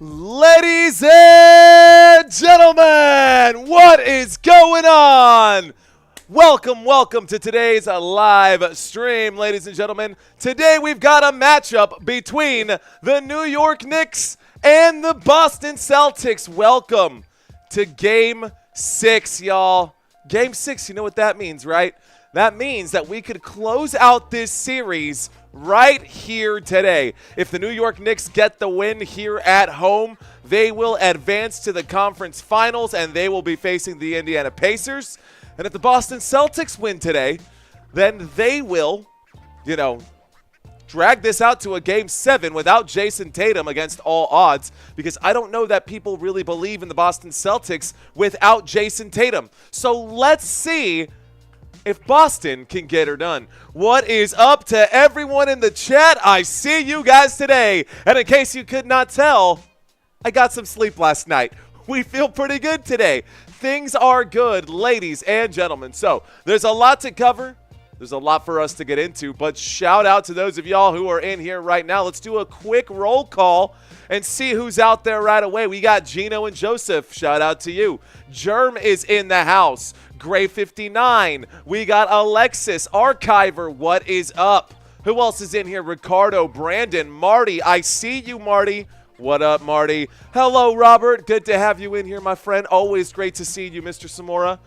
Ladies and gentlemen, what is going on? Welcome to today's live stream, ladies and gentlemen. Today we've got a matchup between the New York Knicks and the Boston Celtics. Welcome to Game 6, y'all. Game 6, you know what that means, right? That means that we could close out this series right here today. If the New York Knicks get the win here at home, they will advance to the conference finals and they will be facing the Indiana Pacers. And if the Boston Celtics win today, then they will, drag this out to a Game 7 without Jason Tatum against all odds, because I don't know that people really believe in the Boston Celtics without Jason Tatum. So let's see if Boston can get her done. What is up to everyone in the chat? I see you guys today. And in case you could not tell, I got some sleep last night. We feel pretty good today. Things are good, ladies and gentlemen. So there's a lot to cover. There's a lot for us to get into, but shout out to those of y'all who are in here right now. Let's do a quick roll call and see who's out there right away. We got Gino and Joseph. Shout out to you. Germ is in the house. Gray 59. We got Alexis, Archiver. What is up? Who else is in here? Ricardo, Brandon, Marty. I see you, Marty. What up, Marty? Hello, Robert. Good to have you in here, my friend. Always great to see you, Mr. Samora.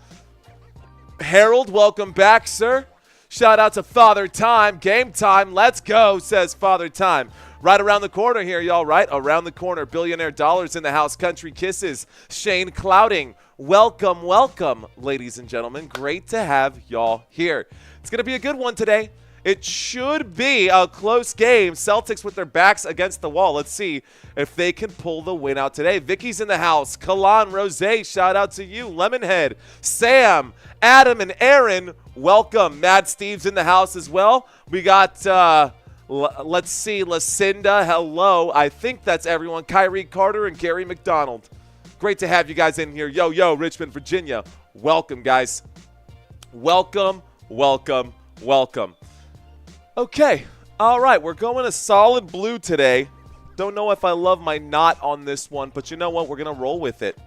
Harold, welcome back, sir. Shout out to Father Time. Game time. Let's go, says Father Time. Right around the corner here, y'all, right? Around the corner. Billionaire Dollars in the house. Country Kisses. Shane Clouding. Welcome, ladies and gentlemen. Great to have y'all here. It's going to be a good one today. It should be a close game. Celtics with their backs against the wall. Let's see if they can pull the win out today. Vicky's in the house. Kalan, Rose, shout out to you. Lemonhead, Sam, Adam, and Aaron, welcome. Mad Steve's in the house as well. We got, let's see, Lucinda, hello. I think that's everyone. Kyrie Carter and Gary McDonald. Great to have you guys in here. Yo, Richmond, Virginia. Welcome, guys. Welcome. Okay, all right, we're going a solid blue today. Don't know if I love my knot on this one, but you know what? We're going to roll with it.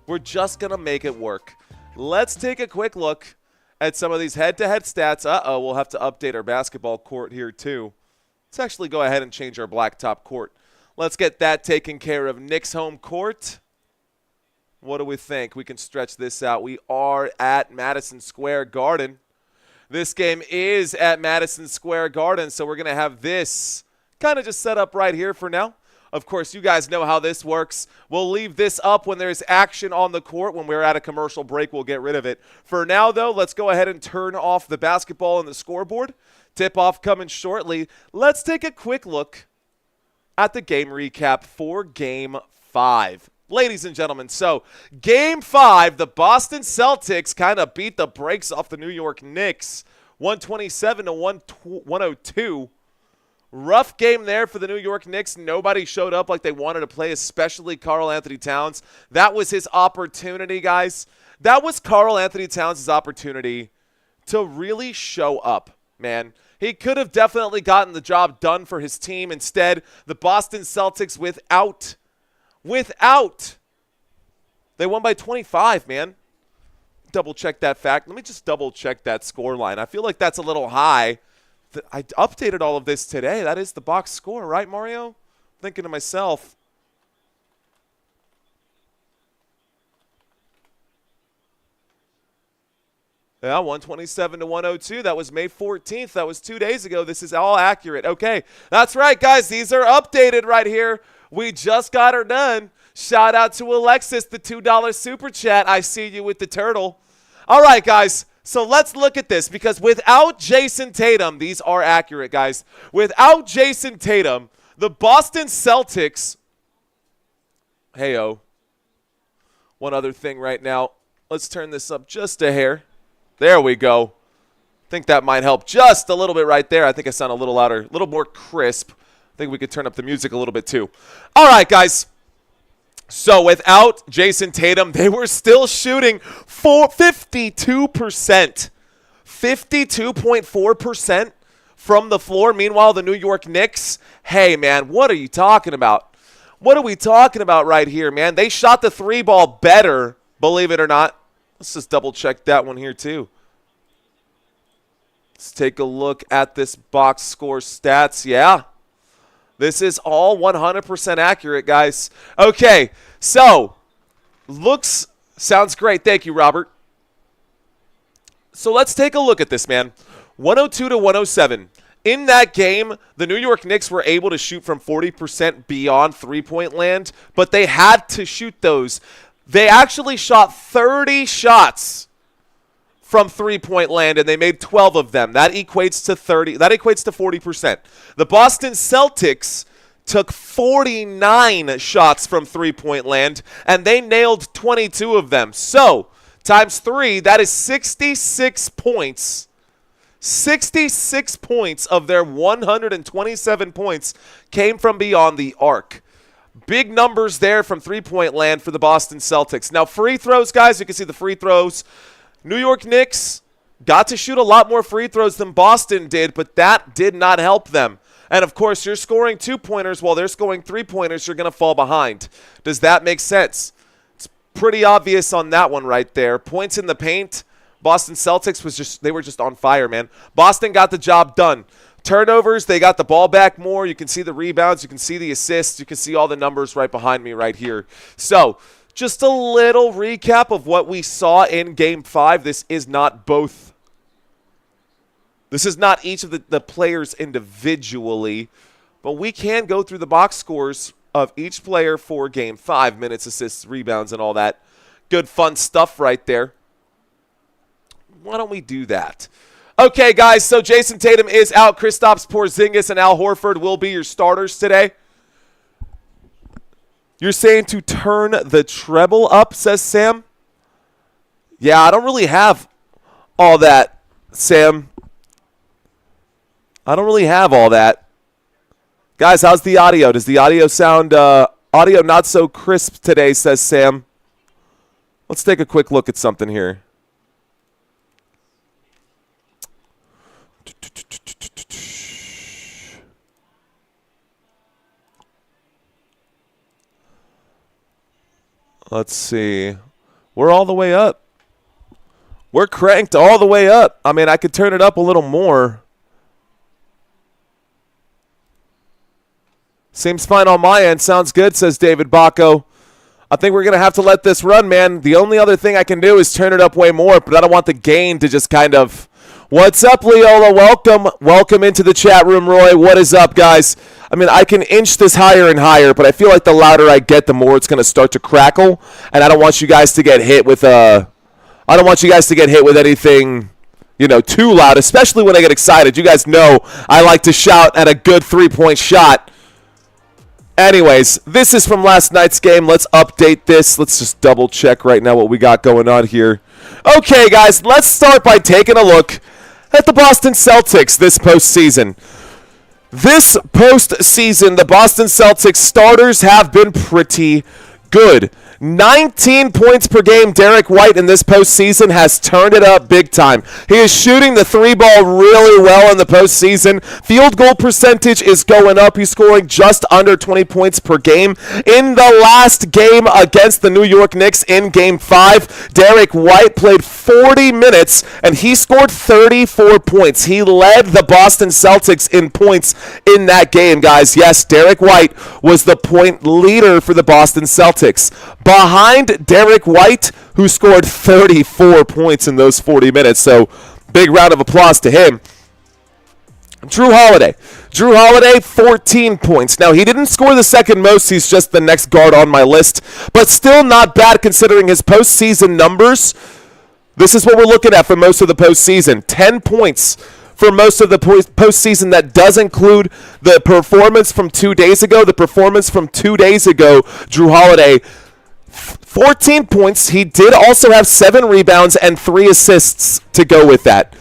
We're just going to make it work. Let's take a quick look at some of these head-to-head stats. We'll have to update our basketball court here too. Let's actually go ahead and change our blacktop court. Let's get that taken care of. Knicks home court. What do we think? We can stretch this out. We are at Madison Square Garden. This game is at Madison Square Garden, so we're going to have this kind of just set up right here for now. Of course, you guys know how this works. We'll leave this up when there's action on the court. When we're at a commercial break, we'll get rid of it. For now, though, let's go ahead and turn off the basketball and the scoreboard. Tip-off coming shortly. Let's take a quick look at the game recap for Game 5. Ladies and gentlemen, so Game 5, the Boston Celtics kind of beat the brakes off the New York Knicks, 127 to 102. Rough game there for the New York Knicks. Nobody showed up like they wanted to play, especially Karl Anthony Towns. That was his opportunity, guys. That was Karl Anthony Towns' opportunity to really show up, man. He could have definitely gotten the job done for his team. Instead, the Boston Celtics without, they won by 25, man. Double check that fact. Let me just double check that score line. I feel like that's a little high. I updated all of this today. That is the box score, right, Mario? Thinking to myself. Yeah, 127 to 102. That was May 14th. That was 2 days ago. This is all accurate. Okay, that's right, guys. These are updated right here. We just got her done. Shout out to Alexis, the $2 super chat. I see you with the turtle. All right, guys. So let's look at this, because without Jason Tatum, these are accurate, guys. Without Jason Tatum, the Boston Celtics. Hey-oh. One other thing right now. Let's turn this up just a hair. There we go. I think that might help just a little bit right there. I think I sound a little louder, a little more crisp. I think we could turn up the music a little bit too. All right, guys. So without Jason Tatum, they were still shooting for 52%. 52.4% from the floor. Meanwhile, the New York Knicks, hey, man, what are you talking about? What are we talking about right here, man? They shot the 3-ball better, believe it or not. Let's just double check that one here too. Let's take a look at this box score stats. Yeah, this is all 100% accurate, guys. Okay, so sounds great. Thank you, Robert. So let's take a look at this, man. 102 to 107. In that game, the New York Knicks were able to shoot from 40% beyond three-point land, but they had to shoot those. They actually shot 30 shots from three-point land, and they made 12 of them. That equates to 30. That equates to 40%. The Boston Celtics took 49 shots from three-point land, and they nailed 22 of them. So, times 3, that is 66 points. 66 points of their 127 points came from beyond the arc. Big numbers there from three-point land for the Boston Celtics. Now, free throws, guys, you can see the free throws. New York Knicks got to shoot a lot more free throws than Boston did, but that did not help them. And, of course, you're scoring two-pointers while they're scoring three-pointers, you're going to fall behind. Does that make sense? It's pretty obvious on that one right there. Points in the paint, Boston Celtics they were just on fire, man. Boston got the job done. Turnovers, they got the ball back more. You can see the rebounds. You can see the assists. You can see all the numbers right behind me right here. So, just a little recap of what we saw in Game 5. This is not both. This is not each of the players individually, but we can go through the box scores of each player for Game 5. Minutes, assists, rebounds, and all that good, fun stuff right there. Why don't we do that? Okay, guys, so Jayson Tatum is out. Kristaps Porzingis and Al Horford will be your starters today. You're saying to turn the treble up, says Sam. Yeah, I don't really have all that, Sam. I don't really have all that. Guys, how's the audio? Does the audio sound audio not so crisp today, says Sam. Let's take a quick look at something here. Let's see. We're all the way up. We're cranked all the way up. I mean, I could turn it up a little more. Seems fine on my end. Sounds good, says David Bacco. I think we're going to have to let this run, man. The only other thing I can do is turn it up way more, but I don't want the gain to just kind of... What's up, Leola? Welcome. Welcome into the chat room, Roy. What is up, guys? I mean, I can inch this higher and higher, but I feel like the louder I get, the more it's going to start to crackle, and I don't want you guys to get hit with anything, you know, too loud, especially when I get excited. You guys know I like to shout at a good three-point shot. Anyways, this is from last night's game. Let's update this. Let's just double check right now what we got going on here. Okay, guys, let's start by taking a look at the Boston Celtics this postseason. This postseason, the Boston Celtics starters have been pretty good. 19 points per game. Derrick White in this postseason has turned it up big time. He is shooting the 3-ball really well in the postseason. Field goal percentage is going up. He's scoring just under 20 points per game. In the last game against the New York Knicks in Game 5, Derrick White played 40 minutes and he scored 34 points. He led the Boston Celtics in points in that game, guys. Yes, Derrick White was the point leader for the Boston Celtics. Behind Derrick White, who scored 34 points in those 40 minutes. So, big round of applause to him. Drew Holiday. 14 points. Now, he didn't score the second most. He's just the next guard on my list. But still not bad considering his postseason numbers. This is what we're looking at for most of the postseason. 10 points for most of the postseason. That does include the performance from 2 days ago. The performance from 2 days ago, Drew Holiday, 14 points. He did also have 7 rebounds and 3 assists to go with that.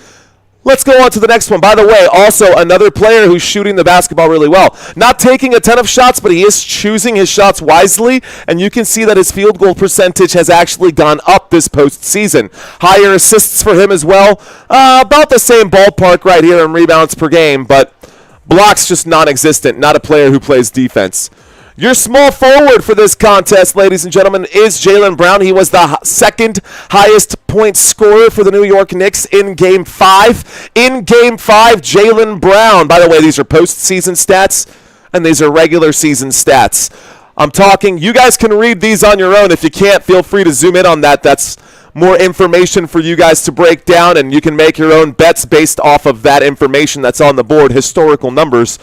Let's go on to the next one. By the way, also another player who's shooting the basketball really well. Not taking a ton of shots, but he is choosing his shots wisely, and you can see that his field goal percentage has actually gone up this postseason. Higher assists for him as well. About the same ballpark right here in rebounds per game, but blocks just non-existent. Not a player who plays defense. Your small forward for this contest, ladies and gentlemen, is Jaylen Brown. He was the second highest point scorer for the New York Knicks in Game 5. In Game 5, Jaylen Brown. By the way, these are postseason stats, and these are regular season stats. I'm talking, you guys can read these on your own. If you can't, feel free to zoom in on that. That's more information for you guys to break down, and you can make your own bets based off of that information that's on the board, historical numbers.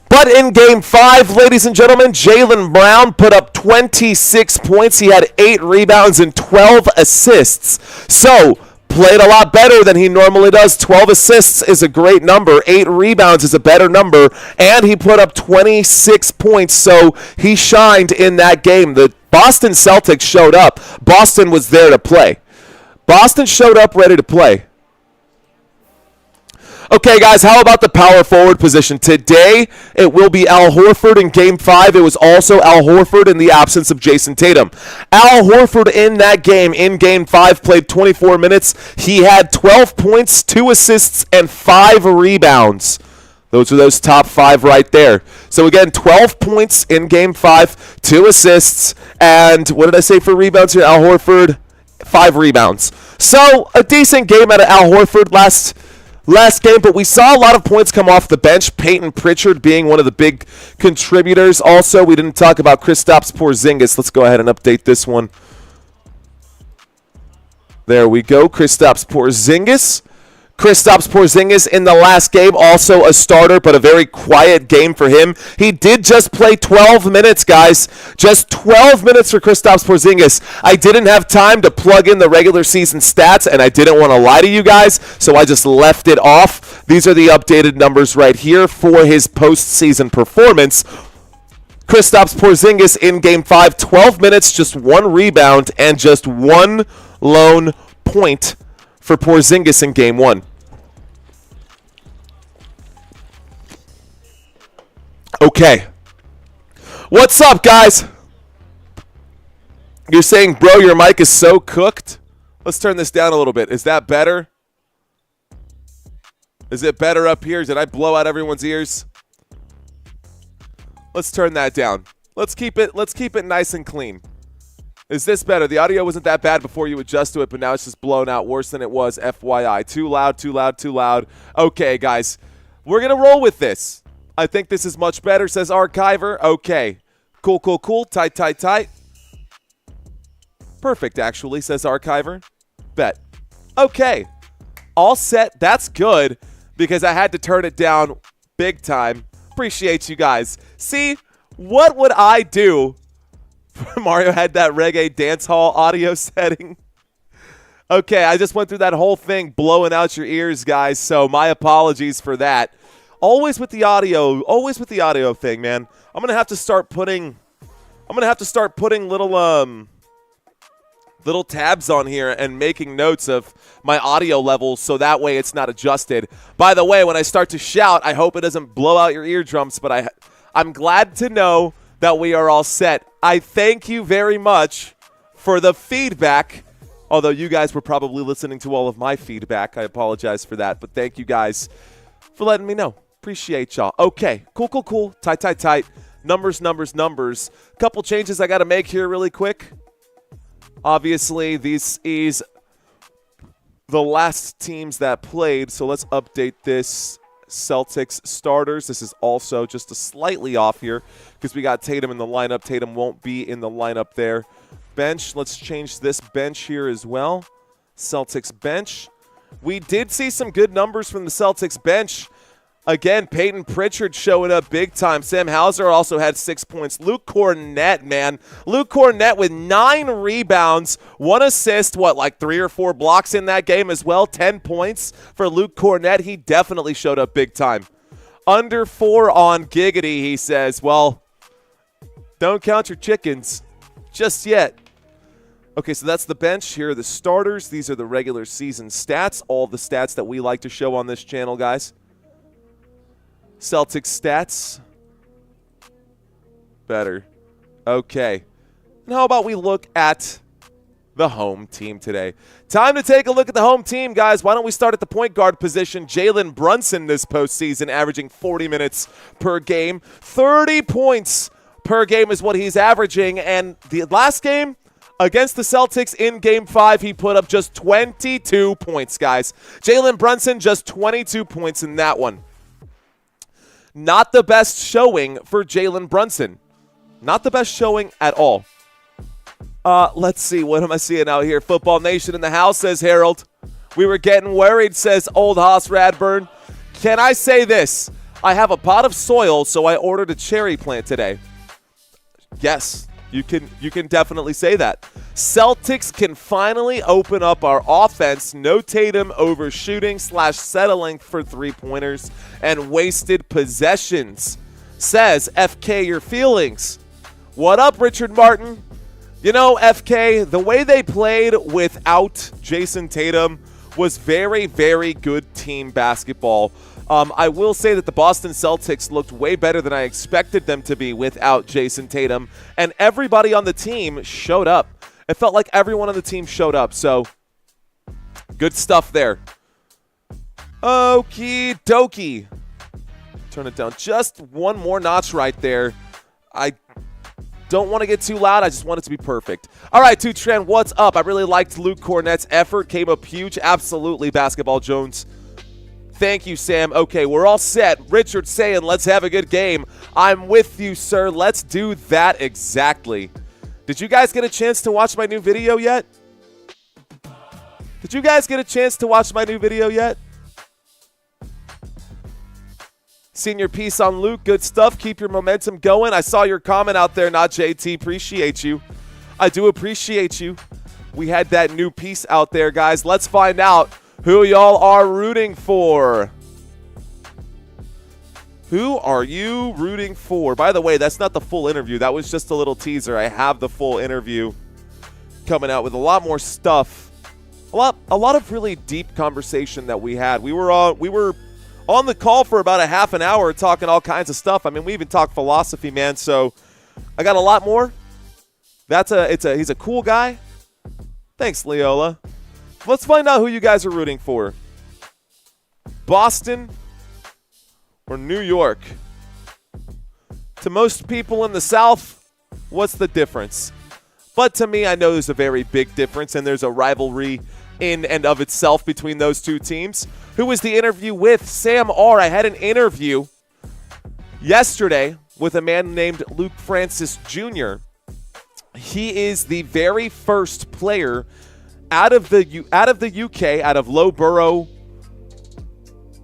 But in Game 5, ladies and gentlemen, Jaylen Brown put up 26 points. He had 8 rebounds and 12 assists. So, played a lot better than he normally does. 12 assists is a great number. 8 rebounds is a better number. And he put up 26 points, so he shined in that game. The Boston Celtics showed up. Boston was there to play. Boston showed up ready to play. Okay, guys, how about the power forward position? Today, it will be Al Horford in Game 5. It was also Al Horford in the absence of Jayson Tatum. Al Horford in that game, in Game 5, played 24 minutes. He had 12 points, 2 assists, and 5 rebounds. Those are those top 5 right there. So, again, 12 points in Game 5, 2 assists, and what did I say for rebounds here? Al Horford, 5 rebounds. So, a decent game out of Al Horford last game, but we saw a lot of points come off the bench. Peyton Pritchard being one of the big contributors. Also, we didn't talk about Kristaps Porzingis. Let's go ahead and update this one. There we go, Kristaps Porzingis. Kristaps Porzingis in the last game, also a starter, but a very quiet game for him. He did just play 12 minutes, guys. Just 12 minutes for Kristaps Porzingis. I didn't have time to plug in the regular season stats, and I didn't want to lie to you guys, so I just left it off. These are the updated numbers right here for his postseason performance. Kristaps Porzingis in Game 5, 12 minutes, just 1 rebound, and just 1 lone point for Porzingis in Game 1. Okay. What's up, guys? You're saying, bro, your mic is so cooked? Let's turn this down a little bit. Is that better? Is it better up here? Did I blow out everyone's ears? Let's turn that down. Let's keep it nice and clean. Is this better? The audio wasn't that bad before you adjust to it, but now it's just blown out worse than it was, FYI. Too loud, too loud, too loud. Okay, guys. We're going to roll with this. I think this is much better, says Archiver. Okay. Cool, cool, cool. Tight, tight, tight. Perfect, actually, says Archiver. Bet. Okay. All set. That's good because I had to turn it down big time. Appreciate you guys. See, what would I do? Mario had that reggae dance hall audio setting. Okay, I just went through that whole thing blowing out your ears, guys, so my apologies for that. Always with the audio thing, man. I'm gonna have to start putting little tabs on here and making notes of my audio levels so that way it's not adjusted. By the way, when I start to shout, I hope it doesn't blow out your eardrums, but I'm glad to know that we are all set. I thank you very much for the feedback, although you guys were probably listening to all of my feedback. I apologize for that, but thank you guys for letting me know. Appreciate y'all. Okay, cool, cool, cool. Tight, tight, tight. Numbers, numbers, numbers. Couple changes I got to make here really quick. Obviously, this is the last teams that played, so let's update this. Celtics starters. This is also just a slightly off here because we got Tatum in the lineup. Tatum won't be in the lineup there. Bench. Let's change this bench here as well. Celtics bench. We did see some good numbers from the Celtics bench. Again, Peyton Pritchard showing up big time. Sam Hauser also had 6 points. Luke Cornett, man. Luke Cornett with 9 rebounds, 1 assist, like 3 or 4 blocks in that game as well. 10 points for Luke Cornett. He definitely showed up big time. Under 4 on Giggity, he says. Well, don't count your chickens just yet. Okay, so that's the bench. Here are the starters. These are the regular season stats. All the stats that we like to show on this channel, guys. Celtics stats. Better. Okay. And how about we look at the home team today? Time to take a look at the home team, guys. Why don't we start at the point guard position? Jalen Brunson this postseason, averaging 40 minutes per game. 30 points per game is what he's averaging. And the last game against the Celtics in Game 5, he put up just 22 points, guys. Jalen Brunson, just 22 points in that one. Not the best showing for Jalen Brunson. Not the best showing at all. Let's see. What am I seeing out here? Football Nation in the house, says Harold. We were getting worried, says Old Hoss Radburn. Can I say this? I have a pot of soil, so I ordered a cherry plant today. Yes, you can definitely say that. Celtics can finally open up our offense. No Tatum overshooting / settling for three-pointers and wasted possessions, says FK Your Feelings. What up, Richard Martin? You know, FK, the way they played without Jason Tatum was very, very good team basketball. I will say that the Boston Celtics looked way better than I expected them to be without Jason Tatum, and everybody on the team showed up. It felt like everyone on the team showed up, so good stuff there. Okie dokie. Turn it down just one more notch right there. I don't want to get too loud. I just want it to be perfect. All right, 2Trend, what's up? I really liked Luke Cornett's effort. Came up huge. Absolutely, Basketball Jones. Thank you, Sam. Okay, we're all set. Richard saying, let's have a good game. I'm with you, sir. Let's do that exactly. Did you guys get a chance to watch my new video yet? Did you guys get a chance to watch my new video yet? Seen your piece on Luke. Good stuff. Keep your momentum going. I saw your comment out there, not JT. Appreciate you. I do appreciate you. We had that new piece out there, guys. Let's find out who y'all are rooting for. Who are you rooting for? By the way, that's not the full interview. That was just a little teaser. I have the full interview coming out with a lot more stuff. A lot of really deep conversation that we had. We were on the call for about a half an hour talking all kinds of stuff. I mean, we even talked philosophy, man. So I got a lot more. He's a cool guy. Thanks, Leola. Let's find out who you guys are rooting for. Boston or New York? To most people in the South, what's the difference? But to me, I know there's a very big difference, and there's a rivalry in and of itself between those two teams. Who was the interview with? Sam R. I had an interview yesterday with a man named Luke Francis Jr. He is the very first player out of the UK, out of Loughborough,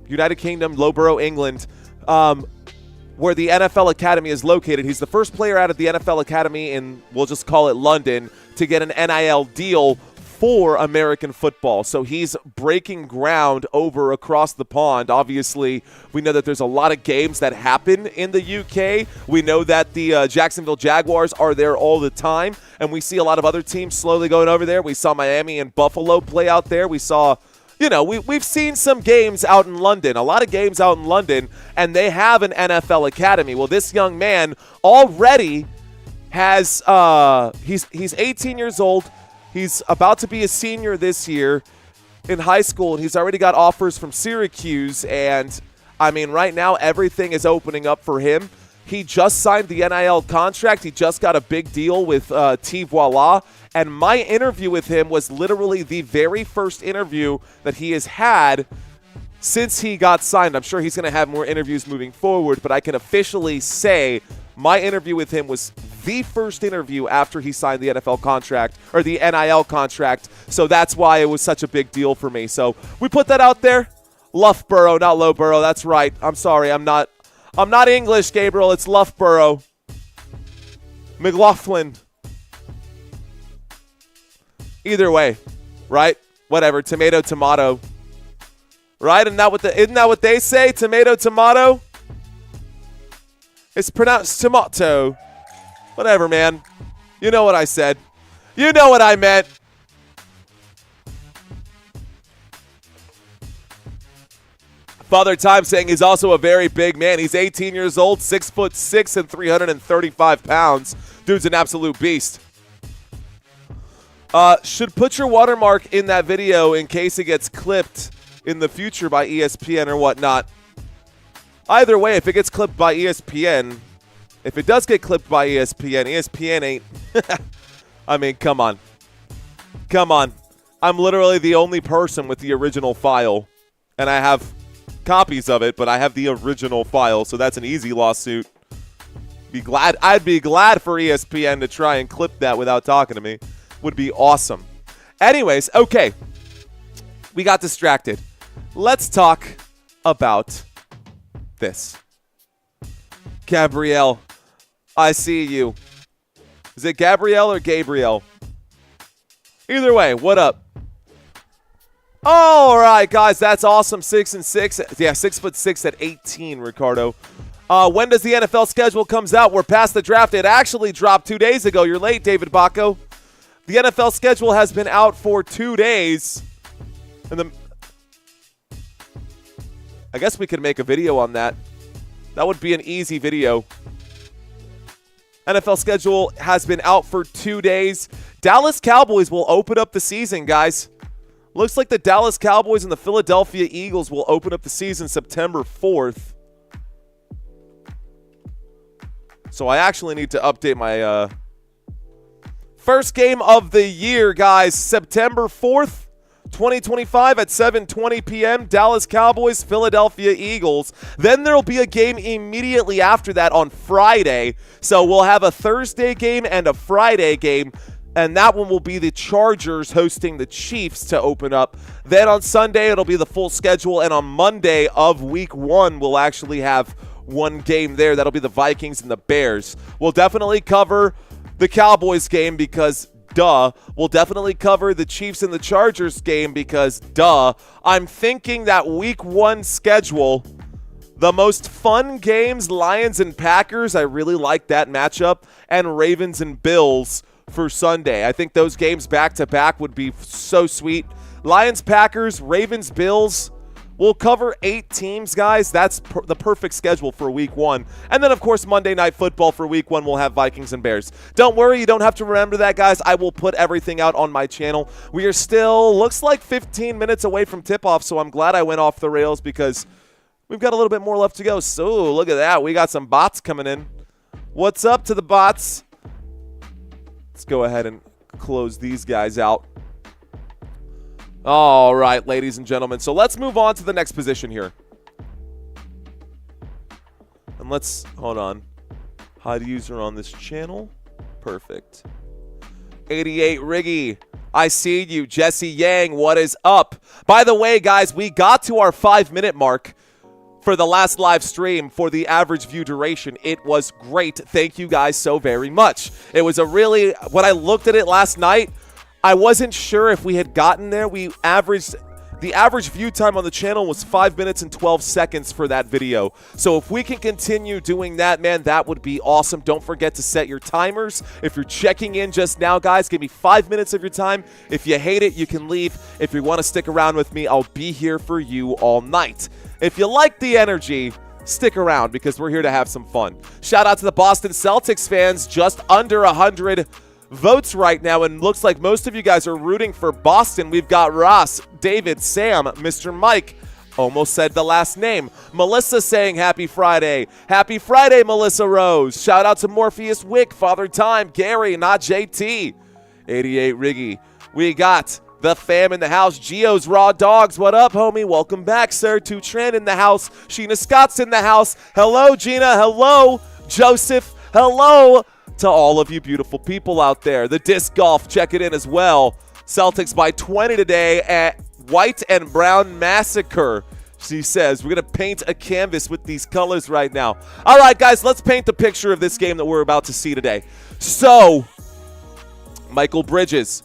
United Kingdom, Loughborough, England, where the NFL Academy is located. He's the first player out of the NFL Academy in, we'll just call it London, to get an NIL deal for American football. So he's breaking ground over across the pond. Obviously, we know that there's a lot of games that happen in the UK. We know that the Jacksonville Jaguars are there all the time, and we see a lot of other teams slowly going over there. We saw Miami and Buffalo play out there. We saw, we've seen some games out in London, a lot of games out in London, and they have an NFL Academy. Well, this young man already has, he's 18 years old. He's about to be a senior this year in high school, and he's already got offers from Syracuse. And, I mean, right now everything is opening up for him. He just signed the NIL contract. He just got a big deal with T Voila. And my interview with him was literally the very first interview that he has had since he got signed. I'm sure he's going to have more interviews moving forward, but I can officially say my interview with him was the first interview after he signed the NFL contract, or the NIL contract. So that's why it was such a big deal for me. So we put that out there. Loughborough, not Loughborough. That's right. I'm sorry. I'm not English, Gabriel. It's Loughborough. McLaughlin. Either way, right? Whatever. Tomato, tomato. Right? Isn't that what they say? Tomato, tomato. It's pronounced tomato. Whatever, man. You know what I said. You know what I meant. Father Time saying he's also a very big man. He's 18 years old, 6'6" and 335 pounds. Dude's an absolute beast. Should put your watermark in that video in case it gets clipped in the future by ESPN or whatnot. Either way, if it gets clipped by ESPN, If it does get clipped by ESPN, ESPN ain't. I mean, come on. Come on. I'm literally the only person with the original file, and I have copies of it, but I have the original file, so that's an easy lawsuit. I'd be glad for ESPN to try and clip that without talking to me. Would be awesome. Anyways, okay. We got distracted. Let's talk about this. Gabrielle, I see you. Is it Gabrielle or Gabriel? Either way, what up? All right, guys, that's awesome. 6'6". Yeah, 6'6" at 18, Ricardo. When does the NFL schedule comes out? We're past the draft. It actually dropped 2 days ago. You're late, David Bacco. The NFL schedule has been out for 2 days. And I guess we could make a video on that. That would be an easy video. NFL schedule has been out for 2 days. Dallas Cowboys will open up the season, guys. Looks like the Dallas Cowboys and the Philadelphia Eagles will open up the season September 4th. So I actually need to update my first game of the year, guys. September 4th. 2025 at 7:20 p.m. Dallas Cowboys, Philadelphia Eagles. Then there will be a game immediately after that on Friday. So we'll have a Thursday game and a Friday game. And that one will be the Chargers hosting the Chiefs to open up. Then on Sunday, it'll be the full schedule. And on Monday of week 1, we'll actually have one game there. That'll be the Vikings and the Bears. We'll definitely cover the Cowboys game because duh. We'll definitely cover the Chiefs and the Chargers game because duh. I'm thinking that week 1 schedule, the most fun games, Lions and Packers. I really like that matchup. And Ravens and Bills for Sunday. I think those games back-to-back would be so sweet. Lions, Packers, Ravens, Bills. We'll cover 8 teams, guys. That's the perfect schedule for week 1. And then, of course, Monday Night Football for week 1, we'll have Vikings and Bears. Don't worry. You don't have to remember that, guys. I will put everything out on my channel. We are still, looks like 15 minutes away from tip-off, so I'm glad I went off the rails because we've got a little bit more left to go. So, look at that. We got some bots coming in. What's up to the bots? Let's go ahead and close these guys out. All right, ladies and gentlemen. So let's move on to the next position here. And let's, hold on. Hide user on this channel. Perfect. 88 Riggy. I see you. Jesse Yang, what is up? By the way, guys, we got to our 5-minute mark for the last live stream for the average view duration. It was great. Thank you guys so very much. It was a really, when I looked at it last night, I wasn't sure if we had gotten there. The average view time on the channel was 5 minutes and 12 seconds for that video. So if we can continue doing that, man, that would be awesome. Don't forget to set your timers. If you're checking in just now, guys, give me 5 minutes of your time. If you hate it, you can leave. If you want to stick around with me, I'll be here for you all night. If you like the energy, stick around because we're here to have some fun. Shout out to the Boston Celtics fans, just under 100 votes right now, and looks like most of you guys are rooting for Boston. We've got Ross, David, Sam, Mr. Mike, almost said the last name, Melissa saying happy Friday. Happy Friday, Melissa Rose. Shout out to Morpheus Wick, Father Time, Gary, not JT. 88 Riggy. We got the fam in the house. Geo's Raw Dogs. What up, homie? Welcome back, sir. Tran in the house. Sheena Scott's in the house. Hello, Gina. Hello, Joseph. Hello to all of you beautiful people out there. The disc golf, check it in as well. Celtics by 20 today at White and Brown Massacre. She says, we're going to paint a canvas with these colors right now. All right, guys, let's paint the picture of this game that we're about to see today. So, Michael Bridges.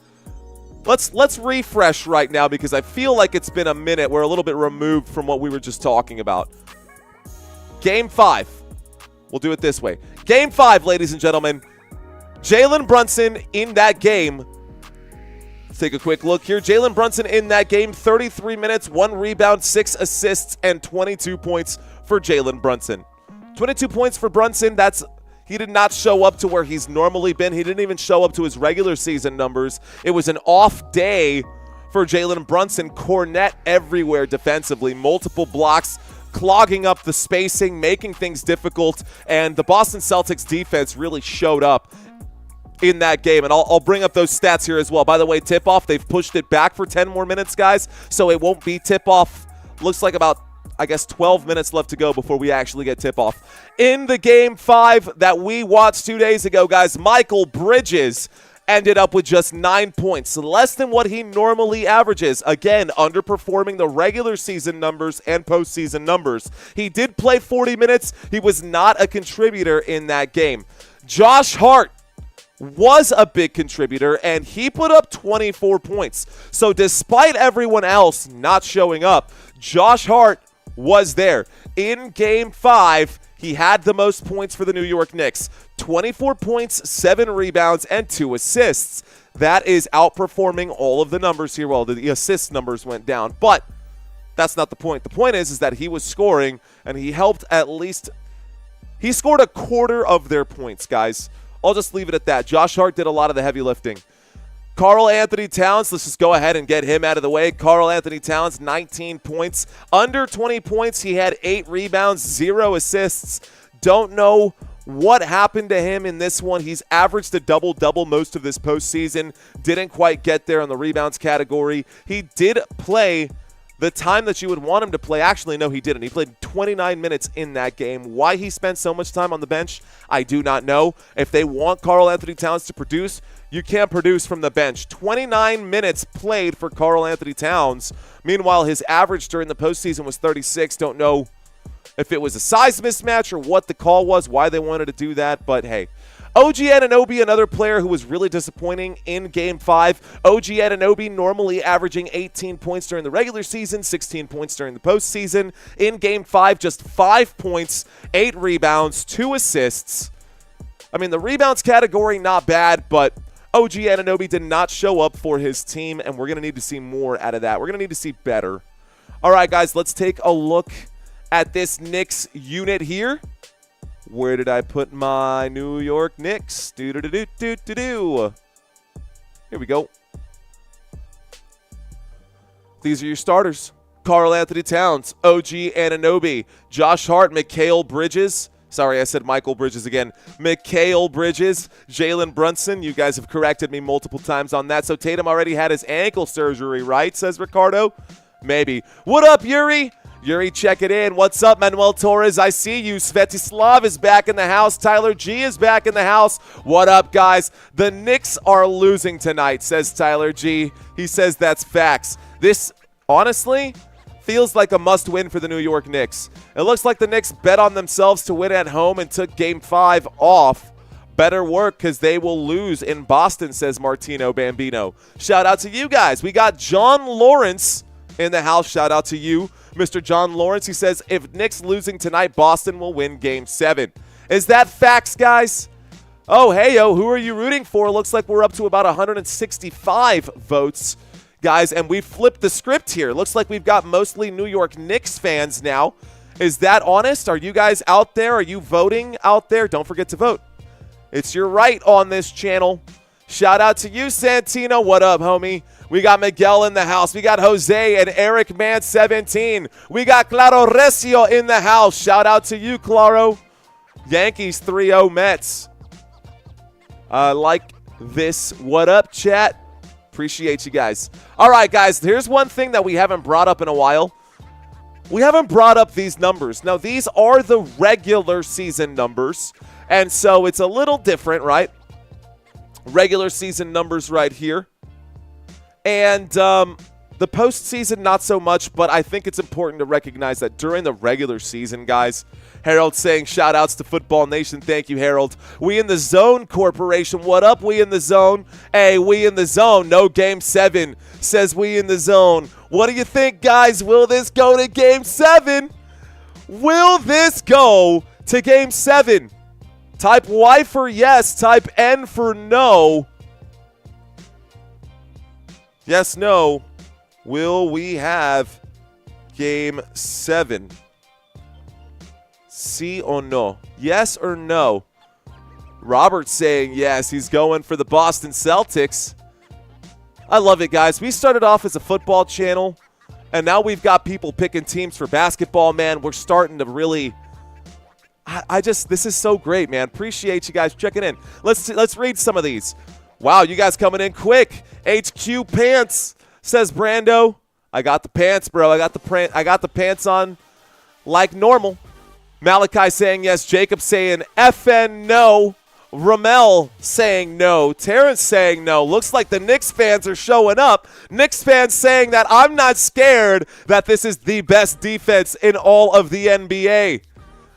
Let's refresh right now because I feel like it's been a minute. We're a little bit removed from what we were just talking about. Game 5. We'll do it this way. Game 5, ladies and gentlemen. Jalen Brunson in that game. Let's take a quick look here. Jalen Brunson in that game, 33 minutes, 1 rebound, 6 assists, and 22 points for Jalen Brunson. 22 points for Brunson. He did not show up to where he's normally been. He didn't even show up to his regular season numbers. It was an off day for Jalen Brunson. Cornet everywhere defensively. Multiple blocks. clogging up the spacing, making things difficult, and the Boston Celtics defense really showed up in that game. And I'll bring up those stats here as well. By the way, tip-off, they've pushed it back for 10 more minutes, guys, so it won't be tip-off. Looks like about, I guess, 12 minutes left to go before we actually get tip-off. In the Game 5 that we watched 2 days ago, guys, Mikal Bridges ended up with just 9 points, less than what he normally averages. Again, underperforming the regular season numbers and postseason numbers. He did play 40 minutes. He was not a contributor in that game. Josh Hart was a big contributor, and he put up 24 points. So despite everyone else not showing up, Josh Hart was there. In Game 5, he had the most points for the New York Knicks. 24 points, 7 rebounds, and 2 assists. That is outperforming all of the numbers here. Well, the assist numbers went down, but that's not the point. The point is that he was scoring, and he helped at least – he scored a quarter of their points, guys. I'll just leave it at that. Josh Hart did a lot of the heavy lifting. Karl Anthony Towns, let's just go ahead and get him out of the way. Karl Anthony Towns, 19 points. Under 20 points, he had 8 rebounds, 0 assists. Don't know what happened to him in this one. He's averaged a double-double most of this postseason. Didn't quite get there on the rebounds category. He did play the time that you would want him to play. Actually, no, he didn't. He played 29 minutes in that game. Why he spent so much time on the bench, I do not know. If they want Karl Anthony Towns to produce, you can't produce from the bench. 29 minutes played for Karl Anthony Towns. Meanwhile, his average during the postseason was 36. Don't know if it was a size mismatch or what the call was, why they wanted to do that, but hey. OG Anunoby, another player who was really disappointing in Game 5. OG Anunoby normally averaging 18 points during the regular season, 16 points during the postseason. In Game 5, just 5 points, 8 rebounds, 2 assists. I mean, the rebounds category, not bad, but OG Anunoby did not show up for his team, and we're going to need to see more out of that. We're going to need to see better. All right, guys, let's take a look at this Knicks unit here. Where did I put my New York Knicks? Here we go. These are your starters. Karl Anthony Towns, OG Anunoby, Josh Hart, Mikal Bridges. Sorry, I said Mikal Bridges again. Mikal Bridges, Jalen Brunson. You guys have corrected me multiple times on that. So Tatum already had his ankle surgery, right, says Ricardo? Maybe. What up, Yuri? Yuri, check it in. What's up, Manuel Torres? I see you. Svetislav is back in the house. Tyler G is back in the house. What up, guys? The Knicks are losing tonight, says Tyler G. He says that's facts. This, honestly, feels like a must-win for the New York Knicks. It looks like the Knicks bet on themselves to win at home and took Game 5 off. Better work because they will lose in Boston, says Martino Bambino. Shout out to you guys. We got John Lawrence in the house. Shout out to you, Mr. John Lawrence. He says, if Knicks losing tonight, Boston will win Game 7. Is that facts, guys? Oh, hey-yo, who are you rooting for? Looks like we're up to about 165 votes, guys, and we flipped the script here. Looks like we've got mostly New York Knicks fans now. Is that honest? Are you guys out there? Are you voting out there? Don't forget to vote. It's your right on this channel. Shout out to you, Santino. What up, homie? We got Miguel in the house. We got Jose and Eric Man 17. We got Claro Recio in the house. Shout out to you, Claro. Yankees 3-0 Mets. Like this. What up, chat? Appreciate you guys. All right, guys. Here's one thing that we haven't brought up in a while. We haven't brought up these numbers. Now, these are the regular season numbers, and so it's a little different, right? Regular season numbers right here. And the postseason, not so much, but I think it's important to recognize that during the regular season, guys, Harold saying shout outs to Football Nation. Thank you, Harold. We in the Zone Corporation. What up, we in the zone? Hey, we in the zone. No Game 7, says we in the zone. What do you think, guys? Will this go to Game 7? Will this go to Game 7? Type Y for yes. Type N for no. Yes, no. Will we have Game 7? Sí or no? Yes or no? Robert saying yes. He's going for the Boston Celtics. I love it, guys. We started off as a football channel, And now we've got people picking teams for basketball, man. We're starting to really this is so great, man. Appreciate you guys checking in. Let's read some of these. Wow, you guys coming in quick. HQ Pants says Brando. I got the pants, bro. I got the pants on like normal. Malachi saying yes. Jacob saying FN no. Ramel saying no. Terrence saying no. Looks like the Knicks fans are showing up. Knicks fans saying that I'm not scared that this is the best defense in all of the NBA.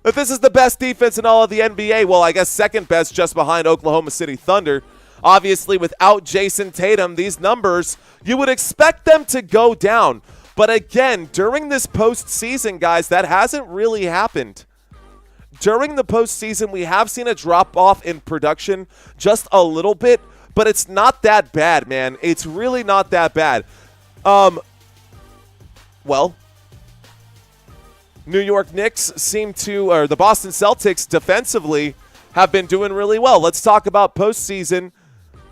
If this is the best defense in all of the NBA, well, I guess second best just behind Oklahoma City Thunder. Obviously, without Jason Tatum, these numbers, you would expect them to go down. But again, during this postseason, guys, that hasn't really happened. During the postseason, we have seen a drop-off in production just a little bit, but it's not that bad, man. It's really not that bad. Well, New York Knicks or the Boston Celtics defensively have been doing really well. Let's talk about postseason.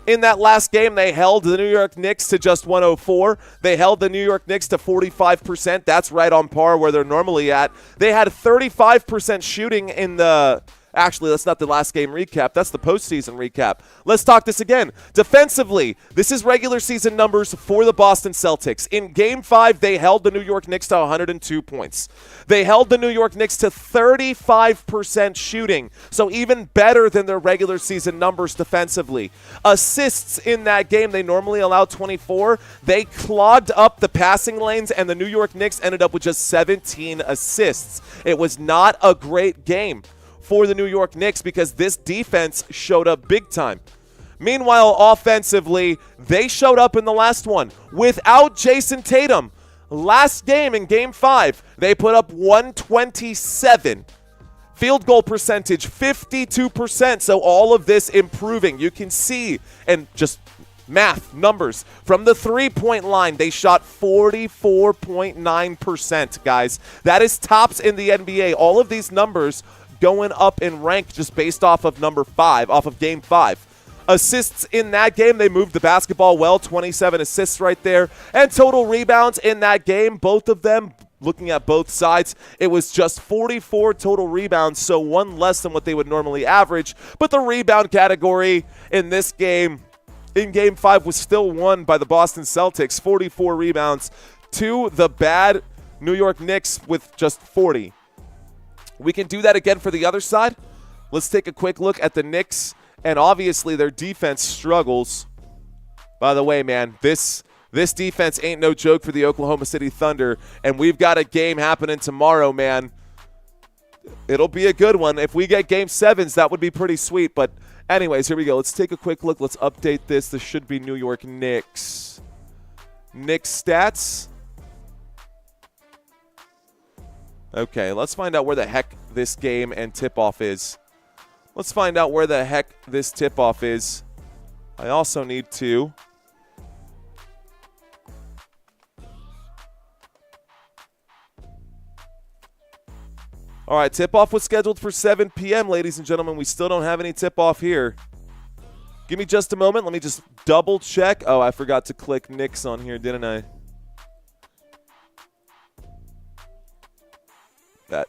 In that last game, they held the New York Knicks to just 104. They held the New York Knicks to 45%. That's right on par where they're normally at. They had 35% shooting in the... Actually, that's not the last game recap. That's the postseason recap. Let's talk this again. Defensively, this is regular season numbers for the Boston Celtics. In Game 5, they held the New York Knicks to 102 points. They held the New York Knicks to 35% shooting, so even better than their regular season numbers defensively. Assists in that game, they normally allow 24. They clogged up the passing lanes, and the New York Knicks ended up with just 17 assists. It was not a great game for the New York Knicks because this defense showed up big time. Meanwhile, offensively, they showed up in the last one without Jason Tatum. Last game in Game 5, they put up 127. Field goal percentage, 52%. So all of this improving. You can see, and just math, numbers. From the three-point line, they shot 44.9%, guys. That is tops in the NBA. All of these numbers going up in rank just based off of Game 5. Assists in that game, they moved the basketball well, 27 assists right there. And total rebounds in that game, both of them, looking at both sides, it was just 44 total rebounds, so one less than what they would normally average. But the rebound category in this game, in Game 5, was still won by the Boston Celtics, 44 rebounds to the bad New York Knicks with just 40. We can do that again for the other side. Let's take a quick look at the Knicks, and obviously their defense struggles. By the way, man, this defense ain't no joke for the Oklahoma City Thunder, and we've got a game happening tomorrow, man. It'll be a good one. If we get Game 7s, that would be pretty sweet. But anyways, here we go. Let's take a quick look. Let's update this. This should be New York Knicks. Knicks stats. Okay, let's find out where the heck this game and tip-off is. Let's find out where the heck this tip-off is. I also need to... All right, tip-off was scheduled for 7 p.m., ladies and gentlemen. We still don't have any tip-off here. Give me just a moment. Let me just double-check. Oh, I forgot to click Knicks on here, didn't I? That.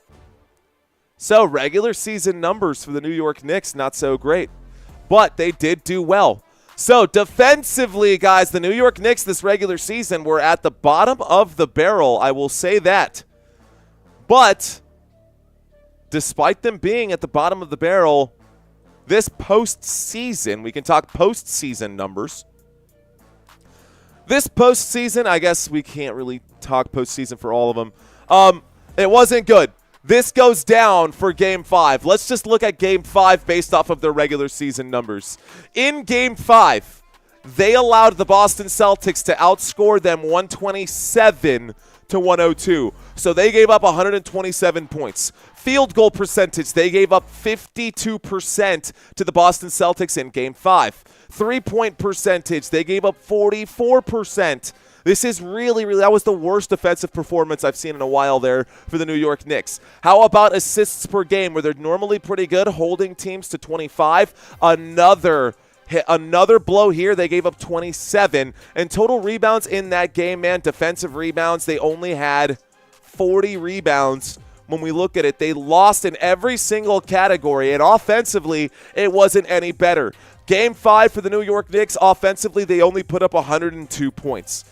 So, regular season numbers for the New York Knicks, not so great. But they did do well. So, defensively, guys, the New York Knicks this regular season were at the bottom of the barrel. I will say that. But despite them being at the bottom of the barrel, this postseason, we can talk postseason numbers. This postseason, I guess we can't really talk postseason for all of them. It wasn't good. This goes down for Game 5. Let's just look at Game 5 based off of their regular season numbers. In Game 5, they allowed the Boston Celtics to outscore them 127 to 102. So they gave up 127 points. Field goal percentage, they gave up 52% to the Boston Celtics in Game 5. Three-point percentage, they gave up 44%. This is really, that was the worst defensive performance I've seen in a while there for the New York Knicks. How about assists per game, where they're normally pretty good, holding teams to 25? Another hit another blow here. They gave up 27. And total rebounds in that game, man, defensive rebounds, they only had 40 rebounds. When we look at it, they lost in every single category, and offensively, it wasn't any better. Game 5 for the New York Knicks, offensively, they only put up 102 points.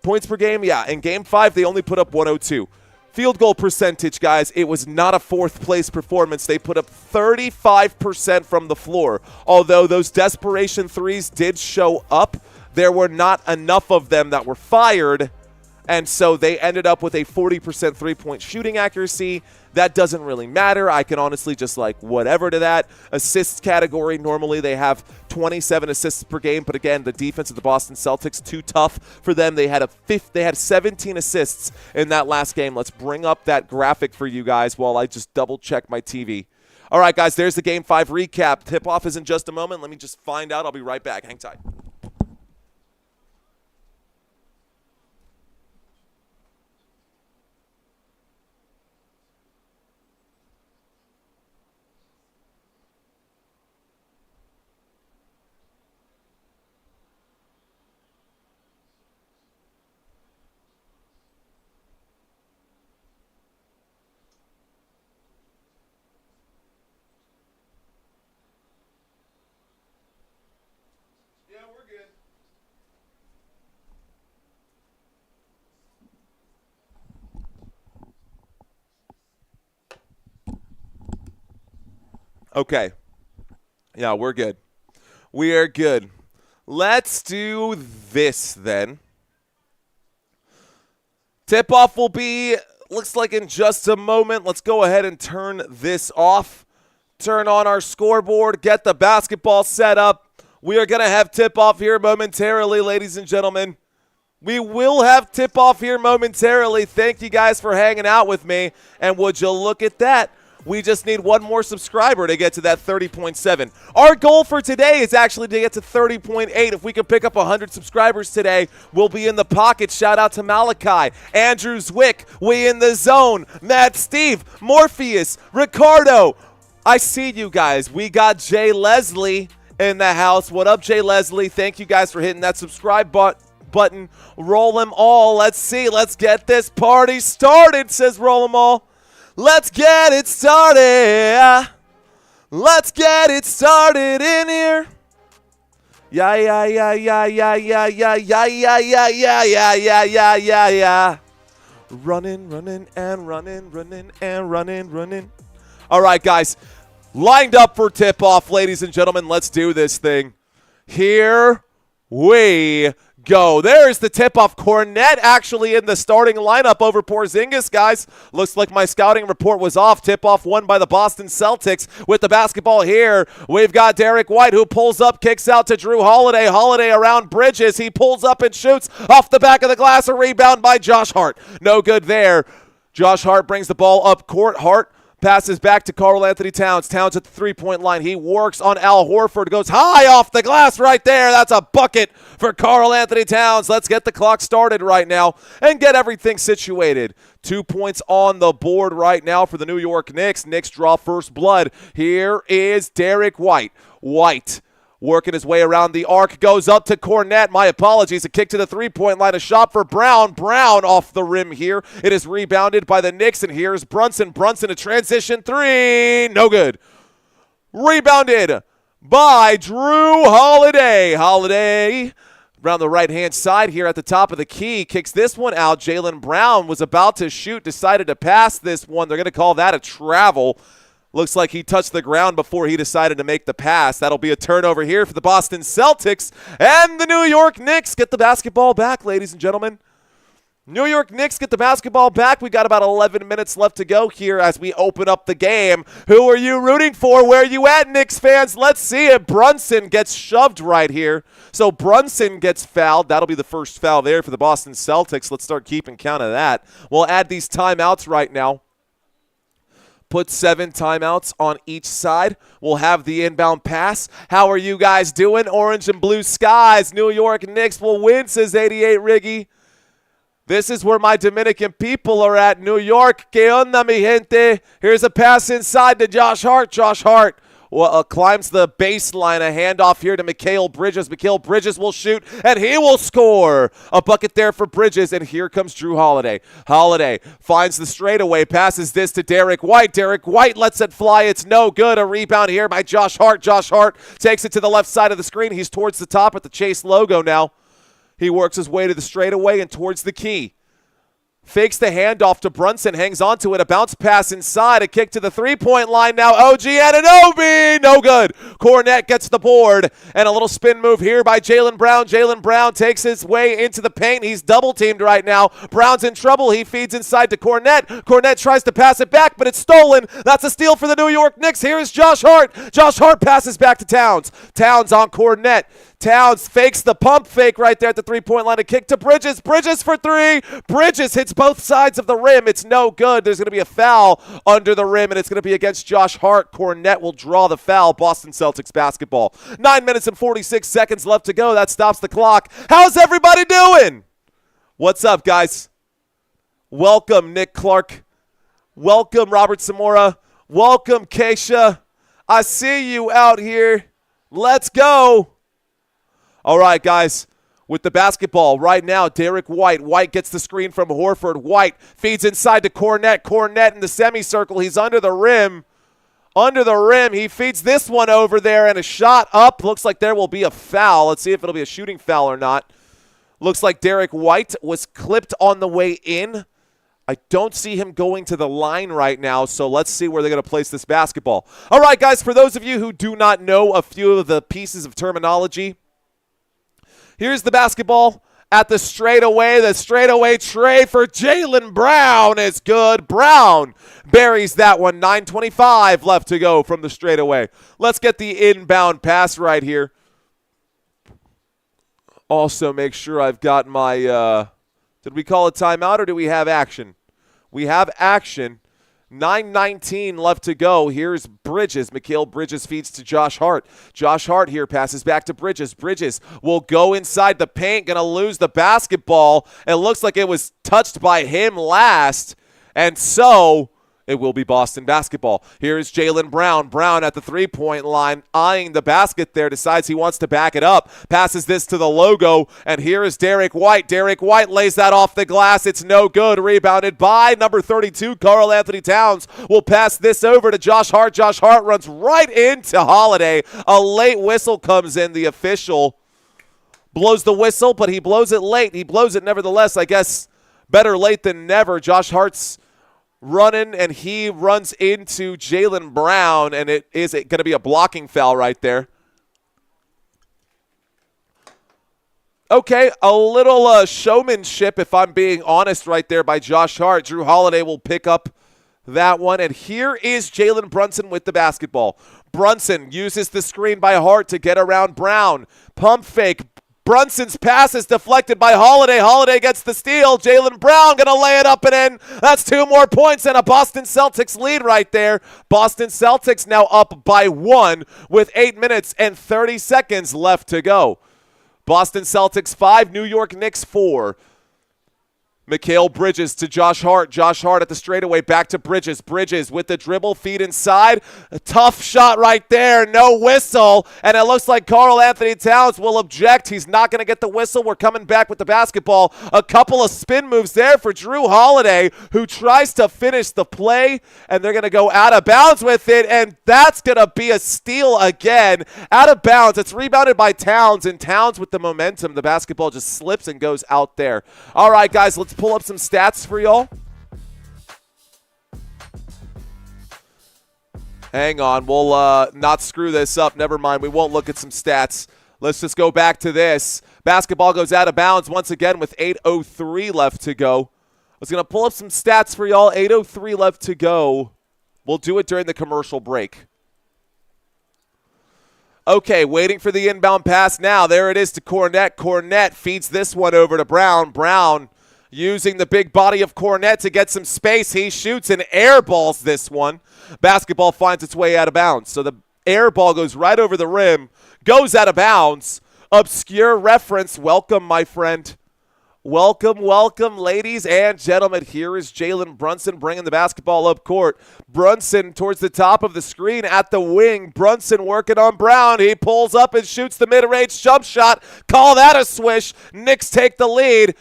Points per game, yeah. In Game 5, they only put up 102. Field goal percentage, guys, it was not a fourth-place performance. They put up 35% from the floor. Although those desperation threes did show up, there were not enough of them that were fired, and so they ended up with a 40% three-point shooting accuracy. That doesn't really matter. I can honestly just like whatever to that. Assists category, normally they have 27 assists per game, but again, the defense of the Boston Celtics, too tough for them. They had 17 assists in that last game. Let's bring up that graphic for you guys while I just double-check my TV. All right, guys, there's the Game 5 recap. Tip-off is in just a moment. Let me just find out. I'll be right back. Hang tight. Okay. Yeah, we're good. We are good. Let's do this then. Tip-off will be, looks like in just a moment. Let's go ahead and turn this off. Turn on our scoreboard. Get the basketball set up. We are going to have tip-off here momentarily, ladies and gentlemen. We will have tip-off here momentarily. Thank you guys for hanging out with me. And would you look at that? We just need one more subscriber to get to that 30.7. Our goal for today is actually to get to 30.8. If we can pick up 100 subscribers today, we'll be in the pocket. Shout out to Malachi, Andrew Zwick, we in the zone, Matt Steve, Morpheus, Ricardo. I see you guys. We got Jay Leslie in the house. What up, Jay Leslie? Thank you guys for hitting that subscribe button. Roll them all. Let's see. Let's get this party started, says Roll them all. Let's get it started. Let's get it started in here. Yeah, yeah, yeah, yeah, yeah, yeah, yeah, yeah, yeah, yeah, yeah, yeah, yeah, yeah, yeah, yeah. Running, running, and running, running, and running, running. All right, guys. Lined up for tip-off, ladies and gentlemen. Let's do this thing. Here we go. There's the tip-off. Cornette actually in the starting lineup over Porzingis, guys. Looks like my scouting report was off. Tip-off won by the Boston Celtics. With the basketball here, we've got Derrick White, who pulls up, kicks out to Drew Holiday. Holiday around Bridges. He pulls up and shoots off the back of the glass. A rebound by Josh Hart. No good there. Josh Hart brings the ball up court. Hart passes back to Karl-Anthony Towns. Towns at the three-point line. He works on Al Horford. Goes high off the glass right there. That's a bucket for Karl-Anthony Towns. Let's get the clock started right now and get everything situated. 2 points on the board right now for the New York Knicks. Knicks draw first blood. Here is Derrick White. White working his way around the arc, goes up to Cornette. My apologies. A kick to the three-point line. A shot for Brown. Brown off the rim here. It is rebounded by the Knicks, and here's Brunson. Brunson, a transition three. No good. Rebounded by Drew Holiday. Holiday around the right-hand side here at the top of the key. Kicks this one out. Jaylen Brown was about to shoot, decided to pass this one. They're going to call that a travel. Looks like he touched the ground before he decided to make the pass. That'll be a turnover here for the Boston Celtics. And the New York Knicks get the basketball back, ladies and gentlemen. New York Knicks get the basketball back. We got about 11 minutes left to go here as we open up the game. Who are you rooting for? Where are you at, Knicks fans? Let's see it. Brunson gets shoved right here. So Brunson gets fouled. That'll be the first foul there for the Boston Celtics. Let's start keeping count of that. We'll add these timeouts right now. Put 7 timeouts on each side. We'll have the inbound pass. How are you guys doing? Orange and blue skies. New York Knicks will win, says 88 Riggy. This is where my Dominican people are at. New York. Que onda, mi gente? Here's a pass inside to Josh Hart. Josh Hart climbs the baseline. A handoff here to Mikal Bridges. Mikal Bridges will shoot, and he will score. A bucket there for Bridges, and here comes Jrue Holiday. Holiday finds the straightaway, passes this to Derrick White. Derrick White lets it fly. It's no good. A rebound here by Josh Hart. Josh Hart takes it to the left side of the screen. He's towards the top at the Chase logo now. He works his way to the straightaway and towards the key. Fakes the handoff to Brunson, hangs onto it, a bounce pass inside, a kick to the three-point line now. OG Anunoby, no good. Kornet gets the board, and a little spin move here by Jaylen Brown. Jaylen Brown takes his way into the paint. He's double-teamed right now. Brown's in trouble. He feeds inside to Kornet. Kornet tries to pass it back, but it's stolen. That's a steal for the New York Knicks. Here is Josh Hart. Josh Hart passes back to Towns. Towns on Kornet. Towns fakes the pump fake right there at the three-point line. A kick to Bridges. Bridges for three. Bridges hits both sides of the rim. It's no good. There's going to be a foul under the rim, and it's going to be against Josh Hart. Kornet will draw the foul. Boston Celtics basketball. 9 minutes and 46 seconds left to go. That stops the clock. How's everybody doing? What's up, guys? Welcome, Nick Clark. Welcome, Robert Zamora. Welcome, Keisha. I see you out here. Let's go. All right, guys, with the basketball right now, Derrick White. White gets the screen from Horford. White feeds inside to Kornet. Kornet in the semicircle. He's under the rim. Under the rim. He feeds this one over there, and a shot up. Looks like there will be a foul. Let's see if it'll be a shooting foul or not. Looks like Derrick White was clipped on the way in. I don't see him going to the line right now, so let's see where they're going to place this basketball. All right, guys, for those of you who do not know a few of the pieces of terminology, here's the basketball at the straightaway. The straightaway tray for Jaylen Brown is good. Brown buries that one. 9:25 left to go from the straightaway. Let's get the inbound pass right here. Also make sure I've got my did we call a timeout or do we have action? We have action. 9:19 left to go. Here's Bridges. Mikal Bridges feeds to Josh Hart. Josh Hart here passes back to Bridges. Bridges will go inside the paint. Going to lose the basketball. It looks like it was touched by him last. And so it will be Boston basketball. Here's Jaylen Brown. Brown at the three-point line, eyeing the basket there, decides he wants to back it up. Passes this to the logo, and here is Derrick White. Derrick White lays that off the glass. It's no good. Rebounded by number 32, Karl Anthony Towns. Will pass this over to Josh Hart. Josh Hart runs right into Holiday. A late whistle comes in. The official blows the whistle, but he blows it late. He blows it nevertheless. I guess better late than never. Josh Hart's running, and he runs into Jaylen Brown, and it is going to be a blocking foul right there. Okay, a little showmanship, if I'm being honest, right there by Josh Hart. Jrue Holiday will pick up that one, and here is Jalen Brunson with the basketball. Brunson uses the screen by Hart to get around Brown. Pump fake. Brunson's pass is deflected by Holiday. Holiday gets the steal. Jaylen Brown going to lay it up and in. That's 2 more points and a Boston Celtics lead right there. Boston Celtics now up by 1 with 8 minutes and 30 seconds left to go. Boston Celtics 5, New York Knicks 4. Mikal Bridges to Josh Hart. Josh Hart at the straightaway, back to Bridges. Bridges with the dribble, feed inside. A tough shot right there, no whistle. And it looks like Karl Anthony Towns will object. He's not going to get the whistle. We're coming back with the basketball. A couple of spin moves there for Jrue Holiday, who tries to finish the play. And they're going to go out of bounds with it. And that's going to be a steal again. Out of bounds. It's rebounded by Towns. And Towns with the momentum. The basketball just slips and goes out there. All right, guys, let's pull up some stats for y'all. Hang on, we'll not screw this up. Never mind, we won't look at some stats. Let's just go back to this. Basketball goes out of bounds once again with 8:03 left to go. I was going to pull up some stats for y'all. 8:03 left to go. We'll do it during the commercial break. Okay, waiting for the inbound pass now. There it is to Kornet. Kornet feeds this one over to Brown. Brown using the big body of Kornet to get some space. He shoots and airballs this one. Basketball finds its way out of bounds. So the air ball goes right over the rim, goes out of bounds. Obscure reference. Welcome, my friend. Welcome, welcome, ladies and gentlemen. Here is Jalen Brunson bringing the basketball up court. Brunson towards the top of the screen at the wing. Brunson working on Brown. He pulls up and shoots the mid-range jump shot. Call that a swish. Knicks take the lead.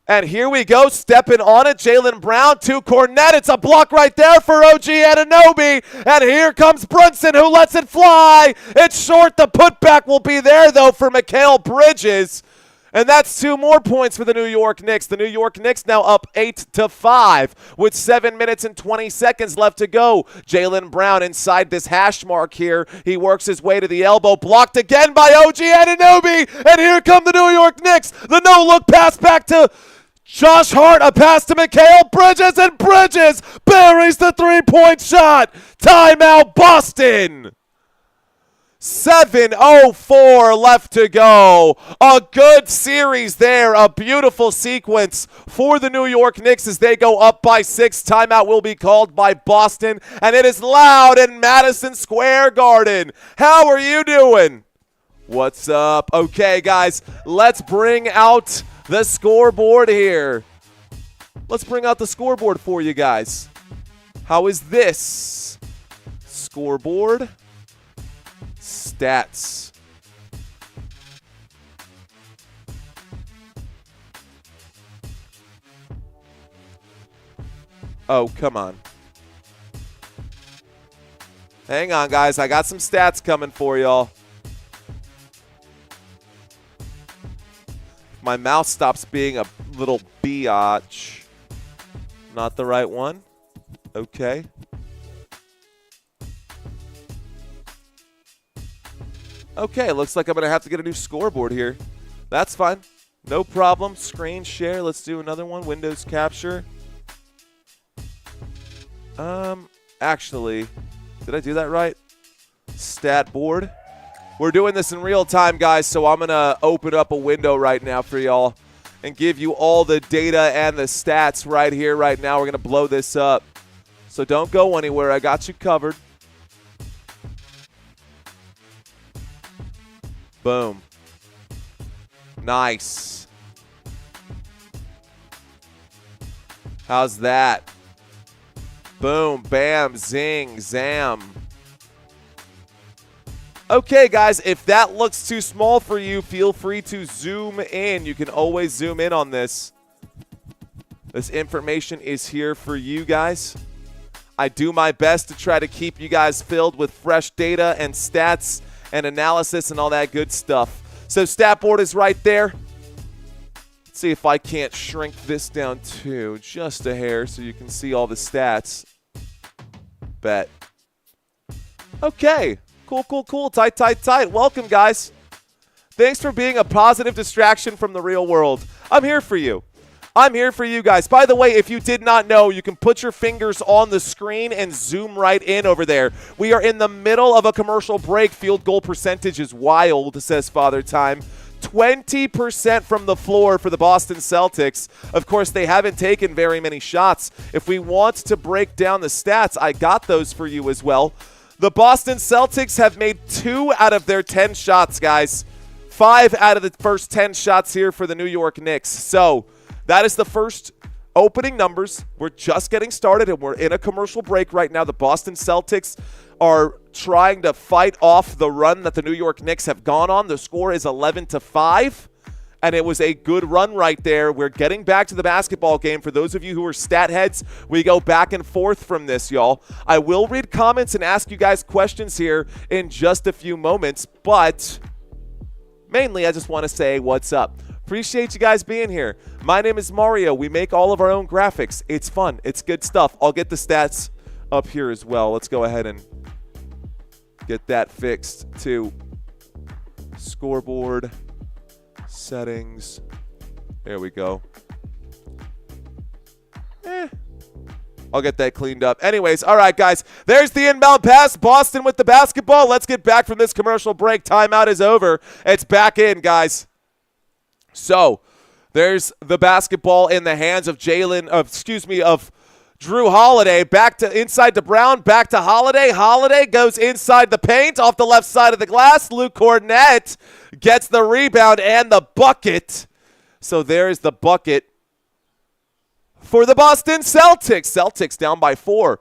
And here we go, stepping on it. Jaylen Brown to Cornette. It's a block right there for OG Anunoby. And here comes Brunson, who lets it fly. It's short. The putback will be there, though, for Mikal Bridges. And that's 2 more points for the New York Knicks. The New York Knicks now up 8-5 with 7 minutes and 20 seconds left to go. Jaylen Brown inside this hash mark here. He works his way to the elbow, blocked again by OG Anunoby. And here come the New York Knicks. The no-look pass back to Josh Hart, a pass to Mikal Bridges, and Bridges buries the 3-point shot. Timeout, Boston. 7:04 left to go. A good series there. A beautiful sequence for the New York Knicks as they go up by 6. Timeout will be called by Boston, and it is loud in Madison Square Garden. How are you doing? What's up? Okay, guys, let's bring out the scoreboard here. Let's bring out the scoreboard for you guys. How is this? Scoreboard. Stats. Oh, come on. Hang on, guys. I got some stats coming for y'all. My mouse stops being a little biatch. Not the right one. Okay. Okay, looks like I'm going to have to get a new scoreboard here. That's fine. No problem. Screen share. Let's do another one. Windows capture. Actually, did I do that right? Stat board. We're doing this in real time, guys, so I'm going to open up a window right now for y'all and give you all the data and the stats right here, right now. We're going to blow this up. So don't go anywhere. I got you covered. Boom. Nice. How's that? Boom, bam, zing, zam. Okay, guys, if that looks too small for you, feel free to zoom in. You can always zoom in on this. This information is here for you guys. I do my best to try to keep you guys filled with fresh data and stats and analysis and all that good stuff. So stat board is right there. Let's see if I can't shrink this down too, just a hair, so you can see all the stats. Bet. Okay. Cool, cool, cool. Tight, tight, tight. Welcome, guys. Thanks for being a positive distraction from the real world. I'm here for you. I'm here for you guys. By the way, if you did not know, you can put your fingers on the screen and zoom right in over there. We are in the middle of a commercial break. Field goal percentage is wild, says Father Time. 20% from the floor for the Boston Celtics. Of course, they haven't taken very many shots. If we want to break down the stats, I got those for you as well. The Boston Celtics have made 2 out of their 10 shots, guys. 5 out of the first 10 shots here for the New York Knicks. So that is the first opening numbers. We're just getting started, and we're in a commercial break right now. The Boston Celtics are trying to fight off the run that the New York Knicks have gone on. The score is 11-5, and it was a good run right there. We're getting back to the basketball game. For those of you who are stat heads, we go back and forth from this, y'all. I will read comments and ask you guys questions here in just a few moments, but mainly I just want to say what's up. Appreciate you guys being here. My name is Mario. We make all of our own graphics. It's fun. It's good stuff. I'll get the stats up here as well. Let's go ahead and get that fixed too. Scoreboard, settings. There we go. I'll get that cleaned up. Anyways, all right, guys. There's the inbound pass. Boston with the basketball. Let's get back from this commercial break. Timeout is over. It's back in, guys. So there's the basketball in the hands of of Drew Holiday. Back to inside to Brown, back to Holiday. Holiday goes inside the paint off the left side of the glass. Luke Cornette gets the rebound and the bucket So there's the bucket for the Boston Celtics. Celtics down by 4.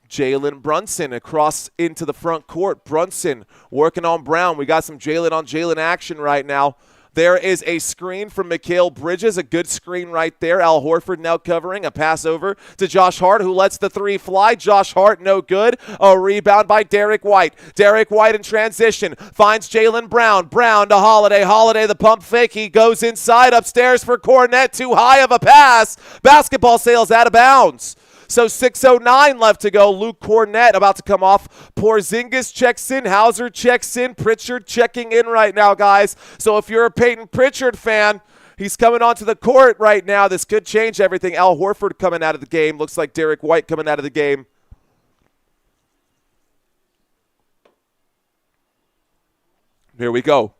Jaylen Brunson across into the front court. Brunson working on Brown. We got some Jaylen on Jaylen action right now. There is a screen from Mikal Bridges, a good screen right there. Al Horford now covering, a pass over to Josh Hart, who lets the 3 fly. Josh Hart, no good. A rebound by Derrick White. Derrick White in transition, finds Jaylen Brown. Brown to Holiday. Holiday, the pump fake. He goes inside, upstairs for Cornette. Too high of a pass. Basketball sails out of bounds. So 6:09 left to go. Luke Cornette about to come off. Porzingis checks in. Hauser checks in. Pritchard checking in right now, guys. So if you're a Peyton Pritchard fan, he's coming onto the court right now. This could change everything. Al Horford coming out of the game. Looks like Derrick White coming out of the game. Here we go.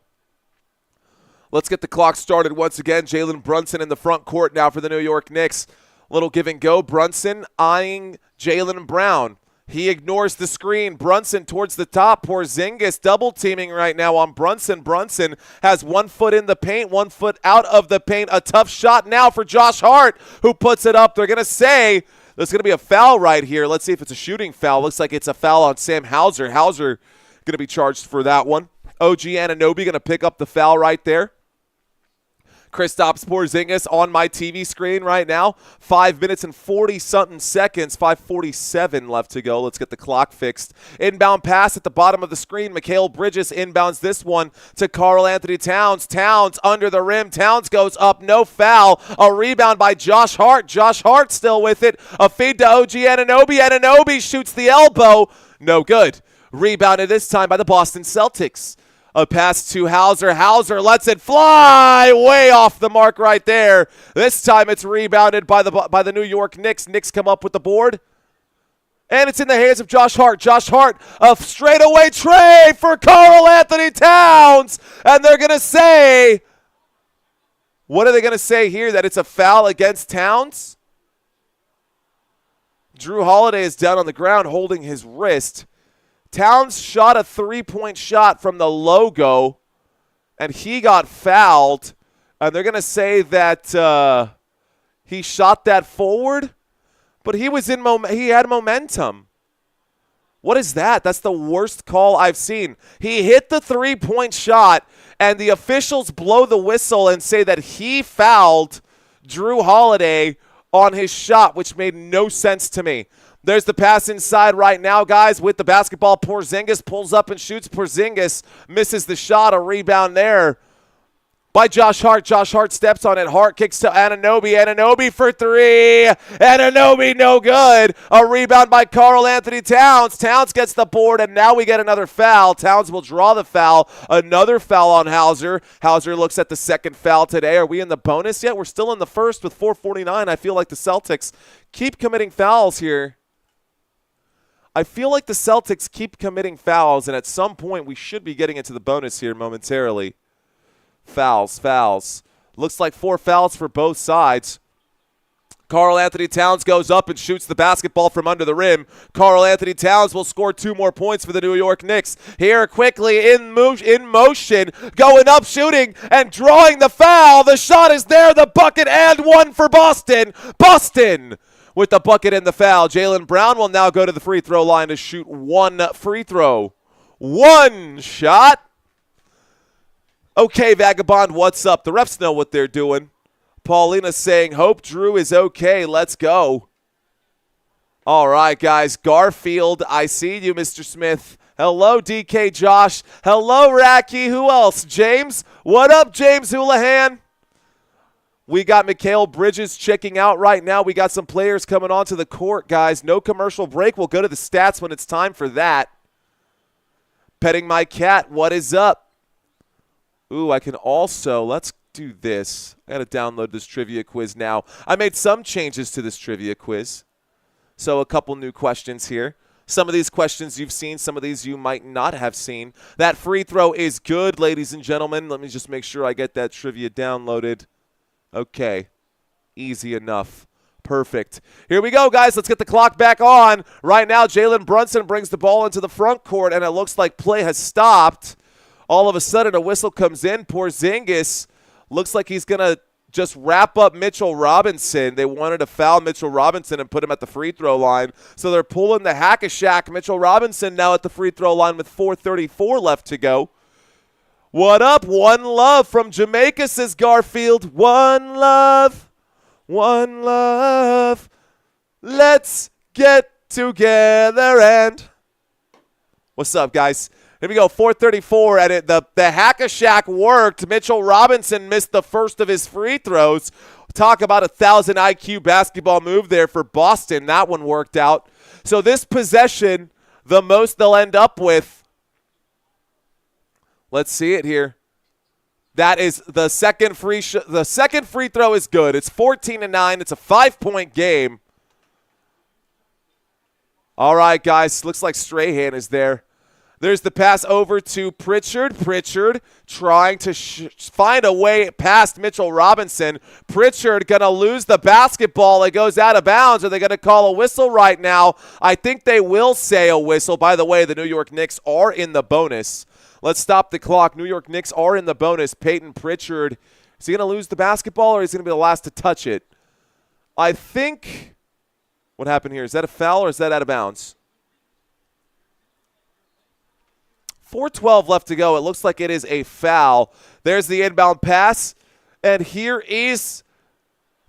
Let's get the clock started once again. Jaylen Brunson in the front court now for the New York Knicks. Little give and go. Brunson eyeing Jaylen Brown. He ignores the screen. Brunson towards the top. Porzingis double teaming right now on Brunson. Brunson has 1 foot in the paint, 1 foot out of the paint. A tough shot now for Josh Hart, who puts it up. They're going to say there's going to be a foul right here. Let's see if it's a shooting foul. Looks like it's a foul on Sam Hauser. Hauser going to be charged for that one. OG Anunoby going to pick up the foul right there. Kristaps Porzingis on my TV screen right now. 5 minutes and 40-something seconds. 5:47 left to go. Let's get the clock fixed. Inbound pass at the bottom of the screen. Mikal Bridges inbounds this one to Karl Anthony Towns. Towns under the rim. Towns goes up. No foul. A rebound by Josh Hart. Josh Hart still with it. A feed to OG Anunoby. Anunoby shoots the elbow. No good. Rebounded this time by the Boston Celtics. A pass to Hauser. Hauser lets it fly way off the mark right there. This time it's rebounded by the New York Knicks. Knicks come up with the board. And it's in the hands of Josh Hart. Josh Hart, a straightaway tray for Karl Anthony Towns. And they're going to say, what are they going to say here? That it's a foul against Towns? Drew Holiday is down on the ground holding his wrist. Towns shot a 3-point shot from the logo, and he got fouled. And they're going to say that he shot that forward, but he was he had momentum. What is that? That's the worst call I've seen. He hit the 3-point shot, and the officials blow the whistle and say that he fouled Drew Holiday on his shot, which made no sense to me. There's the pass inside right now, guys, with the basketball. Porzingis pulls up and shoots. Porzingis misses the shot. A rebound there by Josh Hart. Josh Hart steps on it. Hart kicks to Anunoby. Anunoby for 3. Anunoby no good. A rebound by Karl Anthony Towns. Towns gets the board, and now we get another foul. Towns will draw the foul. Another foul on Hauser. Hauser looks at the second foul today. Are we in the bonus yet? We're still in the first with 4:49. I feel like the Celtics keep committing fouls here. And at some point we should be getting into the bonus here momentarily. Fouls. Looks like 4 fouls for both sides. Karl Anthony Towns goes up and shoots the basketball from under the rim. Karl Anthony Towns will score 2 more points for the New York Knicks. Here quickly in motion, going up, shooting, and drawing the foul. The shot is there, the bucket, and 1 for Boston. Boston with the bucket and the foul. Jaylen Brown will now go to the free throw line to shoot 1 free throw. 1 shot. Okay, Vagabond, what's up? The refs know what they're doing. Paulina saying, hope Drew is okay. Let's go. All right, guys. Garfield, I see you, Mr. Smith. Hello, DK Josh. Hello, Racky. Who else? James? What up, James Houlihan? We got Mikal Bridges checking out right now. We got some players coming onto the court, guys. No commercial break. We'll go to the stats when it's time for that. Petting my cat. What is up? Ooh, I can also, let's do this. I got to download this trivia quiz now. I made some changes to this trivia quiz. So a couple new questions here. Some of these questions you've seen. Some of these you might not have seen. That free throw is good, ladies and gentlemen. Let me just make sure I get that trivia downloaded. Okay, easy enough. Perfect. Here we go, guys. Let's get the clock back on. Right now, Jaylen Brunson brings the ball into the front court, and it looks like play has stopped. All of a sudden, a whistle comes in. Porzingis looks like he's going to just wrap up Mitchell Robinson. They wanted to foul Mitchell Robinson and put him at the free throw line. So they're pulling the hack-a-shack. Mitchell Robinson now at the free throw line with 4:34 left to go. What up? One love from Jamaica, says Garfield. One love. One love. Let's get together and... What's up, guys? Here we go, 4:34, and the hack-a-shack worked. Mitchell Robinson missed the first of his free throws. Talk about a 1,000 IQ basketball move there for Boston. That one worked out. So this possession, the most they'll end up with, let's see it here. That is the second free throw is good. It's 14-9. It's a 5-point game. All right, guys. Looks like Strahan is there. There's the pass over to Pritchard. Pritchard trying to find a way past Mitchell Robinson. Pritchard going to lose the basketball. It goes out of bounds. Are they going to call a whistle right now? I think they will say a whistle. By the way, the New York Knicks are in the bonus. Let's stop the clock. New York Knicks are in the bonus. Peyton Pritchard, is he going to lose the basketball or is he going to be the last to touch it? I think, what happened here? Is that a foul or is that out of bounds? 4:12 left to go. It looks like it is a foul. There's the inbound pass. And here is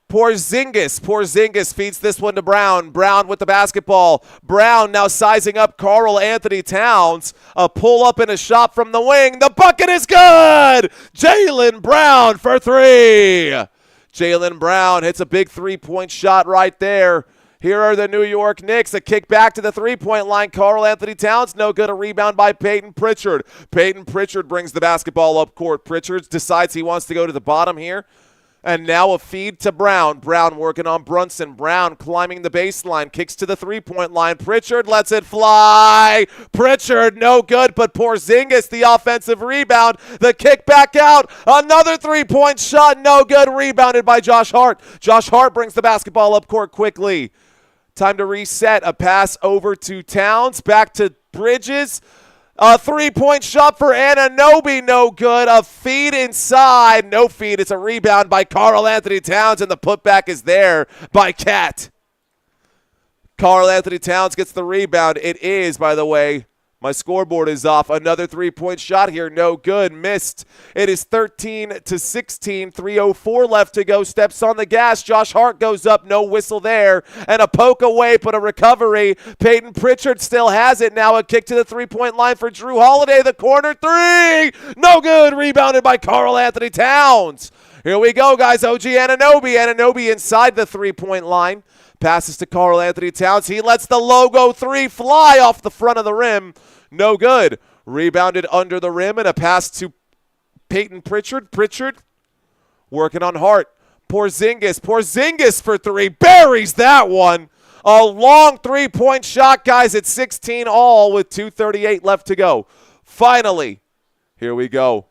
Porzingis. Porzingis feeds this one to Brown. Brown with the basketball. Brown now sizing up Karl Anthony Towns. A pull-up and a shot from the wing. The bucket is good! Jaylen Brown for three. Jaylen Brown hits a big three-point shot right there. Here are the New York Knicks. A kick back to the three-point line. Karl Anthony Towns, no good. A rebound by Peyton Pritchard. Peyton Pritchard brings the basketball up court. Pritchard decides he wants to go to the bottom here. And now a feed to Brown. Brown working on Brunson. Brown climbing the baseline. Kicks to the three-point line. Pritchard lets it fly. Pritchard, no good, but Porzingis, the offensive rebound. The kick back out. Another three-point shot, no good. Rebounded by Josh Hart. Josh Hart brings the basketball up court quickly. Time to reset. A pass over to Towns. Back to Bridges. A three-point shot for Anunoby. No good. A feed inside. No feed. It's a rebound by Karl Anthony Towns, and the putback is there by Cat. Karl Anthony Towns gets the rebound. It is, by the way, my scoreboard is off. Another three-point shot here. No good. Missed. It is 13-16. 3:04 left to go. Steps on the gas. Josh Hart goes up. No whistle there. And a poke away, but a recovery. Peyton Pritchard still has it. Now a kick to the three-point line for Drew Holiday. The corner three. No good. Rebounded by Karl Anthony Towns. Here we go, guys. OG Anunoby. Anunoby inside the three-point line. Passes to Karl Anthony Towns. He lets the logo three fly off the front of the rim. No good. Rebounded under the rim and a pass to Peyton Pritchard. Pritchard working on Hart. Porzingis. Porzingis for three. Buries that one. A long three-point shot, guys. It's 16 all with 2:38 left to go. Finally, here we go.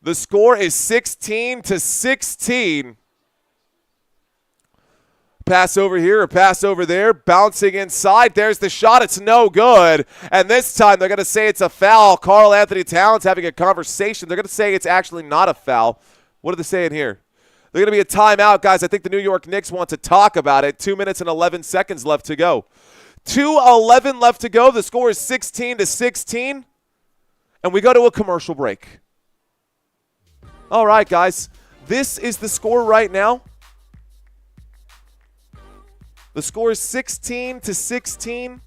The score is 16-16. Pass over here, a pass over there, bouncing inside. There's the shot. It's no good. And this time they're going to say it's a foul. Karl Anthony Towns having a conversation. They're going to say it's actually not a foul. What are they saying here? They're going to be a timeout, guys. I think the New York Knicks want to talk about it. 2 minutes and 11 seconds left to go. 2:11 left to go. The score is 16-16. And we go to a commercial break. All right, guys. This is the score right now. The score is 16-16.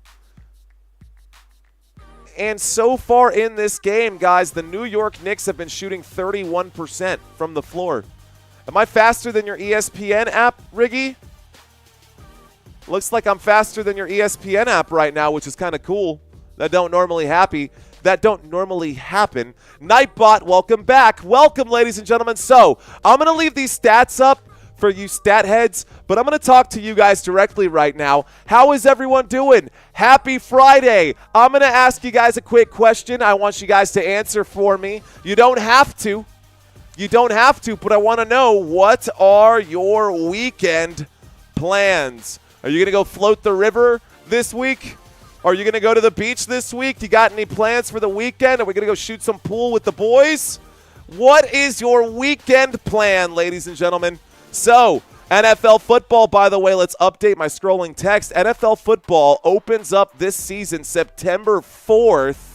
And so far in this game, guys, the New York Knicks have been shooting 31% from the floor. Am I faster than your ESPN app, Riggy? Looks like I'm faster than your ESPN app right now, which is kind of cool. That don't normally happen. Nightbot, welcome back. Welcome, ladies and gentlemen. So I'm going to leave these stats up for you stat heads, but I'm going to talk to you guys directly right now. How is everyone doing? Happy Friday. I'm going to ask you guys a quick question. I want you guys to answer for me. You don't have to. But I want to know, what are your weekend plans? Are you going to go float the river this week? Are you going to go to the beach this week? You got any plans for the weekend? Are we going to go shoot some pool with the boys? What is your weekend plan, ladies and gentlemen? So, NFL football, by the way, let's update my scrolling text. NFL football opens up this season September 4th.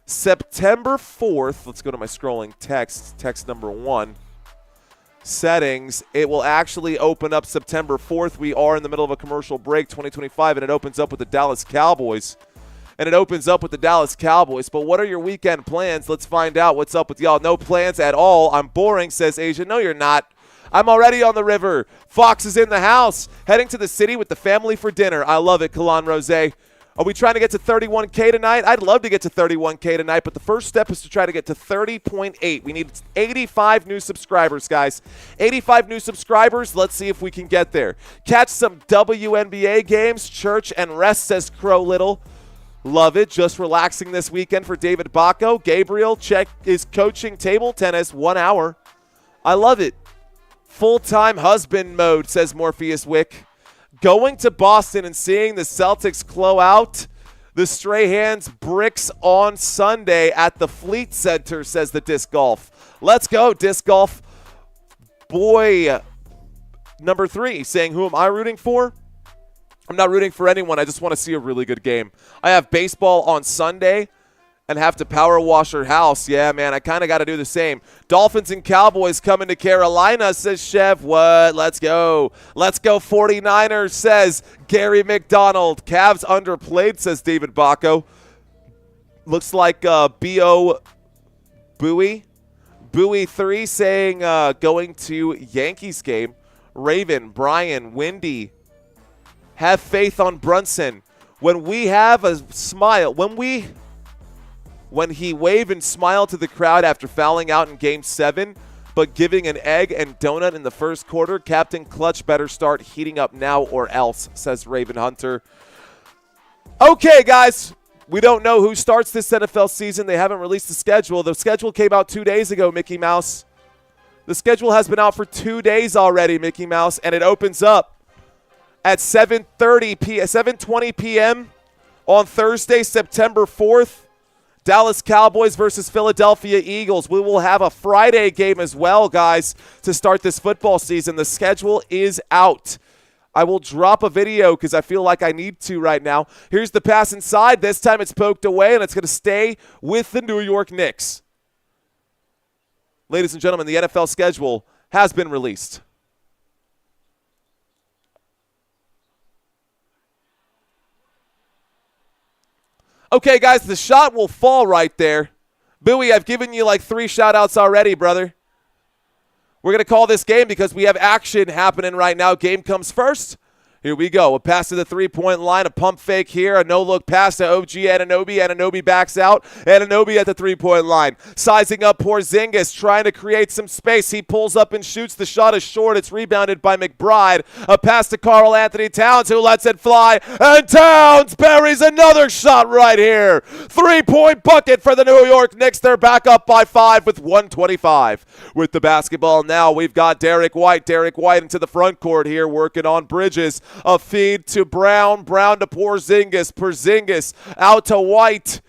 September 4th. Let's go to my scrolling text. Text number 1. Settings. It will actually open up September 4th. We are in the middle of a commercial break, 2025, and it opens up with the Dallas Cowboys. But what are your weekend plans? Let's find out what's up with y'all. No plans at all. I'm boring, says Asia. No, you're not. I'm already on the river. Fox is in the house. Heading to the city with the family for dinner. I love it, Kalan Rose. Are we trying to get to 31K tonight? I'd love to get to 31K tonight, but the first step is to try to get to 30.8. We need 85 new subscribers, guys. 85 new subscribers. Let's see if we can get there. Catch some WNBA games. Church and rest, says Crow Little. Love it. Just relaxing this weekend for David Bacco. Gabriel, check is coaching table tennis 1 hour. I love it. Full-time husband mode, says Morpheus Wick. Going to Boston and seeing the Celtics close out the Strahan's bricks on Sunday at the Fleet Center, says the Disc Golf. Let's go, Disc Golf. Boy, number 3, saying, who am I rooting for? I'm not rooting for anyone. I just want to see a really good game. I have baseball on Sunday and have to power wash her house. Yeah, man, I kind of got to do the same. Dolphins and Cowboys coming to Carolina, says Chev. What? Let's go. Let's go 49ers, says Gary McDonald. Cavs underplayed, says David Bacco. Looks like B.O. Bowie 3 saying going to Yankees game. Raven, Brian, Wendy, have faith on Brunson. When we have a smile, when he waved and smiled to the crowd after fouling out in Game 7, but giving an egg and donut in the first quarter, Captain Clutch better start heating up now or else, says Raven Hunter. Okay, guys, we don't know who starts this NFL season. They haven't released the schedule. The schedule came out 2 days ago, Mickey Mouse. The schedule has been out for 2 days already, Mickey Mouse, and it opens up at 7:20 p.m. on Thursday, September 4th. Dallas Cowboys versus Philadelphia Eagles. We will have a Friday game as well, guys, to start this football season. The schedule is out. I will drop a video because I feel like I need to right now. Here's the pass inside. This time it's poked away, and it's going to stay with the New York Knicks. Ladies and gentlemen, the NFL schedule has been released. Okay, guys, the shot will fall right there. Bowie, I've given you like 3 shout-outs already, brother. We're going to call this game because we have action happening right now. Game comes first. Here we go. A pass to the three-point line, a pump fake here, a no-look pass to OG Anunoby. Anunoby backs out. Anunoby at the three-point line. Sizing up Porzingis, trying to create some space. He pulls up and shoots. The shot is short. It's rebounded by McBride. A pass to Karl Anthony Towns, who lets it fly. And Towns buries another shot right here. 3-point bucket for the New York Knicks. They're back up by 5 with 1:25. With the basketball now, we've got Derrick White. Derrick White into the front court here, working on Bridges. A feed to Brown. Brown to Porzingis. Porzingis out to White.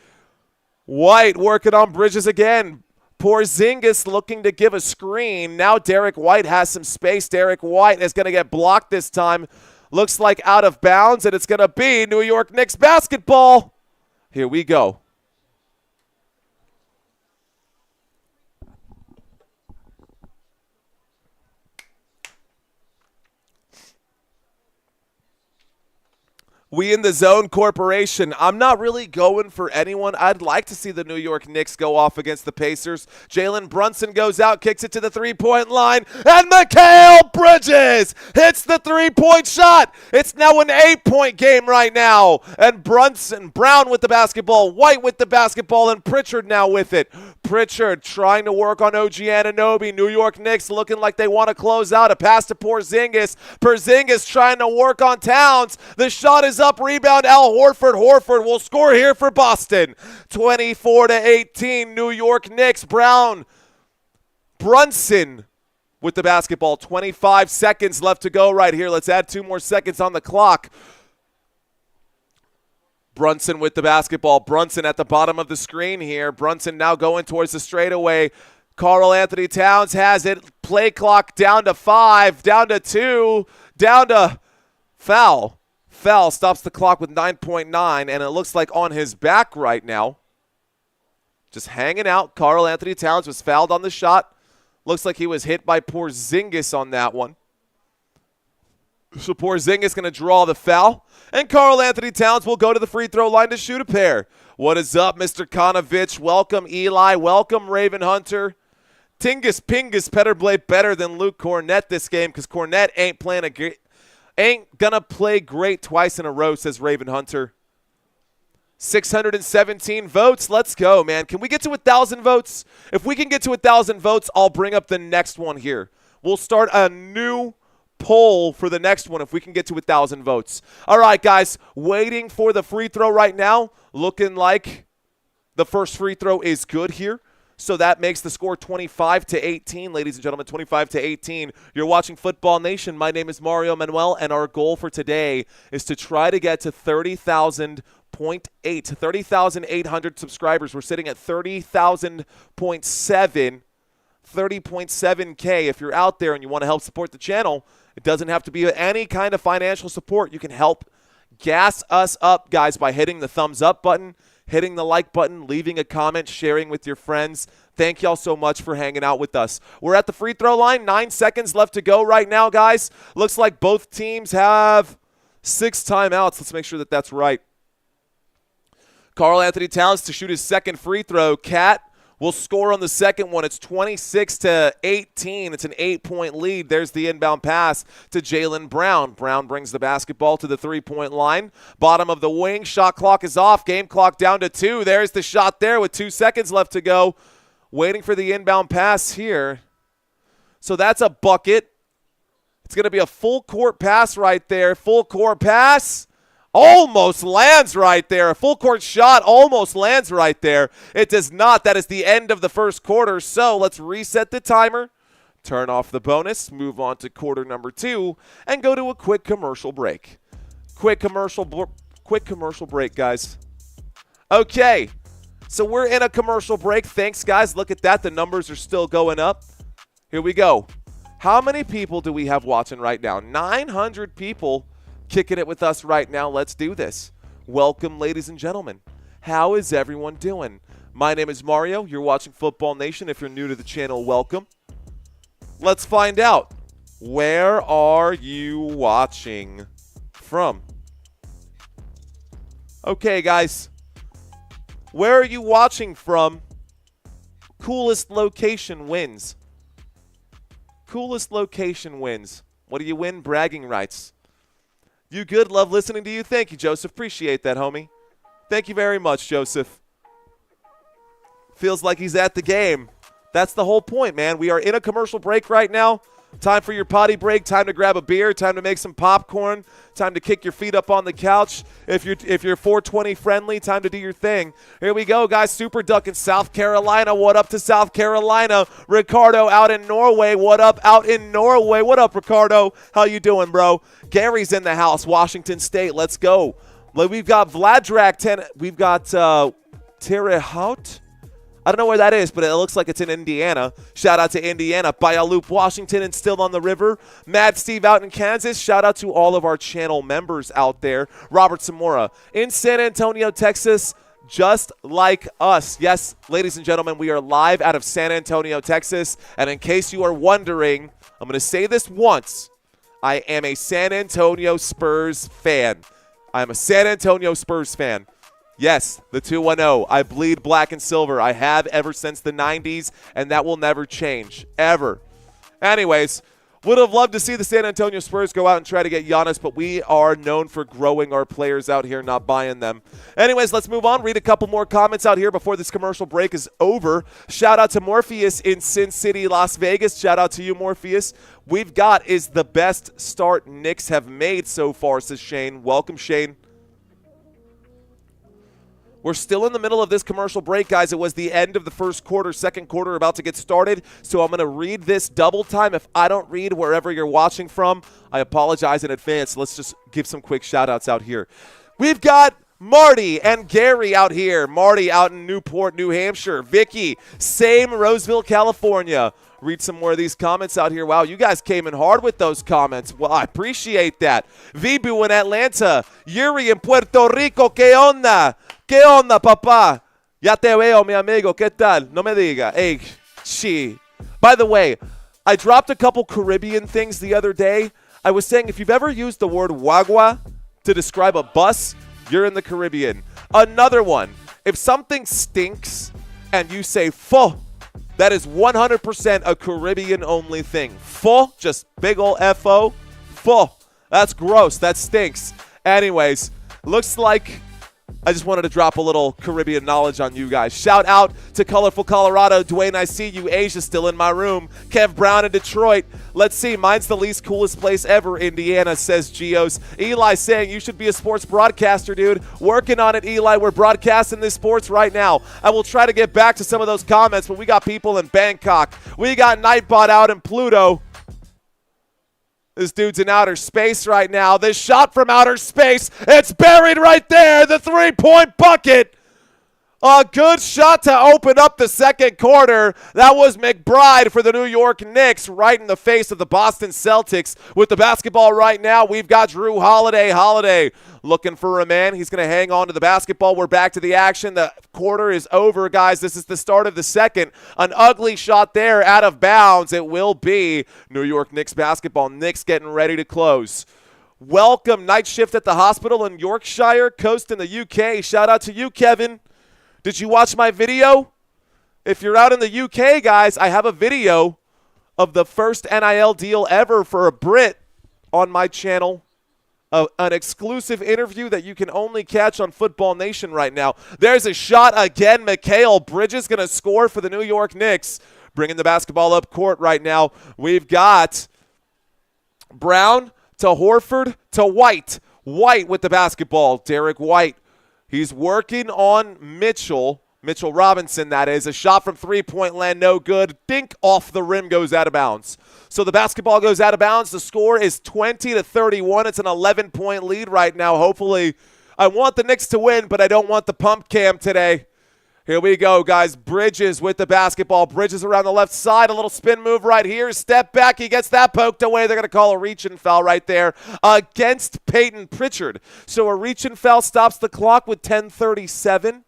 White working on Bridges again. Porzingis looking to give a screen. Now Derrick White has some space. Derrick White is going to get blocked this time. Looks like out of bounds, and it's going to be New York Knicks basketball. Here we go. We in the Zone Corporation. I'm not really going for anyone. I'd like to see the New York Knicks go off against the Pacers. Jalen Brunson goes out, kicks it to the three-point line, and Mikal Bridges hits the three-point shot. It's now an 8-point game right now. And Brunson, Brown with the basketball, White with the basketball, and Pritchard now with it. Pritchard trying to work on OG Anunoby. New York Knicks looking like they want to close out. A pass to Porzingis. Porzingis trying to work on Towns. The shot is up, rebound, Al Horford. Horford will score here for Boston. 24-18, New York Knicks. Brunson with the basketball. 25 seconds left to go right here. Let's add 2 more seconds on the clock. Brunson with the basketball. Brunson at the bottom of the screen here. Brunson now going towards the straightaway. Karl Anthony Towns has it. Play clock down to 5, down to 2, down to foul. Foul stops the clock with 9.9, and it looks like on his back right now. Just hanging out. Karl Anthony Towns was fouled on the shot. Looks like he was hit by Porzingis on that one. So Porzingis going to draw the foul. And Karl Anthony Towns will go to the free throw line to shoot a pair. What is up, Mr. Konovich? Welcome, Eli. Welcome, Raven Hunter. Tingus Pingus Petterblade better than Luke Cornett this game because Cornett ain't going to play great twice in a row, says Raven Hunter. 617 votes. Let's go, man. Can we get to 1,000 votes? If we can get to 1,000 votes, I'll bring up the next one here. We'll start a new poll for the next one if we can get to 1,000 votes. All right, guys. Waiting for the free throw right now. Looking like the first free throw is good here. So that makes the score 25-18, ladies and gentlemen, 25-18. You're watching Football Nation. My name is Mario Manuel, and our goal for today is to try to get to 30,800 subscribers. We're sitting at 30,000.7, 30.7K. If you're out there and you want to help support the channel, it doesn't have to be any kind of financial support. You can help gas us up, guys, by hitting the thumbs up button, hitting the like button, leaving a comment, sharing with your friends. Thank y'all so much for hanging out with us. We're at the free throw line. 9 seconds left to go right now, guys. Looks like both teams have 6 timeouts. Let's make sure that that's right. Karl Anthony Towns to shoot his second free throw. Cat will score on the second one. It's 26-18. It's an 8-point lead. There's the inbound pass to Jaylen Brown. Brown brings the basketball to the three-point line. Bottom of the wing. Shot clock is off. Game clock down to 2. There's the shot there with 2 seconds left to go. Waiting for the inbound pass here. So that's a bucket. It's going to be a full court pass right there. Full court pass. Almost lands right there. A full court shot almost lands right there. It does not. That is the end of the first quarter. So let's reset the timer, turn off the bonus, move on to quarter number 2, and go to a quick commercial break. Quick commercial break, guys. Okay, so we're in a commercial break. Thanks, guys. Look at that. The numbers are still going up. Here we go. How many people do we have watching right now? 900 people kicking it with us right now. Let's do this. Welcome, ladies and gentlemen. How is everyone doing? My name is Mario. You're watching Football Nation. If you're new to the channel, welcome. Let's find out. Where are you watching from? Okay, guys. Where are you watching from? Coolest location wins. Coolest location wins. What do you win? Bragging rights. You good? Love listening to you. Thank you, Joseph. Appreciate that, homie. Thank you very much, Joseph. Feels like he's at the game. That's the whole point, man. We are in a commercial break right now. Time for your potty break. Time to grab a beer. Time to make some popcorn. Time to kick your feet up on the couch. If you're 420 friendly, time to do your thing. Here we go, guys. Super Duck in South Carolina. What up to South Carolina? Ricardo out in Norway. What up out in Norway? What up, Ricardo? How you doing, bro? Gary's in the house. Washington State. Let's go. We've got Vladrak 10. We've got Terre Haute. I don't know where that is, but it looks like it's in Indiana. Shout out to Indiana. Bayaloop, Washington, and Still on the River. Mad Steve out in Kansas. Shout out to all of our channel members out there. Robert Zamora in San Antonio, Texas, just like us. Yes, ladies and gentlemen, we are live out of San Antonio, Texas. And in case you are wondering, I'm going to say this once. I am a San Antonio Spurs fan. I am a San Antonio Spurs fan. Yes, the 2-1-0. I bleed black and silver. I have ever since the 90s, and that will never change, ever. Anyways, would have loved to see the San Antonio Spurs go out and try to get Giannis, but we are known for growing our players out here, not buying them. Anyways, let's move on. Read a couple more comments out here before this commercial break is over. Shout out to Morpheus in Sin City, Las Vegas. Shout out to you, Morpheus. We've got is the best start Knicks have made so far, says Shane. Welcome, Shane. We're still in the middle of this commercial break, guys. It was the end of the first quarter, second quarter about to get started. So I'm going to read this double time. If I don't read wherever you're watching from, I apologize in advance. Let's just give some quick shout-outs out here. We've got Marty and Gary out here. Marty out in Newport, New Hampshire. Vicky, same Roseville, California. Read some more of these comments out here. Wow, you guys came in hard with those comments. Well, I appreciate that. Vibu in Atlanta. Yuri in Puerto Rico. ¿Qué onda? ¿Qué onda, papá? Ya te veo, mi amigo. ¿Qué tal? No me diga. Hey, she. By the way, I dropped a couple Caribbean things the other day. I was saying if you've ever used the word wagwa to describe a bus, you're in the Caribbean. Another one. If something stinks and you say pho, that is 100% a Caribbean-only thing. Pho, just big ol' F-O. Pho. That's gross. That stinks. Anyways, looks like I just wanted to drop a little Caribbean knowledge on you guys. Shout out to Colorful Colorado. Dwayne, I see you. Asia still in my room. Kev Brown in Detroit. Let's see. Mine's the least coolest place ever, Indiana, says Geos. Eli saying you should be a sports broadcaster, dude. Working on it, Eli. We're broadcasting this sports right now. I will try to get back to some of those comments, but we got people in Bangkok. We got Nightbot out in Pluto. This dude's in outer space right now. This shot from outer space, it's buried right there, the three-point bucket. A good shot to open up the second quarter. That was McBride for the New York Knicks, right in the face of the Boston Celtics. With the basketball right now, we've got Drew Holiday. Holiday looking for a man. He's going to hang on to the basketball. We're back to the action. The quarter is over, guys. This is the start of the second. An ugly shot there out of bounds. It will be New York Knicks basketball. Knicks getting ready to close. Welcome, night shift at the hospital in Yorkshire, coast in the UK. Shout out to you, Kevin. Did you watch my video? If you're out in the UK, guys, I have a video of the first NIL deal ever for a Brit on my channel. An exclusive interview that you can only catch on Football Nation right now. There's a shot again. Mikal Bridges going to score for the New York Knicks. Bringing the basketball up court right now. We've got Brown to Horford to White. White with the basketball. Derrick White. He's working on Mitchell Robinson, that is. A shot from three-point land, no good. Dink off the rim, goes out of bounds. So the basketball goes out of bounds. The score is 20-31. It's an 11-point lead right now. Hopefully, I want the Knicks to win, but I don't want the pump cam today. Here we go, guys. Bridges with the basketball. Bridges around the left side. A little spin move right here. Step back. He gets that poked away. They're going to call a reach and foul right there against Peyton Pritchard. So a reach and foul stops the clock with 10:37.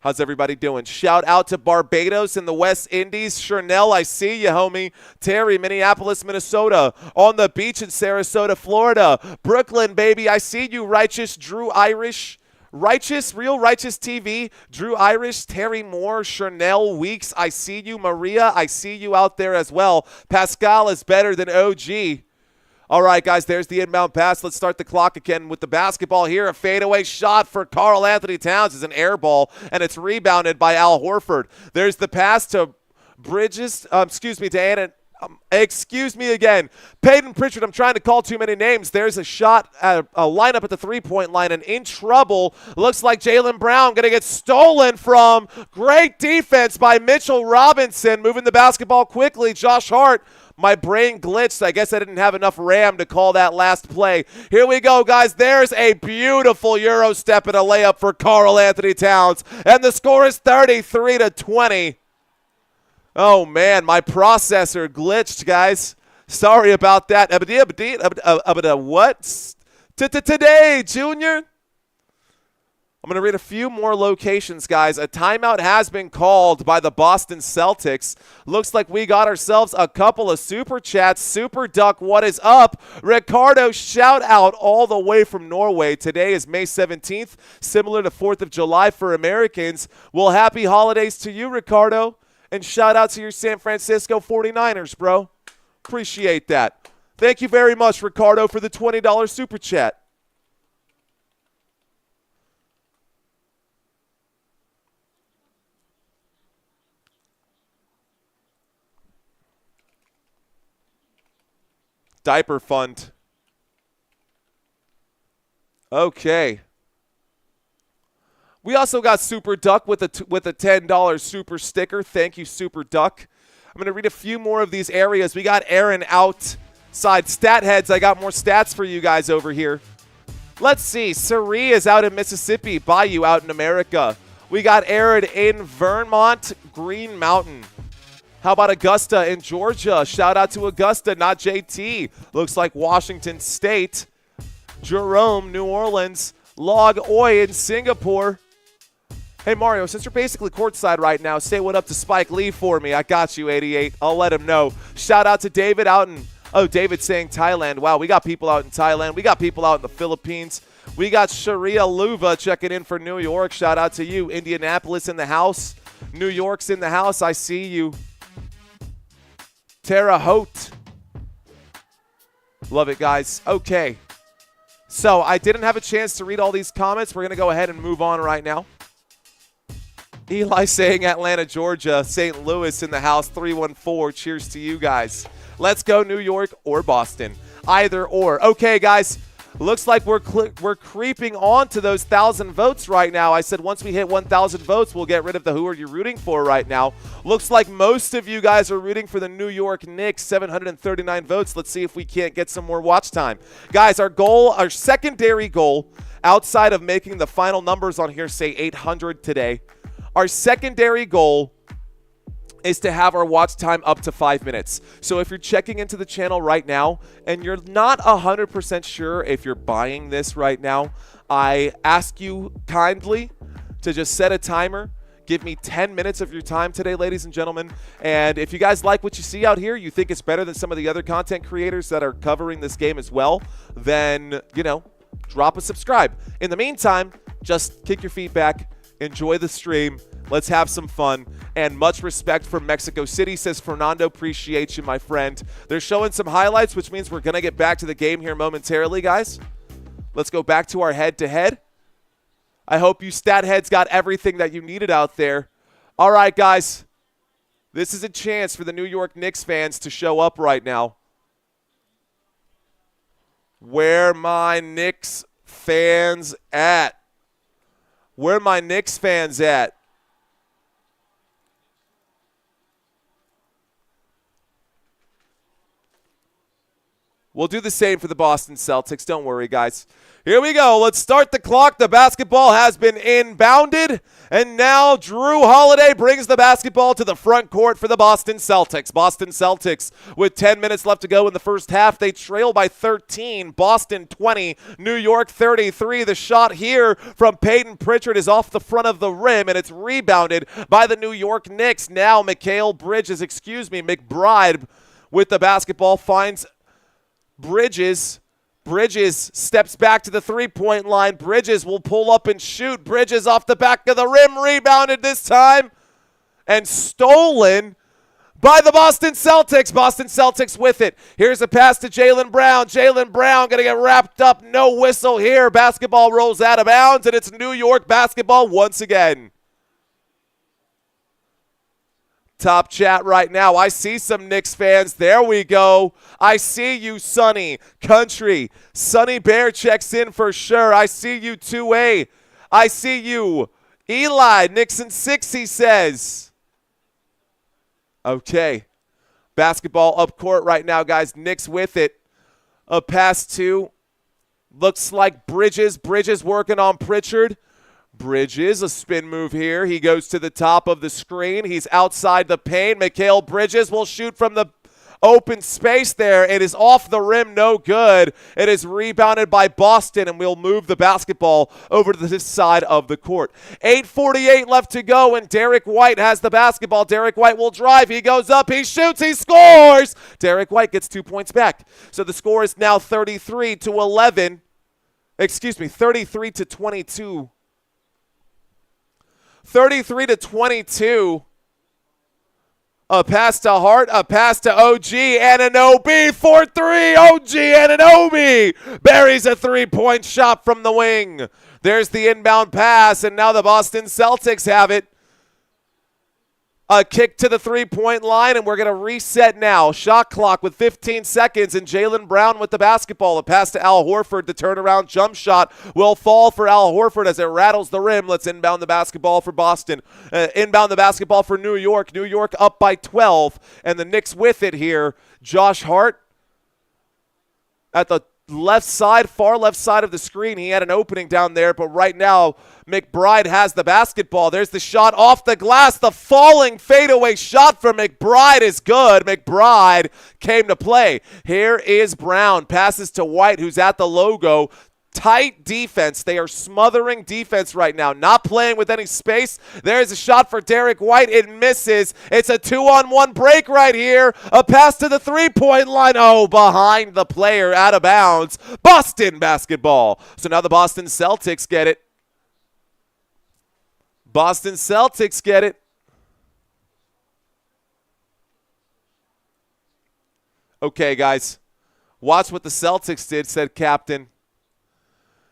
How's everybody doing? Shout out to Barbados in the West Indies. Chernell, I see you, homie. Terry, Minneapolis, Minnesota. On the beach in Sarasota, Florida. Brooklyn, baby. I see you, Righteous Drew Irish. Righteous, Real Righteous TV, Drew Irish, Terry Moore, Chernell Weeks, I see you. Maria, I see you out there as well. Pascal is better than OG. All right, guys, there's the inbound pass. Let's start the clock again with the basketball here. A fadeaway shot for Karl Anthony Towns is an air ball, and it's rebounded by Al Horford. There's the pass to Bridges, to Anna. Excuse me again. Peyton Pritchard, I'm trying to call too many names. There's a shot, a lineup at the three-point line, and in trouble. Looks like Jaylen Brown going to get stolen from. Great defense by Mitchell Robinson, moving the basketball quickly. Josh Hart, my brain glitched. I guess I didn't have enough RAM to call that last play. Here we go, guys. There's a beautiful Euro step and a layup for Karl Anthony Towns, and the score is 33-20. Oh, man, my processor glitched, guys. Sorry about that. What? Today, Junior? I'm going to read a few more locations, guys. A timeout has been called by the Boston Celtics. Looks like we got ourselves a couple of super chats. Super Duck, what is up? Ricardo, shout out all the way from Norway. Today is May 17th, similar to 4th of July for Americans. Well, happy holidays to you, Ricardo. And shout out to your San Francisco 49ers, bro. Appreciate that. Thank you very much, Ricardo, for the $20 super chat. Diaper fund. Okay. We also got Super Duck with a $10 super sticker. Thank you, Super Duck. I'm going to read a few more of these areas. We got Aaron outside. Stat heads, I got more stats for you guys over here. Let's see. Surrey is out in Mississippi. Bayou out in America. We got Arid in Vermont, Green Mountain. How about Augusta in Georgia? Shout out to Augusta, not JT. Looks like Washington State. Jerome, New Orleans. Log Oi in Singapore. Hey, Mario, since you're basically courtside right now, say what up to Spike Lee for me. I got you, 88. I'll let him know. Shout out to David out in, oh, David saying Thailand. Wow, we got people out in Thailand. We got people out in the Philippines. We got Sharia Luva checking in for New York. Shout out to you. Indianapolis in the house. New York's in the house. I see you. Terre Haute. Love it, guys. Okay. So I didn't have a chance to read all these comments. We're going to go ahead and move on right now. Eli saying Atlanta, Georgia. St. Louis in the house. 314. Cheers to you guys. Let's go New York or Boston. Either or. Okay, guys. Looks like we're creeping on to those 1,000 votes right now. I said once we hit 1,000 votes, we'll get rid of the who are you rooting for right now. Looks like most of you guys are rooting for the New York Knicks, 739 votes. Let's see if we can't get some more watch time. Guys, our goal, our secondary goal, outside of making the final numbers on here say 800 today, our secondary goal is to have our watch time up to 5 minutes. So if you're checking into the channel right now and you're not 100% sure if you're buying this right now, I ask you kindly to just set a timer. Give me 10 minutes of your time today, ladies and gentlemen. And if you guys like what you see out here, you think it's better than some of the other content creators that are covering this game as well, then, you know, drop a subscribe. In the meantime, just kick your feet back, enjoy the stream. Let's have some fun. And much respect for Mexico City, says Fernando. Appreciate you, my friend. They're showing some highlights, which means we're going to get back to the game here momentarily, guys. Let's go back to our head-to-head. I hope you stat heads got everything that you needed out there. All right, guys. This is a chance for the New York Knicks fans to show up right now. Where my Knicks fans at? Where my Knicks fans at? We'll do the same for the Boston Celtics. Don't worry, guys. Here we go. Let's start the clock. The basketball has been inbounded. And now Drew Holiday brings the basketball to the front court for the Boston Celtics. Boston Celtics with 10 minutes left to go in the first half. They trail by 13. Boston 20. New York 33. The shot here from Peyton Pritchard is off the front of the rim, and it's rebounded by the New York Knicks. Now McBride with the basketball finds Bridges. Bridges steps back to the three-point line. Bridges will pull up and shoot. Bridges off the back of the rim. Rebounded this time. And stolen by the Boston Celtics. Boston Celtics with it. Here's a pass to Jaylen Brown. Jaylen Brown going to get wrapped up. No whistle here. Basketball rolls out of bounds, and it's New York basketball once again. Top chat right now. I see some Knicks fans. There we go. I see you, Sonny. Country. Sonny Bear checks in for sure. I see you, 2A. I see you. Eli. Nixon 6, he says. Okay. Basketball up court right now, guys. Knicks with it. A pass to. Looks like Bridges. Bridges working on Pritchard. Bridges, a spin move here. He goes to the top of the screen. He's outside the paint. Mikal Bridges will shoot from the open space there. It is off the rim, no good. It is rebounded by Boston, and we'll move the basketball over to this side of the court. 8:48 left to go, and Derrick White has the basketball. Derrick White will drive. He goes up. He shoots. He scores. Derrick White gets 2 points back. So the score is now 33-11. Excuse me, 33-22. 33-22. A pass to Hart, a pass to OG Anunoby for 3. OG Anunoby buries a three-point shot from the wing. There's the inbound pass, and now the Boston Celtics have it. A kick to the three-point line, and we're going to reset now. Shot clock with 15 seconds, and Jaylen Brown with the basketball. A pass to Al Horford. The turnaround jump shot will fall for Al Horford as it rattles the rim. Let's inbound the basketball for Boston. Inbound the basketball for New York. New York up by 12, and the Knicks with it here. Josh Hart at the left side, far left side of the screen. He had an opening down there, but right now McBride has the basketball. There's the shot off the glass. The falling fadeaway shot from McBride is good. McBride came to play. Here is Brown. Passes to White, who's at the logo. Tight defense. They are smothering defense right now. Not playing with any space. There's a shot for Derrick White. It misses. It's a 2-on-1 break right here. A pass to the three-point line. Oh, behind the player, out of bounds. Boston basketball. So now the Boston Celtics get it. Boston Celtics get it. Okay, guys. Watch what the Celtics did, said Captain.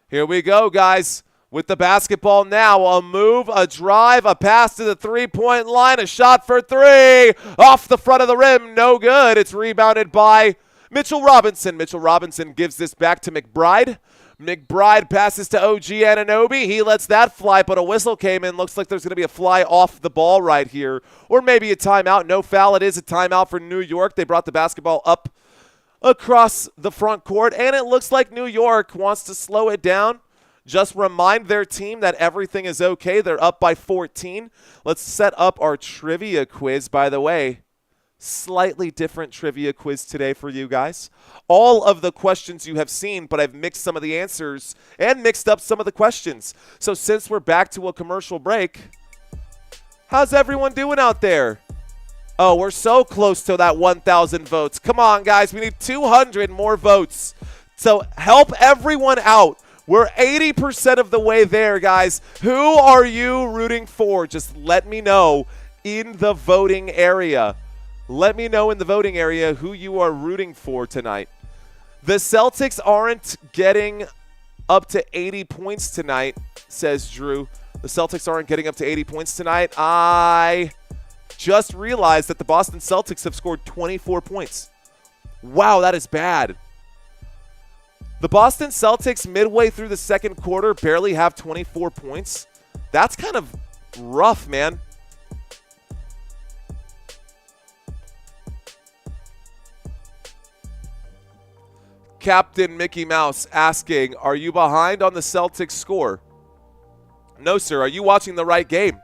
Here we go, guys, with the basketball now. A move, a drive, a pass to the three-point line, a shot for three. Off the front of the rim, no good. It's rebounded by Mitchell Robinson. Mitchell Robinson gives this back to McBride. McBride passes to OG Anunoby. He lets that fly, but a whistle came in. Looks like there's going to be a fly off the ball right here, or maybe a timeout. No foul. It is a timeout for New York. They brought the basketball up across the front court, and it looks like New York wants to slow it down. Just remind their team that everything is okay. They're up by 14. Let's set up our trivia quiz, by the way. Slightly different trivia quiz today for you guys. All of the questions you have seen, but I've mixed some of the answers and mixed up some of the questions. So since we're back to a commercial break, how's everyone doing out there? Oh, we're so close to that 1,000 votes. Come on, guys. We need 200 more votes. So help everyone out. We're 80% of the way there, guys. Who are you rooting for? Just let me know in the voting area. Let me know in the voting area who you are rooting for tonight. The Celtics aren't getting up to 80 points tonight, says Drew. The Celtics aren't getting up to 80 points tonight. I just realized that the Boston Celtics have scored 24 points. Wow, that is bad. The Boston Celtics midway through the second quarter barely have 24 points. That's kind of rough, man. Captain Mickey Mouse asking, are you behind on the Celtics score? No, sir. Are you watching the right game?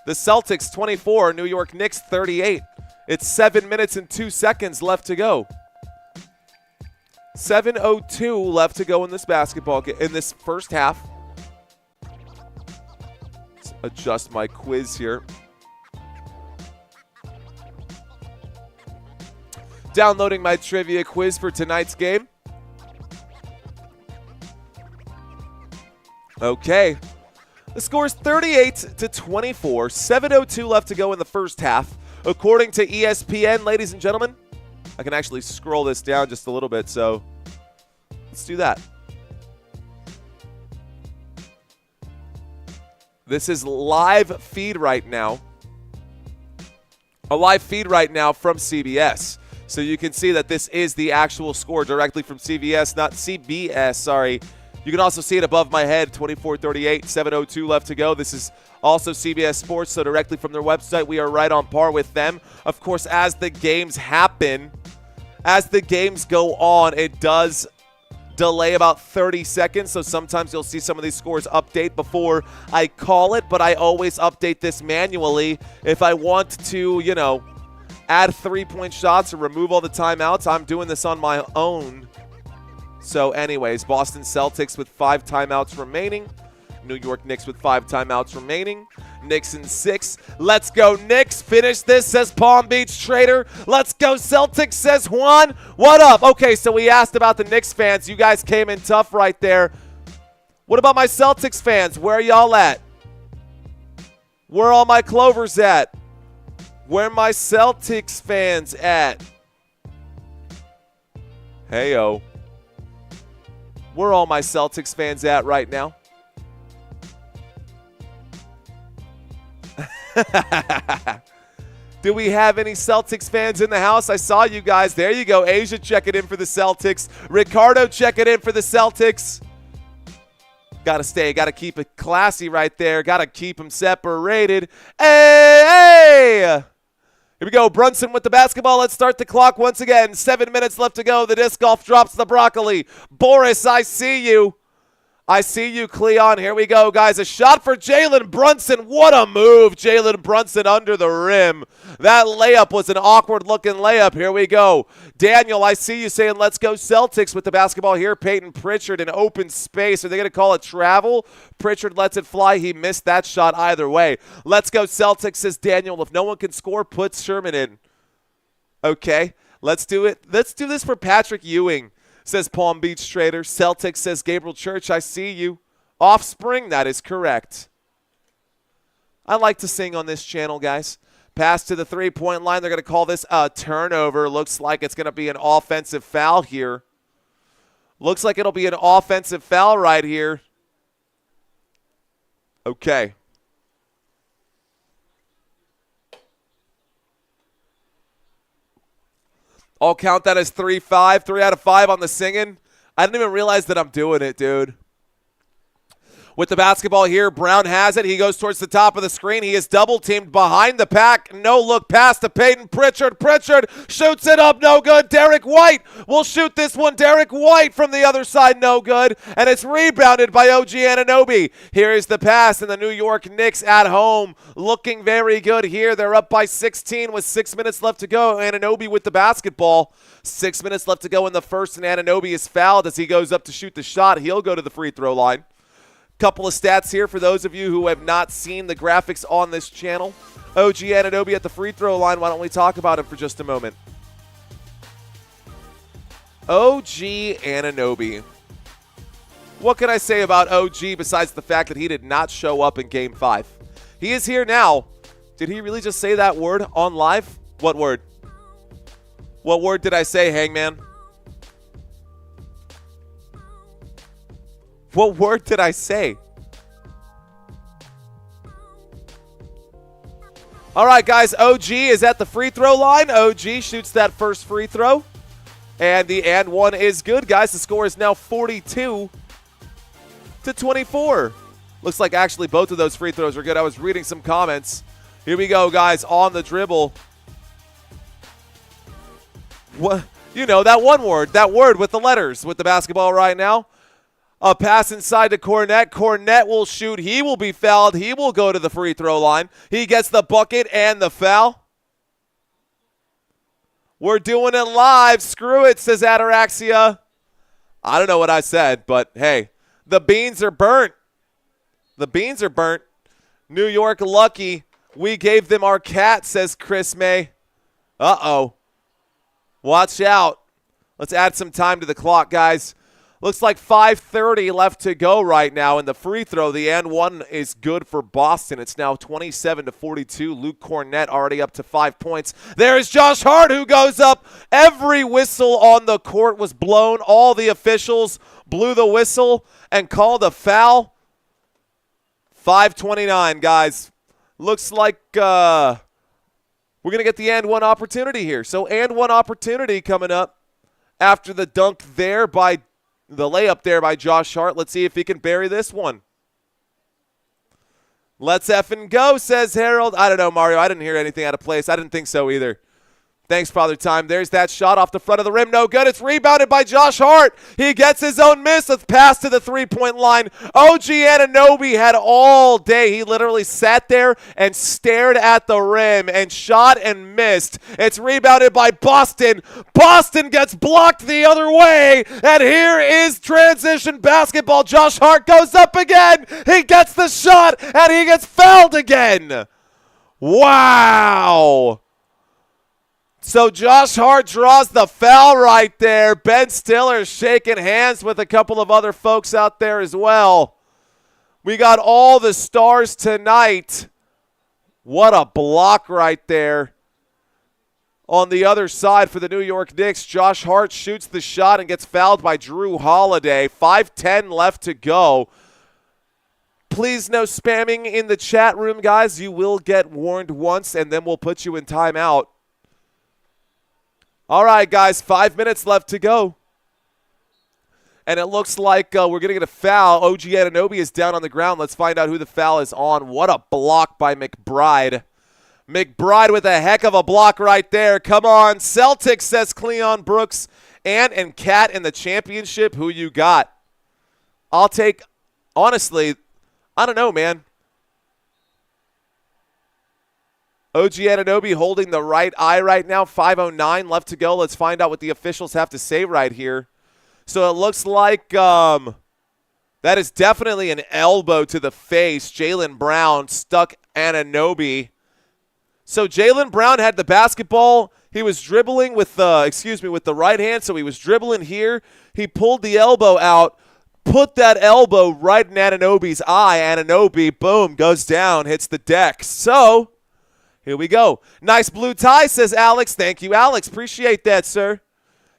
The Celtics 24, New York Knicks 38. It's 7 minutes and 2 seconds left to go. 7:02 left to go in this basketball game, in this first half. Let's adjust my quiz here. Downloading my trivia quiz for tonight's game. Okay. The score is 38-24. 7:02 left to go in the first half. According to ESPN, ladies and gentlemen, I can actually scroll this down just a little bit, so let's do that. This is live feed right now. A live feed right now from CBS. So you can see that this is the actual score directly from CBS, not CBS, sorry. You can also see it above my head, 24-38, 7:02 left to go. This is also CBS Sports, so directly from their website, we are right on par with them. Of course, as the games happen, as the games go on, it does delay about 30 seconds, so sometimes you'll see some of these scores update before I call it, but I always update this manually. If I want to, you know, add three-point shots or remove all the timeouts, I'm doing this on my own. So anyways, Boston Celtics with 5 timeouts remaining. New York Knicks with 5 timeouts remaining. Knicks in 6. Let's go Knicks. Finish this, says Palm Beach Trader. Let's go Celtics, says Juan. What up? Okay, so we asked about the Knicks fans. You guys came in tough right there. What about my Celtics fans? Where are y'all at? Where are all my Clovers at? Where my Celtics fans at? Hey-o. Where are all my Celtics fans at right now? Do we have any Celtics fans in the house? I saw you guys. There you go. Asia checking in for the Celtics. Ricardo checking in for the Celtics. Got to stay. Got to keep it classy right there. Got to keep them separated. Hey! Here we go. Brunson with the basketball. Let's start the clock once again. 7 minutes left to go. The disc golf drops the broccoli. Boris, I see you. I see you, Cleon. Here we go, guys. A shot for Jalen Brunson. What a move. Jalen Brunson under the rim. That layup was an awkward-looking layup. Here we go. Daniel, I see you saying, let's go Celtics with the basketball here. Peyton Pritchard in open space. Are they going to call it travel? Pritchard lets it fly. He missed that shot either way. Let's go Celtics, says Daniel. If no one can score, put Sherman in. Okay, let's do it. Let's do this for Patrick Ewing, says Palm Beach Trader. Celtics, says Gabriel Church. I see you. Offspring, that is correct. I like to sing on this channel, guys. Pass to the three-point line. They're going to call this a turnover. Looks like it's going to be an offensive foul here. Looks like it'll be an offensive foul right here. Okay. I'll count that as 3-5. 3 out of 5 on the singing. I didn't even realize that I'm doing it, dude. With the basketball here, Brown has it. He goes towards the top of the screen. He is double-teamed behind the pack. No look pass to Peyton Pritchard. Pritchard shoots it up. No good. Derrick White will shoot this one. Derrick White from the other side. No good. And it's rebounded by OG Anunoby. Here is the pass, and the New York Knicks at home looking very good here. They're up by 16 with 6 minutes left to go. Anunoby with the basketball. 6 minutes left to go in the first, and Anunoby is fouled as he goes up to shoot the shot. He'll go to the free throw line. Couple of stats here for those of you who have not seen the graphics on this channel. OG Anunoby at the free throw line. Why don't we talk about him for just a moment? OG Anunoby. What can I say about OG besides the fact that he did not show up in Game 5? He is here now. Did he really just say that word on live? What word? What word did I say, Hangman? What word did I say? All right, guys. OG is at the free throw line. OG shoots that first free throw. And the and one is good, guys. The score is now 42-24. Looks like actually both of those free throws are good. I was reading some comments. Here we go, guys, on the dribble. What? You know, that one word, that word with the letters with the basketball right now. A pass inside to Cornette. Cornette will shoot. He will be fouled. He will go to the free throw line. He gets the bucket and the foul. We're doing it live. Screw it, says Ataraxia. I don't know what I said, but hey, the beans are burnt. The beans are burnt. New York lucky. We gave them our cat, says Chris May. Uh-oh. Watch out. Let's add some time to the clock, guys. Looks like 5:30 left to go right now. And the free throw, the and one is good for Boston. It's now 27-42. Luke Cornette already up to 5 points. There's Josh Hart who goes up. Every whistle on the court was blown. All the officials blew the whistle and called a foul. 5:29, guys. Looks like we're going to get the and one opportunity here. So and one opportunity coming up after the dunk there by the layup there by Josh Hart. Let's see if he can bury this one. Let's effing go, says Harold. I don't know, Mario. I didn't hear anything out of place. I didn't think so either. Thanks, Father Time. There's that shot off the front of the rim. No good. It's rebounded by Josh Hart. He gets his own miss. A pass to the three-point line. OG Anunoby had all day. He literally sat there and stared at the rim and shot and missed. It's rebounded by Boston. Boston gets blocked the other way. And here is transition basketball. Josh Hart goes up again. He gets the shot, and he gets fouled again. Wow. So Josh Hart draws the foul right there. Ben Stiller shaking hands with a couple of other folks out there as well. We got all the stars tonight. What a block right there. On the other side for the New York Knicks, Josh Hart shoots the shot and gets fouled by Drew Holiday. 5:10 left to go. Please no spamming in the chat room, guys. You will get warned once, and then we'll put you in timeout. All right, guys, 5 minutes left to go. And it looks like we're going to get a foul. OG Anunoby is down on the ground. Let's find out who the foul is on. What a block by McBride. McBride with a heck of a block right there. Come on. Celtics, says Cleon Brooks. Ant and Cat in the championship. Who you got? I'll take, honestly, I don't know, man. OG Anunoby holding the right eye right now. 5:09 left to go. Let's find out what the officials have to say right here. So it looks like that is definitely an elbow to the face. Jaylen Brown stuck Anunoby. So Jaylen Brown had the basketball. He was dribbling with the right hand, so he was dribbling here. He pulled the elbow out, put that elbow right in Anunoby's eye. Anunoby, boom, goes down, hits the deck. So here we go. Nice blue tie, says Alex. Thank you, Alex. Appreciate that, sir.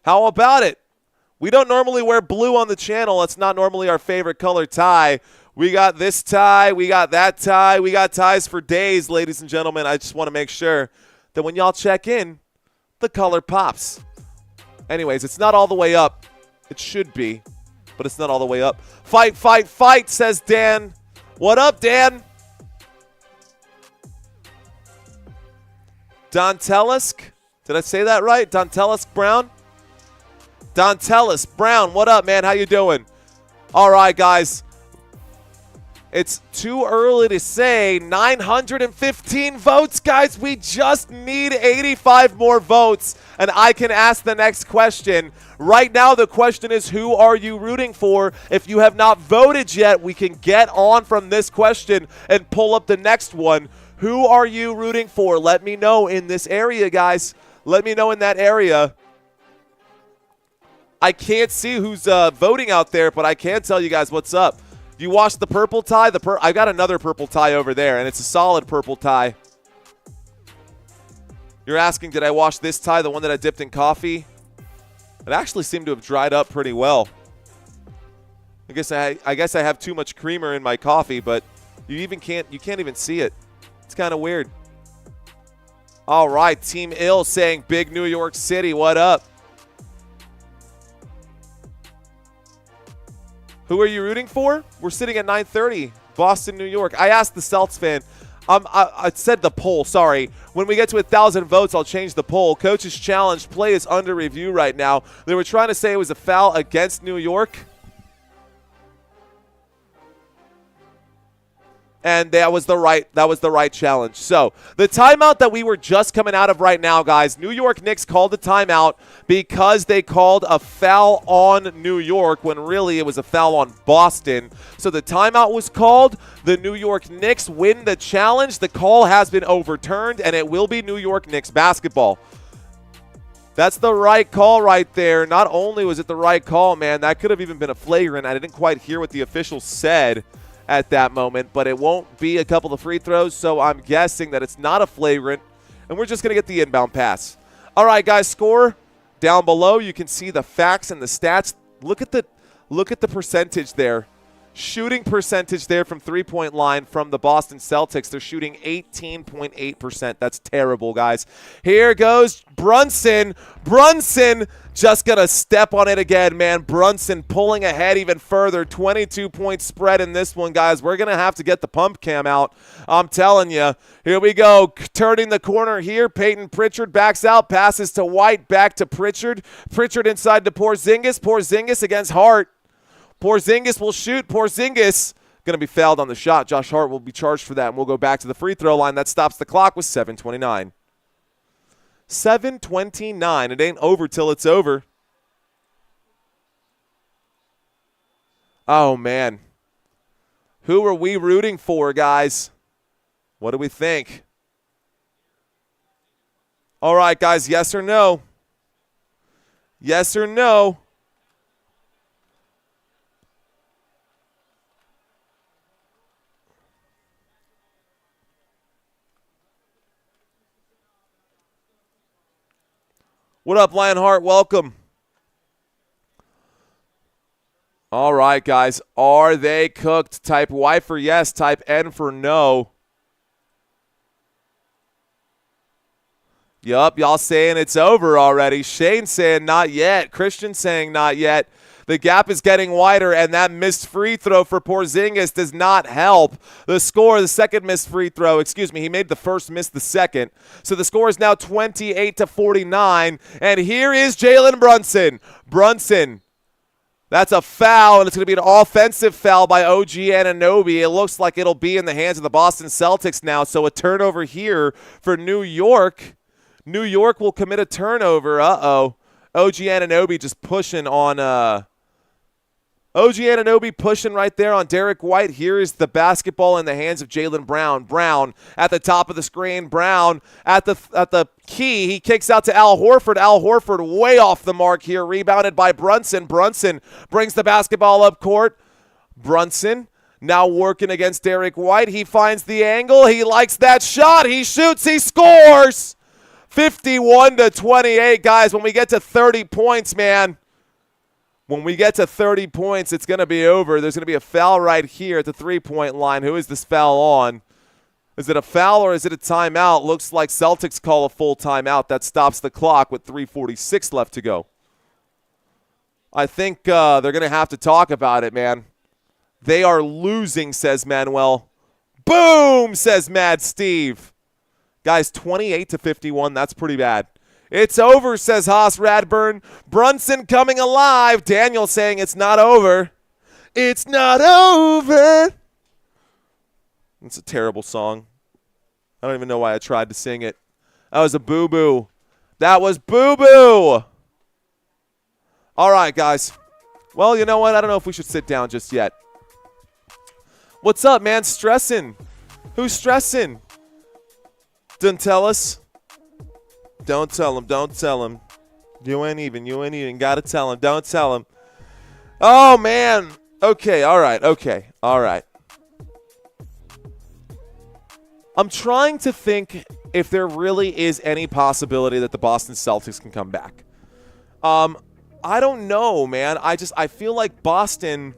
How about it? We don't normally wear blue on the channel. It's not normally our favorite color tie. We got this tie. We got that tie. We got ties for days, ladies and gentlemen. I just want to make sure that when y'all check in, the color pops. Anyways, it's not all the way up. It should be, but it's not all the way up. Fight, fight, fight, says Dan. What up, Dan? Dontellisk. Did I say that right? Dontellisk Brown? Dontellis Brown, what up, man? How you doing? All right, guys. It's too early to say. 915 votes, guys. We just need 85 more votes, and I can ask the next question. Right now, the question is, who are you rooting for? If you have not voted yet, we can get on from this question and pull up the next one. Who are you rooting for? Let me know in this area, guys. Let me know in that area. I can't see who's voting out there, but I can tell you guys what's up. You watched the purple tie? I got another purple tie over there, and it's a solid purple tie. You're asking, did I wash this tie, the one that I dipped in coffee? It actually seemed to have dried up pretty well. I guess I have too much creamer in my coffee, but you can't even see it. It's kind of weird. All right, Team Ill saying big New York City, what up? Who are you rooting for? We're sitting at 9:30, Boston, New York. I asked the Celtics fan. I said the poll, sorry. When we get to 1,000 votes, I'll change the poll. Coach's challenge play is under review right now. They were trying to say it was a foul against New York. And that was the right challenge. So the timeout that we were just coming out of right now, guys, New York Knicks called the timeout because they called a foul on New York when really it was a foul on Boston. So the timeout was called. The New York Knicks win the challenge. The call has been overturned, and it will be New York Knicks basketball. That's the right call right there. Not only was it the right call, man, that could have even been a flagrant. I didn't quite hear what the official said at that moment, but it won't be a couple of free throws, so I'm guessing that it's not a flagrant, and we're just going to get the inbound pass. All right, guys, score down below. You can see the facts and the stats. Look at the percentage there. Shooting percentage there from three-point line from the Boston Celtics. They're shooting 18.8%. That's terrible, guys. Here goes Brunson. Brunson just going to step on it again, man. Brunson pulling ahead even further. 22-point spread in this one, guys. We're going to have to get the pump cam out. I'm telling you. Here we go. Turning the corner here. Peyton Pritchard backs out. Passes to White. Back to Pritchard. Pritchard inside to Porzingis. Porzingis against Hart. Porzingis will shoot. Porzingis going to be fouled on the shot. Josh Hart will be charged for that, and we'll go back to the free throw line. That stops the clock with 7:29. 7:29. It ain't over till it's over. Oh, man. Who are we rooting for, guys? What do we think? All right, guys, yes or no? Yes or no? What up, Lionheart? Welcome. All right, guys. Are they cooked? Type Y for yes. Type N for no. Yup, y'all saying it's over already. Shane saying not yet. Christian saying not yet. The gap is getting wider, and that missed free throw for Porzingis does not help. The score, the second missed free throw, he made the first, missed the second. So the score is now 28-49, and here is Jalen Brunson. Brunson, that's a foul, and it's going to be an offensive foul by OG Anunoby. It looks like it'll be in the hands of the Boston Celtics now, so a turnover here for New York. New York will commit a turnover. OG Anunoby just pushing on OG Anunoby pushing right there on Derrick White. Here is the basketball in the hands of Jaylen Brown. Brown at the top of the screen. Brown at the key. He kicks out to Al Horford. Al Horford way off the mark here. Rebounded by Brunson. Brunson brings the basketball up court. Brunson now working against Derrick White. He finds the angle. He likes that shot. He shoots. He scores. 51-28, guys. When we get to 30 points, man. When we get to 30 points, it's going to be over. There's going to be a foul right here at the three-point line. Who is this foul on? Is it a foul or is it a timeout? Looks like Celtics call a full timeout. That stops the clock with 3:46 left to go. I think they're going to have to talk about it, man. They are losing, says Manuel. Boom, says Mad Steve. Guys, 28-51, that's pretty bad. It's over, says Haas Radburn. Brunson coming alive. Daniel saying it's not over. It's not over. It's a terrible song. I don't even know why I tried to sing it. That was a boo-boo. That was boo-boo. All right, guys. Well, you know what? I don't know if we should sit down just yet. What's up, man? Stressing. Who's stressing? Didn't tell us. Don't tell him. Don't tell him. You ain't even. Got to tell him. Don't tell him. Oh, man. Okay. All right. Okay. All right. I'm trying to think if there really is any possibility that the Boston Celtics can come back. I don't know, man. I feel like Boston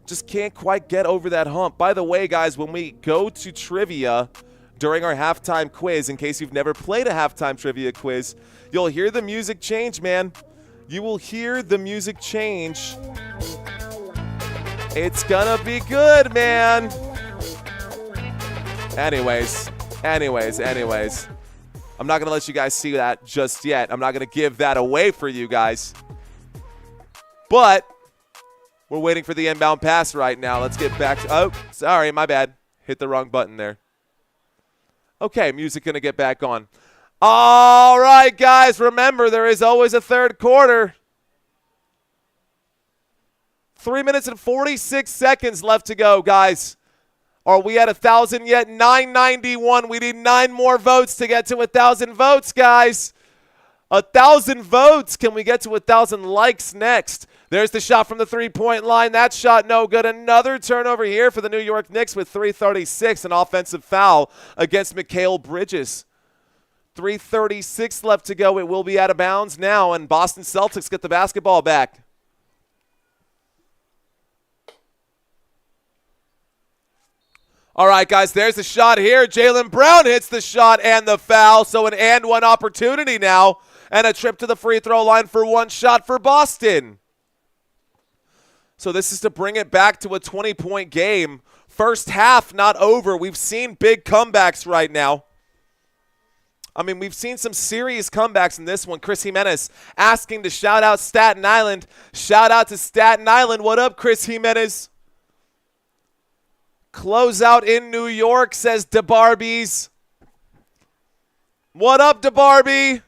just can't quite get over that hump. By the way, guys, when we go to trivia during our halftime quiz, in case you've never played a halftime trivia quiz, you'll hear the music change, man. You will hear the music change. It's gonna be good, man. Anyways. I'm not gonna let you guys see that just yet. I'm not gonna give that away for you guys. But we're waiting for the inbound pass right now. Let's get back to, oh, sorry, my bad. Hit the wrong button there. Okay, music going to get back on. All right, guys, remember there is always a third quarter. 3 minutes and 46 seconds left to go, guys. Are we at 1,000 yet? 991. We need 9 more votes to get to 1,000 votes, guys. 1,000 votes. Can we get to 1,000 likes next? There's the shot from the three-point line. That shot no good. Another turnover here for the New York Knicks with 3:36, an offensive foul against Mikal Bridges. 3:36 left to go. It will be out of bounds now, and Boston Celtics get the basketball back. All right, guys, there's the shot here. Jaylen Brown hits the shot and the foul, so an and-one opportunity now, and a trip to the free throw line for one shot for Boston. So this is to bring it back to a 20-point game. First half not over. We've seen big comebacks right now. I mean, we've seen some serious comebacks in this one. Chris Jimenez asking to shout out Staten Island. Shout out to Staten Island. What up, Chris Jimenez? Closeout in New York, says DeBarbies. What up, DeBarbie?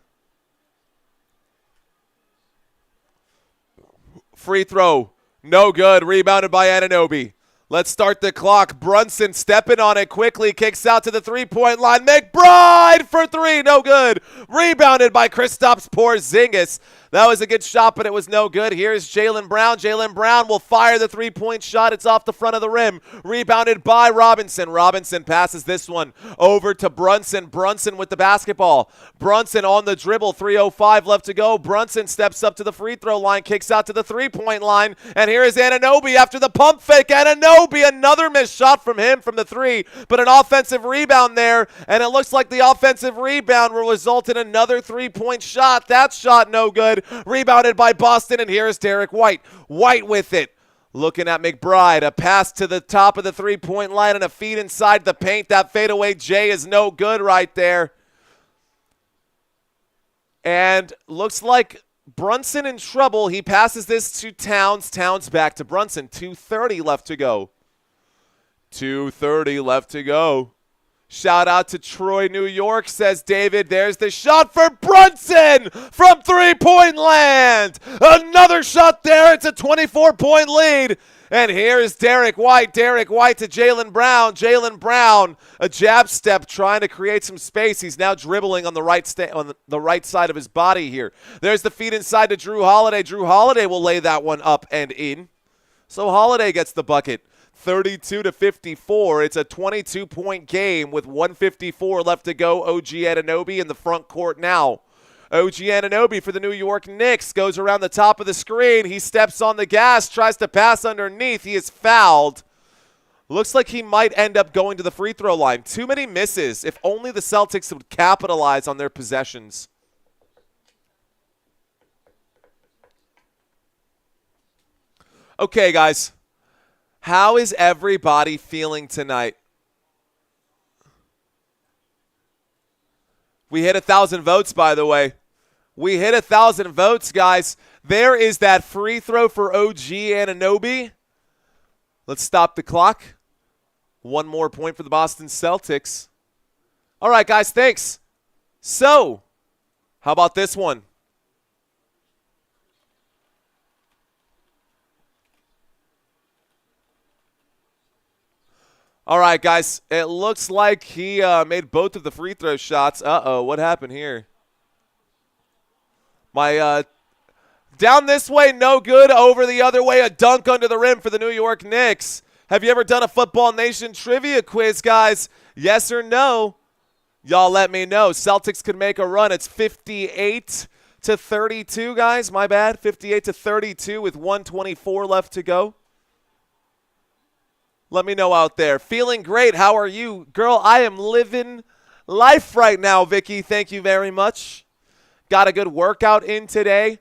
Free throw. No good. Rebounded by Anunoby. Let's start the clock. Brunson stepping on it quickly. Kicks out to the three-point line. McBride for three. No good. Rebounded by Kristaps Porzingis. That was a good shot, but it was no good. Here's Jaylen Brown. Jaylen Brown will fire the three-point shot. It's off the front of the rim. Rebounded by Robinson. Robinson passes this one over to Brunson. Brunson with the basketball. Brunson on the dribble. 3:05 left to go. Brunson steps up to the free throw line. Kicks out to the three-point line. And here is Anunoby after the pump fake. Anunoby Anunoby, another missed shot from him from the three, but an offensive rebound there, and it looks like the offensive rebound will result in another three-point shot. That shot no good. Rebounded by Boston, and here's Derrick White. White with it. Looking at McBride, a pass to the top of the three-point line and a feed inside the paint. That fadeaway J is no good right there. And looks like Brunson in trouble. He passes this to Towns. Towns back to Brunson. 2:30 left to go. 2:30 left to go. Shout out to Troy, New York, says David. There's the shot for Brunson from three-point land. Another shot there. It's a 24-point lead. And here's Derrick White. Derrick White to Jaylen Brown. Jaylen Brown, a jab step, trying to create some space. He's now dribbling on the right side of his body here. There's the feed inside to Drew Holiday. Drew Holiday will lay that one up and in. So Holiday gets the bucket. 32-54. It's a 22-point game with 1:54 left to go. OG Anunoby in the front court now. OG Anunoby for the New York Knicks goes around the top of the screen. He steps on the gas, tries to pass underneath. He is fouled. Looks like he might end up going to the free throw line. Too many misses. If only the Celtics would capitalize on their possessions. Okay, guys. How is everybody feeling tonight? We hit 1,000 votes, by the way. We hit 1,000 votes, guys. There is that free throw for OG Anunoby. Let's stop the clock. One more point for the Boston Celtics. All right, guys, thanks. So, how about this one? All right, guys, it looks like he made both of the free throw shots. Uh-oh, what happened here? My down this way, no good. Over the other way, a dunk under the rim for the New York Knicks. Have you ever done a Football Nation trivia quiz, guys? Yes or no? Y'all let me know. Celtics could make a run. It's 58-32, guys. My bad. 58-32 with 1:24 left to go. Let me know out there. Feeling great. How are you? Girl, I am living life right now, Vicky. Thank you very much. Got a good workout in today.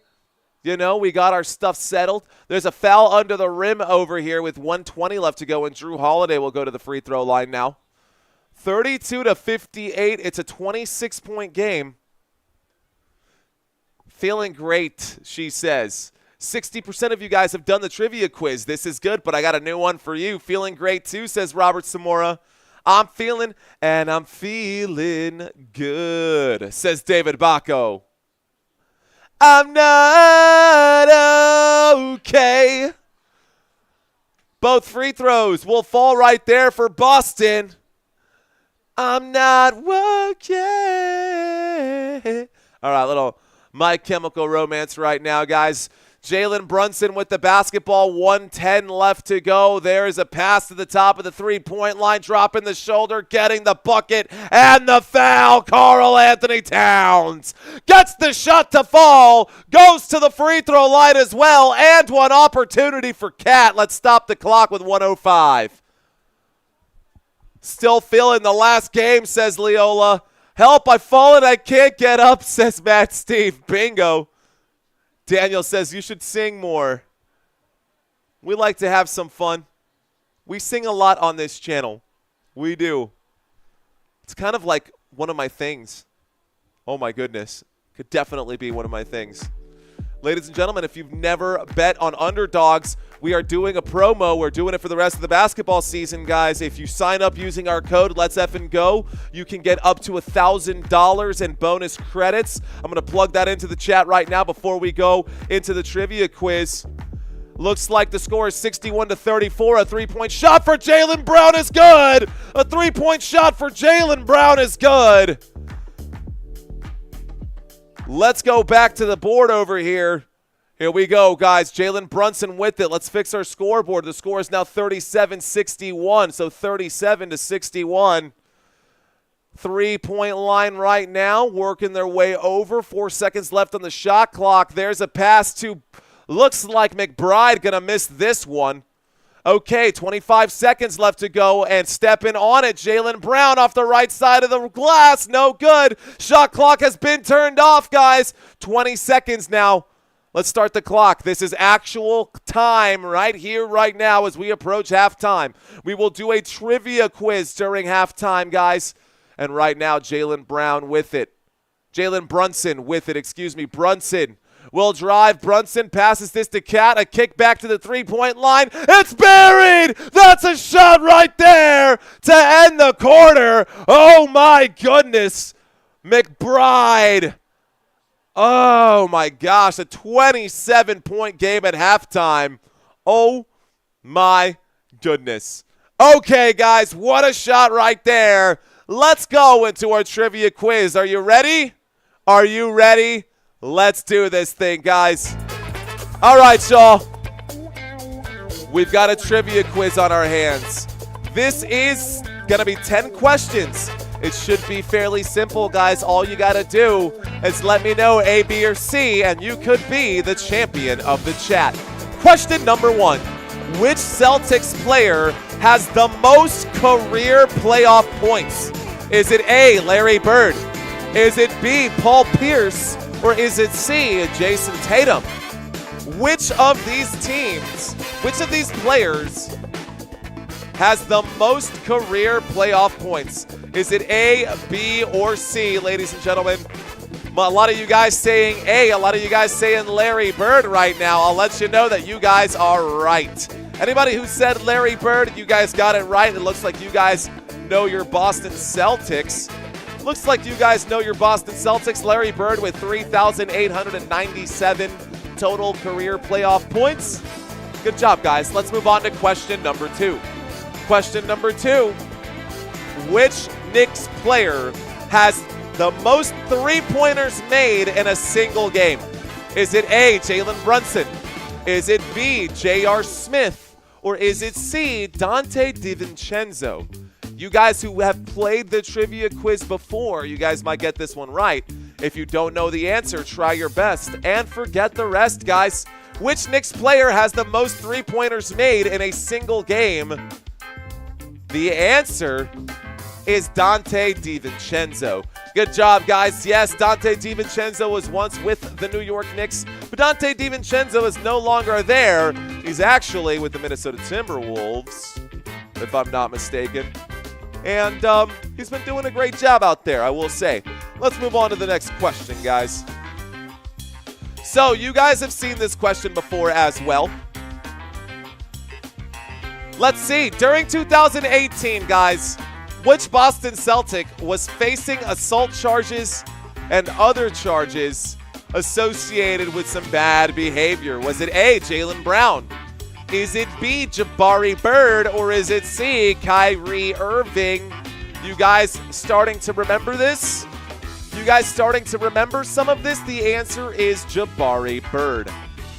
You know, we got our stuff settled. There's a foul under the rim over here with 1:20 left to go, and Drew Holiday will go to the free throw line now. 32-58. It's a 26-point game. Feeling great, she says. 60% of you guys have done the trivia quiz. This is good, but I got a new one for you. Feeling great too, says Robert Samora. I'm feeling, and I'm feeling good, says David Bacco. I'm not okay. Both free throws will fall right there for Boston. I'm not okay. All right, little My Chemical Romance right now, guys. Jalen Brunson with the basketball, 1:10 left to go. There's a pass to the top of the three-point line, dropping the shoulder, getting the bucket, and the foul. Karl Anthony Towns gets the shot to fall, goes to the free throw line as well, and one opportunity for Cat. Let's stop the clock with 1:05. Still feeling the last game, says Leola. Help, I've fallen, I can't get up, says Matt Steve. Bingo. Daniel says you should sing more. We like to have some fun. We sing a lot on this channel. We do. It's kind of like one of my things. Oh my goodness. Could definitely be one of my things. Ladies and gentlemen, if you've never bet on underdogs, we are doing a promo. We're doing it for the rest of the basketball season, guys. If you sign up using our code, Let's Effin' Go, you can get up to $1,000 in bonus credits. I'm going to plug that into the chat right now before we go into the trivia quiz. Looks like the score is 61-34. A three-point shot for Jaylen Brown is good. A three-point shot for Jaylen Brown is good. Let's go back to the board over here. Here we go, guys. Jalen Brunson with it. Let's fix our scoreboard. The score is now 37-61, so 37-61. Three-point line right now, working their way over. 4 seconds left on the shot clock. There's a pass to, looks like McBride going to miss this one. Okay, 25 seconds left to go, and stepping on it, Jaylen Brown off the right side of the glass. No good. Shot clock has been turned off, guys. 20 seconds now. Let's start the clock. This is actual time right here, right now as we approach halftime. We will do a trivia quiz during halftime, guys. And right now, Jaylen Brown with it. Jalen Brunson with it, excuse me. Brunson will drive. Brunson passes this to Cat. A kick back to the three-point line. It's buried! That's a shot right there to end the quarter. Oh, my goodness. McBride. Oh, my gosh. A 27-point game at halftime. Oh, my goodness. Okay, guys, what a shot right there. Let's go into our trivia quiz. Are you ready? Are you ready? Let's do this thing, guys. All right, y'all. We've got a trivia quiz on our hands. This is going to be 10 questions. It should be fairly simple, guys. All you got to do is let me know A, B, or C, and you could be the champion of the chat. Question number 1. Which Celtics player has the most career playoff points? Is it A, Larry Bird? Is it B, Paul Pierce? Or is it C, Jason Tatum? Which of these teams, which of these players has the most career playoff points? Is it A, B, or C, ladies and gentlemen? A lot of you guys saying A, a lot of you guys saying Larry Bird right now. I'll let you know that you guys are right. Anybody who said Larry Bird, you guys got it right. It looks like you guys know your Boston Celtics. Looks like you guys know your Boston Celtics. Larry Bird with 3,897 total career playoff points. Good job, guys. Let's move on to question number 2. Question number 2. Which Knicks player has the most three-pointers made in a single game? Is it A, Jalen Brunson? Is it B, J.R. Smith? Or is it C, Dante DiVincenzo? You guys who have played the trivia quiz before, you guys might get this one right. If you don't know the answer, try your best. And forget the rest, guys. Which Knicks player has the most three-pointers made in a single game? The answer is Dante DiVincenzo. Good job, guys. Yes, Dante DiVincenzo was once with the New York Knicks, but Dante DiVincenzo is no longer there. He's actually with the Minnesota Timberwolves, if I'm not mistaken. And he's been doing a great job out there, I will say. Let's move on to the next question, guys. So, you guys have seen this question before as well. Let's see. During 2018, guys, which Boston Celtic was facing assault charges and other charges associated with some bad behavior? Was it A, Jaylen Brown? Is it B, Jabari Bird? Or is it C, Kyrie Irving? You guys starting to remember this? You guys starting to remember some of this? The answer is Jabari Bird.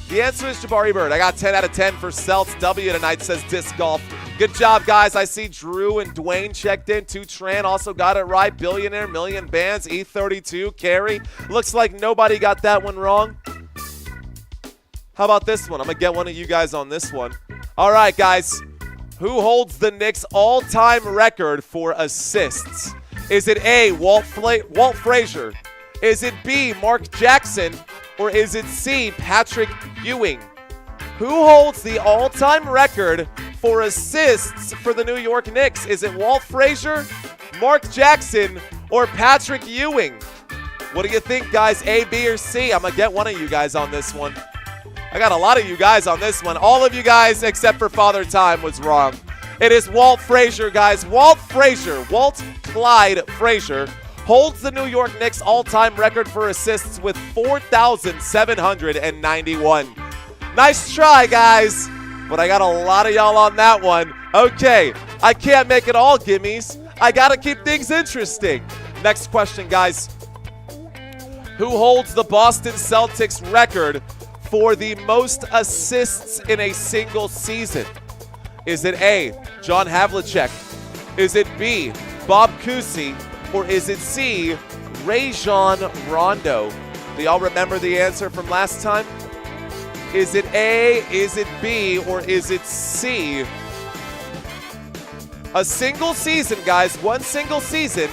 The answer is Jabari Bird. I got 10 out of 10 for Celts W tonight, says Disc Golf. Good job, guys. I see Drew and Dwayne checked in. Tran also got it right. Billionaire, Million Bands, E32, Carrie. Looks like nobody got that one wrong. How about this one? I'm going to get one of you guys on this one. All right, guys. Who holds the Knicks' all-time record for assists? Is it A, Walt Frazier? Is it B, Mark Jackson? Or is it C, Patrick Ewing? Who holds the all-time record for assists for the New York Knicks? Is it Walt Frazier, Mark Jackson, or Patrick Ewing? What do you think, guys? A, B, or C? I'm going to get one of you guys on this one. I got a lot of you guys on this one. All of you guys, except for Father Time, was wrong. It is Walt Frazier, guys. Walt Frazier, Walt Clyde Frazier, holds the New York Knicks all-time record for assists with 4,791. Nice try, guys, but I got a lot of y'all on that one. Okay, I can't make it all gimmies. I got to keep things interesting. Next question, guys. Who holds the Boston Celtics record for the most assists in a single season? Is it A, John Havlicek? Is it B, Bob Cousy? Or is it C, Rajon Rondo? Do y'all remember the answer from last time? Is it A, is it B, or is it C? A single season, guys, one single season.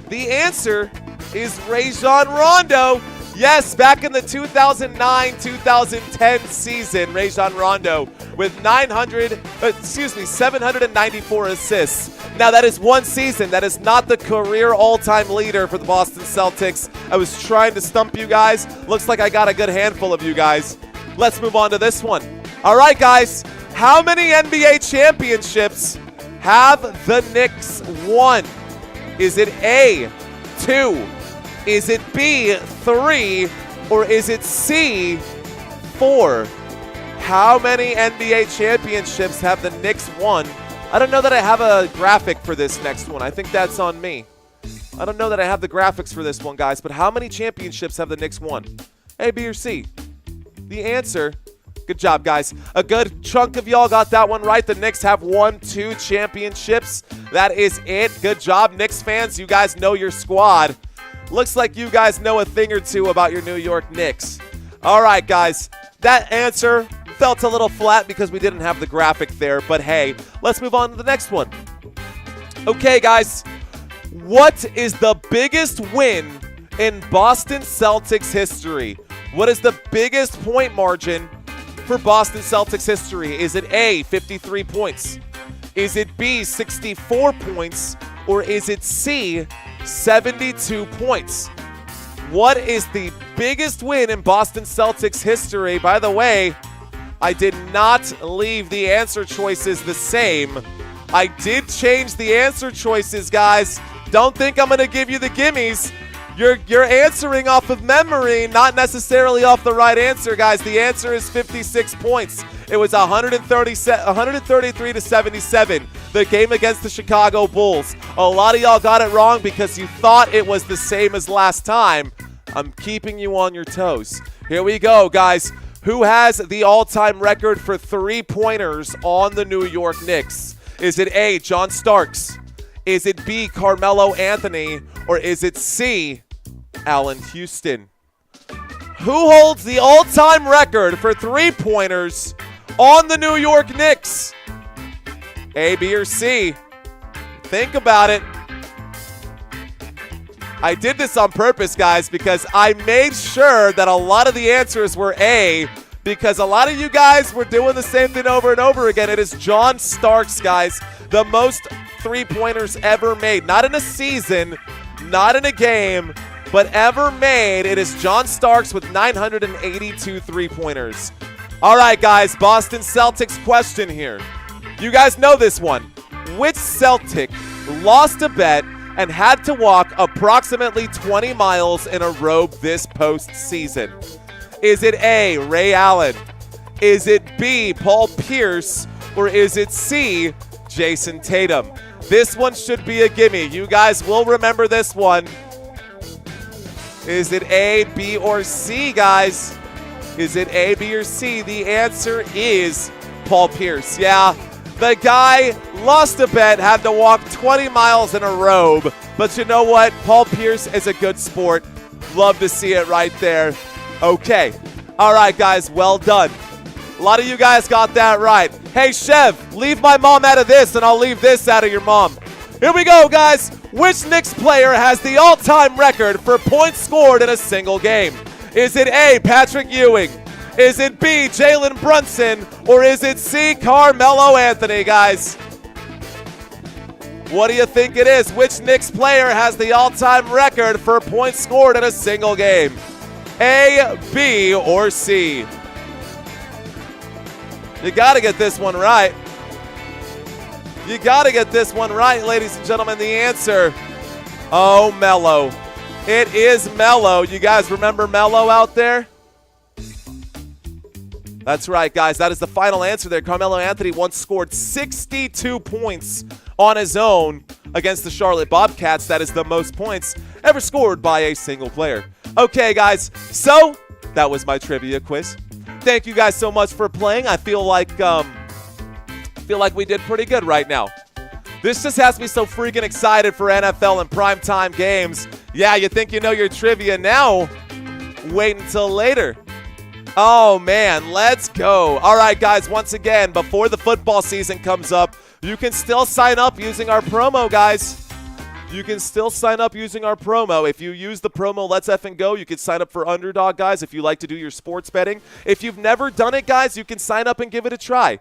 The answer is Rajon Rondo. Yes, back in the 2009-2010 season, Rajon Rondo with 794 assists. Now, that is one season. That is not the career all-time leader for the Boston Celtics. I was trying to stump you guys. Looks like I got a good handful of you guys. Let's move on to this one. All right, guys. How many NBA championships have the Knicks won? Is it A, 2? Is it B, 3? Or is it C, 4? How many NBA championships have the Knicks won? I don't know that I have a graphic for this next one. I think that's on me. I don't know that I have the graphics for this one, guys, but how many championships have the Knicks won? A, B, or C? The answer, good job, guys. A good chunk of y'all got that one right. The Knicks have won 2 championships. That is it. Good job, Knicks fans. You guys know your squad. Looks like you guys know a thing or two about your New York Knicks. All right, guys. That answer felt a little flat because we didn't have the graphic there, but hey, let's move on to the next one. Okay, guys. What is the biggest win in Boston Celtics history? What is the biggest point margin for Boston Celtics history? Is it A, 53 points? Is it B, 64 points? Or is it C, 72 points? What is the biggest win in Boston Celtics history? By the way, I did not leave the answer choices the same. I did change the answer choices, guys. Don't think I'm going to give you the gimmies. You're answering off of memory, not necessarily off the right answer, guys. The answer is 56 points. It was 133 to 77, the game against the Chicago Bulls. A lot of y'all got it wrong because you thought it was the same as last time. I'm keeping you on your toes. Here we go, guys. Who has the all-time record for three-pointers on the New York Knicks? Is it A, John Starks? Is it B, Carmelo Anthony? Or is it C, Allen Houston? Who holds the all-time record for three-pointers on the New York Knicks? A, B, or C? Think about it. I did this on purpose, guys, because I made sure that a lot of the answers were A, because a lot of you guys were doing the same thing over and over again. It is John Starks, guys, the most three-pointers ever made. Not in a season, not in a game, but ever made. It is John Starks with 982 three-pointers. All right, guys, Boston Celtics question here. You guys know this one. Which Celtic lost a bet and had to walk approximately 20 miles in a robe this postseason? Is it A, Ray Allen? Is it B, Paul Pierce? Or is it C, Jason Tatum? This one should be a gimme. You guys will remember this one. Is it A, B, or C, guys? Is it A, B, or C? The answer is Paul Pierce. Yeah, the guy lost a bet, had to walk 20 miles in a robe. But you know what? Paul Pierce is a good sport. Love to see it right there. Okay. All right, guys, well done. A lot of you guys got that right. Hey, Chev, leave my mom out of this, and I'll leave this out of your mom. Here we go, guys. Which Knicks player has the all-time record for points scored in a single game? Is it A, Patrick Ewing? Is it B, Jalen Brunson? Or is it C, Carmelo Anthony, guys? What do you think it is? Which Knicks player has the all-time record for points scored in a single game? A, B, or C? You got to get this one right. You got to get this one right, ladies and gentlemen. The answer, oh, Melo. It is Melo. You guys remember Melo out there? That's right, guys. That is the final answer there. Carmelo Anthony once scored 62 points on his own against the Charlotte Bobcats. That is the most points ever scored by a single player. Okay, guys. So that was my trivia quiz. Thank you guys so much for playing. I feel like we did pretty good right now. This just has me so freaking excited for NFL and primetime games. Yeah, you think you know your trivia now? Wait until later. Oh, man, let's go. All right, guys, once again, before the football season comes up, you can still sign up using our promo, guys. You can still sign up using our promo. If you use the promo Let's Effing Go, you can sign up for Underdog, guys, if you like to do your sports betting. If you've never done it, guys, you can sign up and give it a try.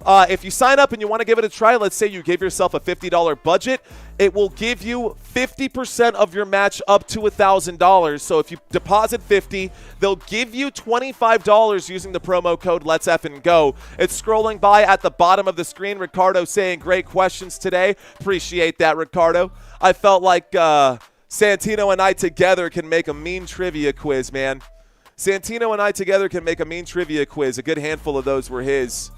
If you sign up and you want to give it a try, let's say you give yourself a $50 budget, it will give you 50% of your match up to $1,000. So if you deposit $50, they'll give you $25 using the promo code Let's Effing Go. It's scrolling by at the bottom of the screen. Ricardo saying great questions today. Appreciate that, Ricardo. I felt like Santino and I together can make a mean trivia quiz, man. Santino and I together can make a mean trivia quiz. A good handful of those were his.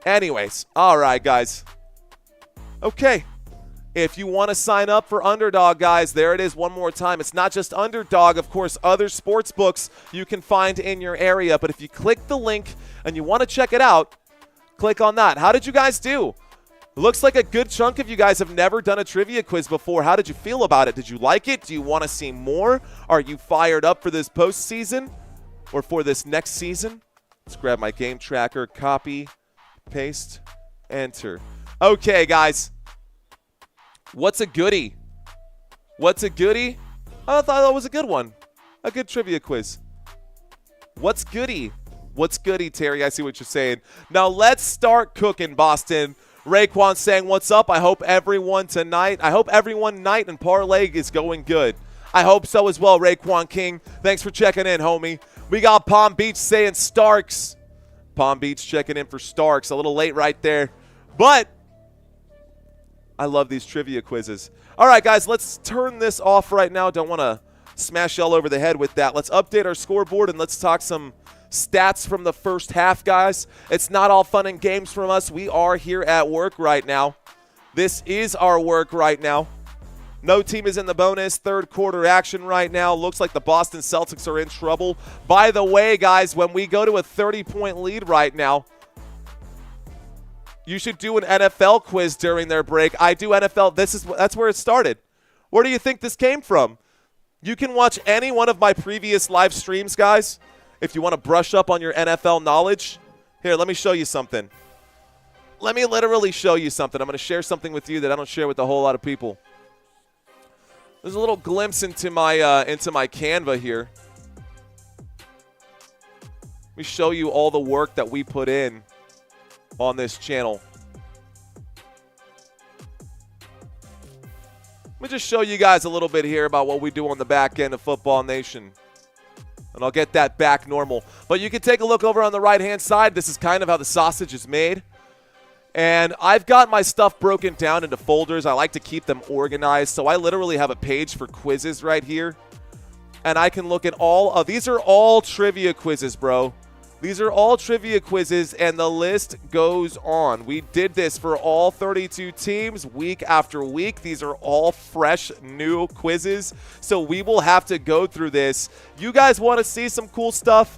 Anyways, all right, guys. Okay. If you want to sign up for Underdog, guys, there it is one more time. It's not just Underdog, of course, other sports books you can find in your area. But if you click the link and you want to check it out, click on that. How did you guys do? Looks like a good chunk of you guys have never done a trivia quiz before. How did you feel about it? Did you like it? Do you want to see more? Are you fired up for this postseason or for this next season? Let's grab my game tracker, copy, paste, enter. Okay, guys. What's a goodie? What's a goodie? I thought that was a good one. A good trivia quiz. What's goodie? What's goodie, Terry? I see what you're saying. Now let's start cooking, Boston. Raekwon saying, what's up? I hope everyone tonight and parlay is going good. I hope so as well, Raekwon King. Thanks for checking in, homie. We got Palm Beach saying Starks. Palm Beach checking in for Starks. A little late right there. But I love these trivia quizzes. All right, guys, let's turn this off right now. Don't want to smash y'all over the head with that. Let's update our scoreboard and let's talk some stats from the first half, guys. It's not all fun and games from us. We are here at work right now. This is our work right now. No team is in the bonus. Third quarter action right now. Looks like the Boston Celtics are in trouble. By the way, guys, when we go to a 30-point lead right now, you should do an NFL quiz during their break. I do NFL. That's where it started. Where do you think this came from? You can watch any one of my previous live streams, guys, if you want to brush up on your NFL knowledge. Here, let me show you something. Let me literally show you something. I'm going to share something with you that I don't share with a whole lot of people. There's a little glimpse into my Canva here. Let me show you all the work that we put in on this channel. Let me just show you guys a little bit here about what we do on the back end of Football Nation. And I'll get that back normal. But you can take a look over on the right-hand side. This is kind of how the sausage is made. And I've got my stuff broken down into folders. I like to keep them organized. So I literally have a page for quizzes right here. And I can look at all of these. Are all trivia quizzes, bro. These are all trivia quizzes, and the list goes on. We did this for all 32 teams week after week. These are all fresh, new quizzes, so we will have to go through this. You guys want to see some cool stuff?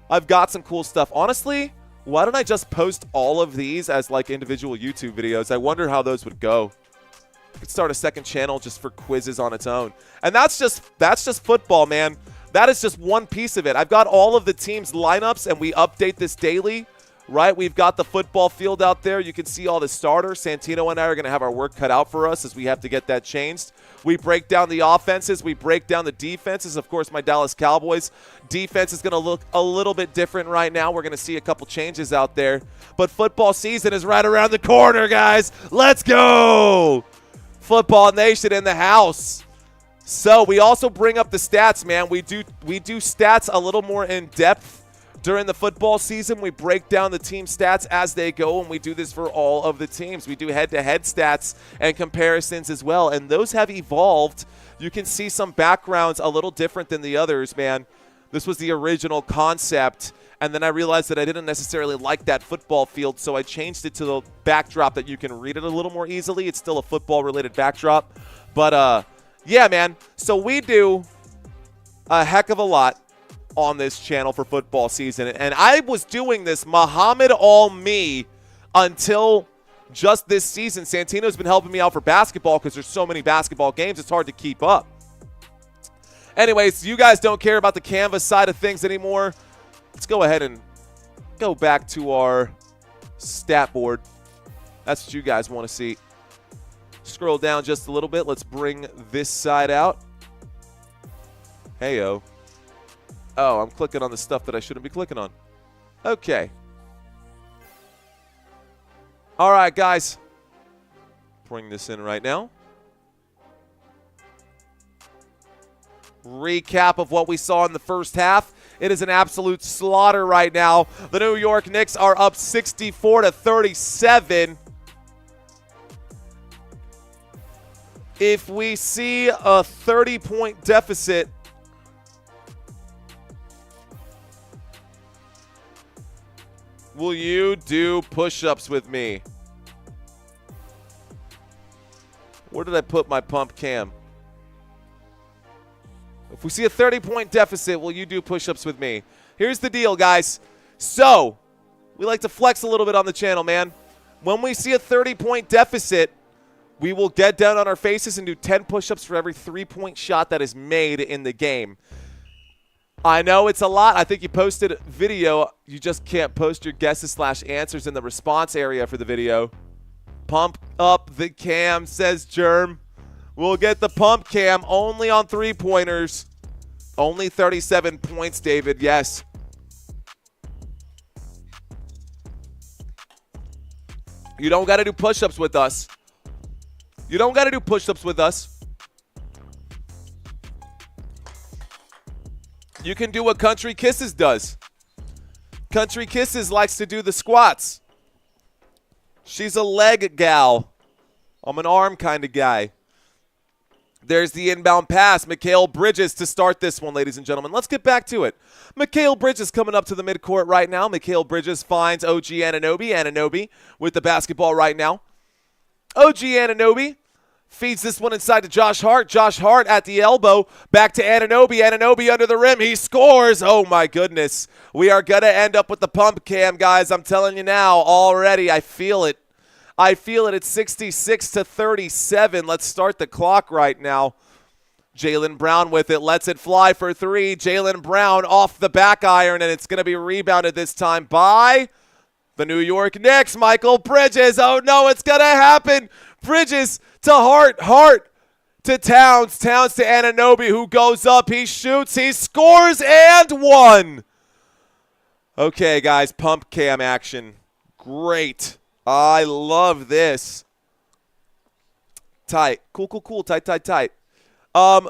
I've got some cool stuff. Honestly, why don't I just post all of these as like individual YouTube videos? I wonder how those would go. I could start a second channel just for quizzes on its own. And that's just football, man. That is just one piece of it. I've got all of the teams' lineups, and we update this daily, right? We've got the football field out there. You can see all the starters. Santino and I are going to have our work cut out for us as we have to get that changed. We break down the offenses. We break down the defenses. Of course, my Dallas Cowboys defense is going to look a little bit different right now. We're going to see a couple changes out there. But football season is right around the corner, guys. Let's go! Football Nation in the house. So we also bring up the stats, man. We do stats a little more in depth during the football season. We break down the team stats as they go, and we do this for all of the teams. We do head-to-head stats and comparisons as well, and those have evolved. You can see some backgrounds a little different than the others, man. This was the original concept, and then I realized that I didn't necessarily like that football field, so I changed it to the backdrop that you can read it a little more easily. It's still a football-related backdrop, but yeah, man. So we do a heck of a lot on this channel for football season. And I was doing this Muhammad all me until just this season. Santino's been helping me out for basketball because there's so many basketball games. It's hard to keep up. Anyways, you guys don't care about the Canvas side of things anymore. Let's go ahead and go back to our stat board. That's what you guys want to see. Scroll down just a little bit. Let's bring this side out. Heyo. Oh, I'm clicking on the stuff that I shouldn't be clicking on. Okay. All right, guys. Bring this in right now. Recap of what we saw in the first half. It is an absolute slaughter right now. The New York Knicks are up 64-37. If we see a 30-point deficit, will you do push-ups with me? Where did I put my pump cam? If we see a 30-point deficit, will you do push-ups with me? Here's the deal, guys. So, we like to flex a little bit on the channel, man. When we see a 30-point deficit, we will get down on our faces and do 10 push-ups for every 3-point shot that is made in the game. I know it's a lot. I think you posted a video. You just can't post your guesses/answers in the response area for the video. Pump up the cam, says Germ. We'll get the pump cam only on 3-pointers. Only 37 points, David. Yes. You don't got to do push-ups with us. You don't got to do push-ups with us. You can do what Country Kisses does. Country Kisses likes to do the squats. She's a leg gal. I'm an arm kind of guy. There's the inbound pass. Mikal Bridges to start this one, ladies and gentlemen. Let's get back to it. Mikal Bridges coming up to the midcourt right now. Mikal Bridges finds OG Anunoby. Anunoby with the basketball right now. OG Anunoby feeds this one inside to Josh Hart. Josh Hart at the elbow. Back to Anunoby. Anunoby under the rim. He scores. Oh, my goodness. We are going to end up with the pump cam, guys. I'm telling you now already. I feel it. I feel it. It's 66-37. Let's start the clock right now. Jaylen Brown with it. Lets it fly for 3. Jaylen Brown off the back iron, and it's going to be rebounded this time by the New York Knicks. Mikal Bridges. Oh, no, it's going to happen. Bridges to Hart. Hart to Towns. Towns to Anunoby, who goes up. He shoots. He scores, and one. Okay, guys, pump cam action. Great. I love this. Tight. Cool, cool, cool. Tight, tight, tight.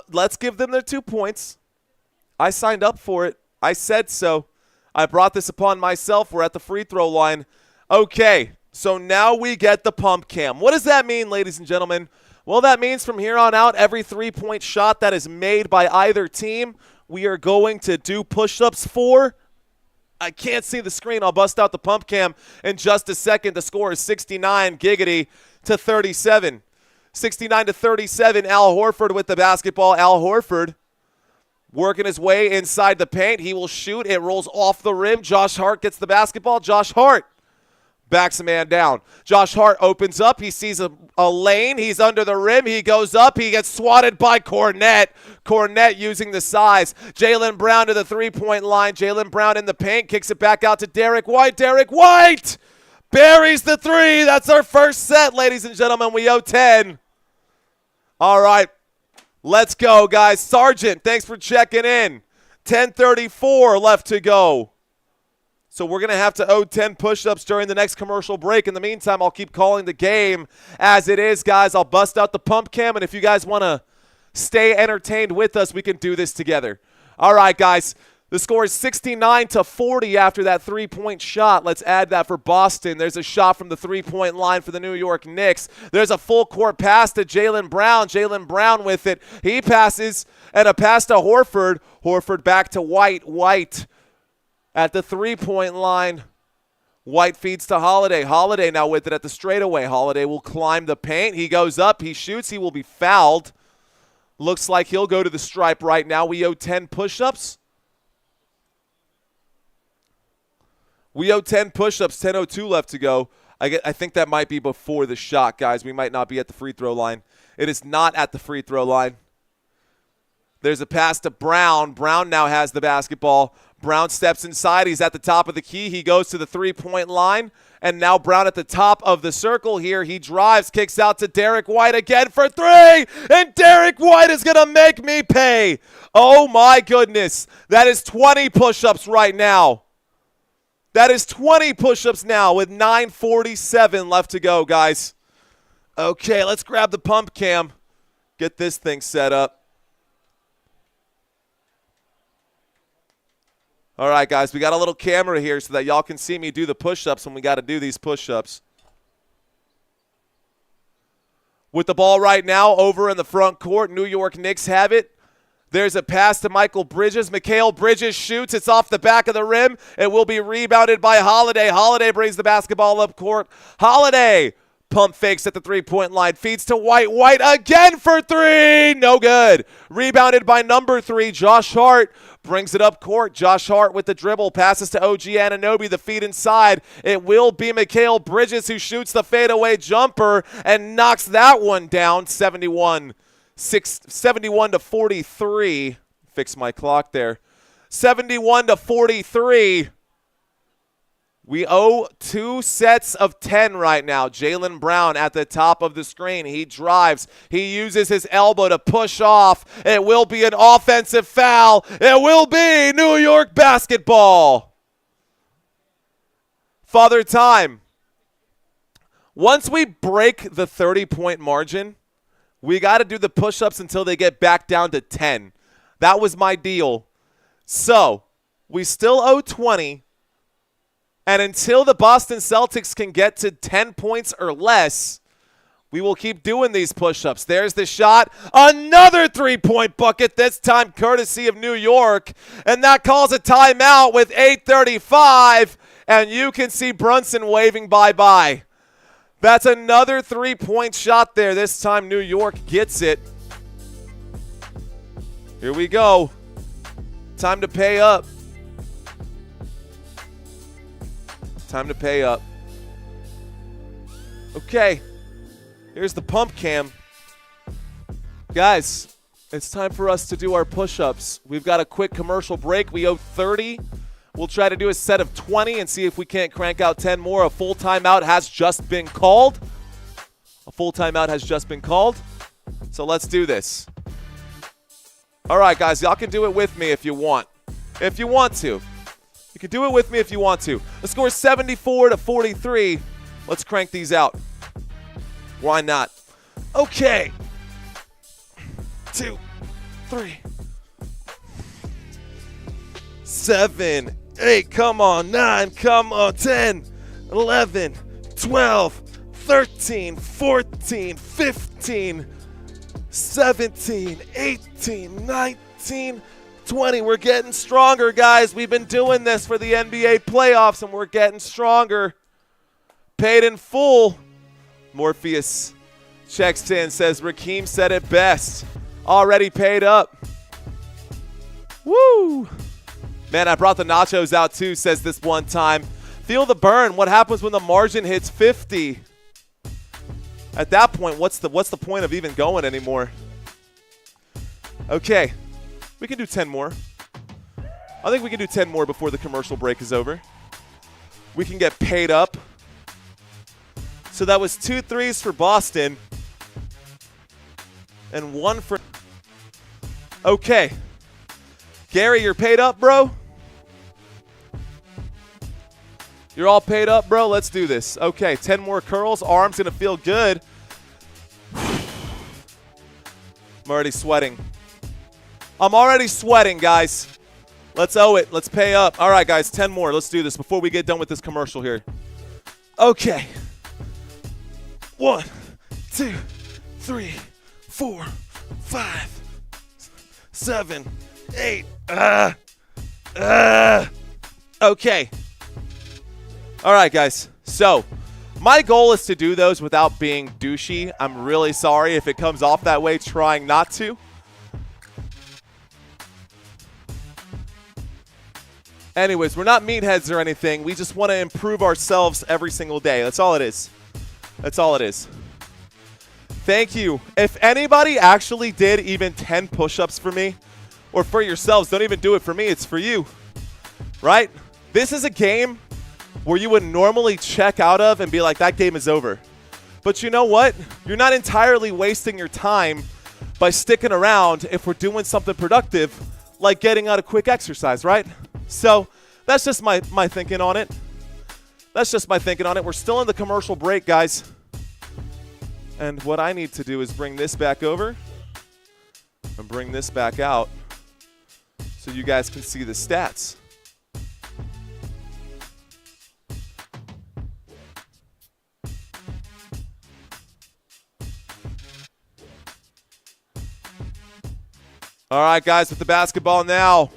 Let's give them their 2 points. I signed up for it. I said so. I brought this upon myself. We're at the free throw line. Okay, so now we get the pump cam. What does that mean, ladies and gentlemen? Well, that means from here on out, every 3-point shot that is made by either team, we are going to do push-ups for. I can't see the screen. I'll bust out the pump cam in just a second. The score is 69-37. 69-37. Al Horford with the basketball. Al Horford working his way inside the paint. He will shoot. It rolls off the rim. Josh Hart gets the basketball. Josh Hart backs a man down. Josh Hart opens up. He sees a lane. He's under the rim. He goes up. He gets swatted by Cornette. Cornette using the size. Jaylen Brown to the 3-point line. Jaylen Brown in the paint. Kicks it back out to Derrick White. Derrick White buries the 3. That's our first set, ladies and gentlemen. We owe 10. All right. Let's go, guys. Sergeant, thanks for checking in. 10:34 left to go. So we're going to have to owe 10 push-ups during the next commercial break. In the meantime, I'll keep calling the game as it is, guys. I'll bust out the pump cam, and if you guys want to stay entertained with us, we can do this together. All right, guys. The score is 69-40 after that 3-point shot. Let's add that for Boston. There's a shot from the 3-point line for the New York Knicks. There's a full-court pass to Jaylen Brown. Jaylen Brown with it. He passes, and a pass to Horford. Horford back to White. White at the 3-point line. White feeds to Holiday. Holiday now with it at the straightaway. Holiday will climb the paint. He goes up. He shoots. He will be fouled. Looks like he'll go to the stripe right now. We owe 10 push-ups. We owe 10 push-ups, 10:02 left to go. I think that might be before the shot, guys. We might not be at the free throw line. It is not at the free throw line. There's a pass to Brown. Brown now has the basketball. Brown steps inside. He's at the top of the key. He goes to the three-point line. And now Brown at the top of the circle here. He drives, kicks out to Derrick White again for three. And Derrick White is going to make me pay. Oh, my goodness. That is 20 push-ups right now. That is 20 push-ups now with 9:47 left to go, guys. Okay, let's grab the pump cam. Get this thing set up. All right, guys, we got a little camera here so that y'all can see me do the push-ups when we got to do these push-ups. With the ball right now over in the front court, New York Knicks have it. There's a pass to Mikal Bridges. Mikal Bridges shoots. It's off the back of the rim. It will be rebounded by Holiday. Holiday brings the basketball up court. Holiday pump fakes at the three-point line. Feeds to White. White again for three. No good. Rebounded by number 3, Josh Hart. Brings it up court. Josh Hart with the dribble. Passes to OG Anunoby. The feed inside. It will be Mikal Bridges who shoots the fadeaway jumper and knocks that one down. 71 to 43. Fix my clock there. 71 to 43. We owe 2 sets of 10 right now. Jaylen Brown at the top of the screen. He drives. He uses his elbow to push off. It will be an offensive foul. It will be New York basketball. Father time. Once we break the 30-point margin, we got to do the push-ups until they get back down to 10. That was my deal. So, we still owe 20. And until the Boston Celtics can get to 10 points or less, we will keep doing these push-ups. There's the shot. Another three-point bucket, this time courtesy of New York. And that calls a timeout with 8:35. And you can see Brunson waving bye-bye. That's another three-point shot there. This time New York gets it. Here we go. Time to pay up. Time to pay up. Okay. Here's the pump cam. Guys, it's time for us to do our push-ups. We've got a quick commercial break. We owe 30. We'll try to do a set of 20 and see if we can't crank out 10 more. A full timeout has just been called. So let's do this. All right, guys, y'all can do it with me if you want. If you want to. You can do it with me if you want to. The score is 74 to 43. Let's crank these out. Why not? Okay. 2, 3, 7, 8, come on, 9, come on, 10, 11, 12, 13, 14, 15, 17, 18, 19, 20. We're getting stronger, guys. We've been doing this for the NBA playoffs, and we're getting stronger. Paid in full. Morpheus checks in, says Rakeem said it best. Already paid up. Woo! Man, I brought the nachos out too, says this one time. Feel the burn. What happens when the margin hits 50? At that point, what's the point of even going anymore? Okay. We can do 10 more. I think we can do 10 more before the commercial break is over. We can get paid up. So that was 2 threes for Boston. And 1 for... Okay. Gary, you're paid up, bro? You're all paid up, bro? Let's do this. Okay, 10 more curls. Arm's going to feel good. I'm already sweating. Guys. Let's owe it. Let's pay up. All right, guys, 10 more. Let's do this before we get done with this commercial here. Okay. 1, 2, 3, 4, 5, 7, 8. Okay. All right, guys. So, my goal is to do those without being douchey. I'm really sorry if it comes off that way, trying not to. Anyways, we're not meatheads or anything. We just want to improve ourselves every single day. That's all it is. Thank you. If anybody actually did even 10 push-ups for me, or for yourselves. Don't even do it for me. It's for you, right? This is a game where you would normally check out of and be like, that game is over. But you know what? You're not entirely wasting your time by sticking around if we're doing something productive, like getting out a quick exercise, right? So that's just my thinking on it. That's just my thinking on it. We're still in the commercial break, guys. And what I need to do is bring this back over and bring this back out so you guys can see the stats. All right, guys, with the basketball now.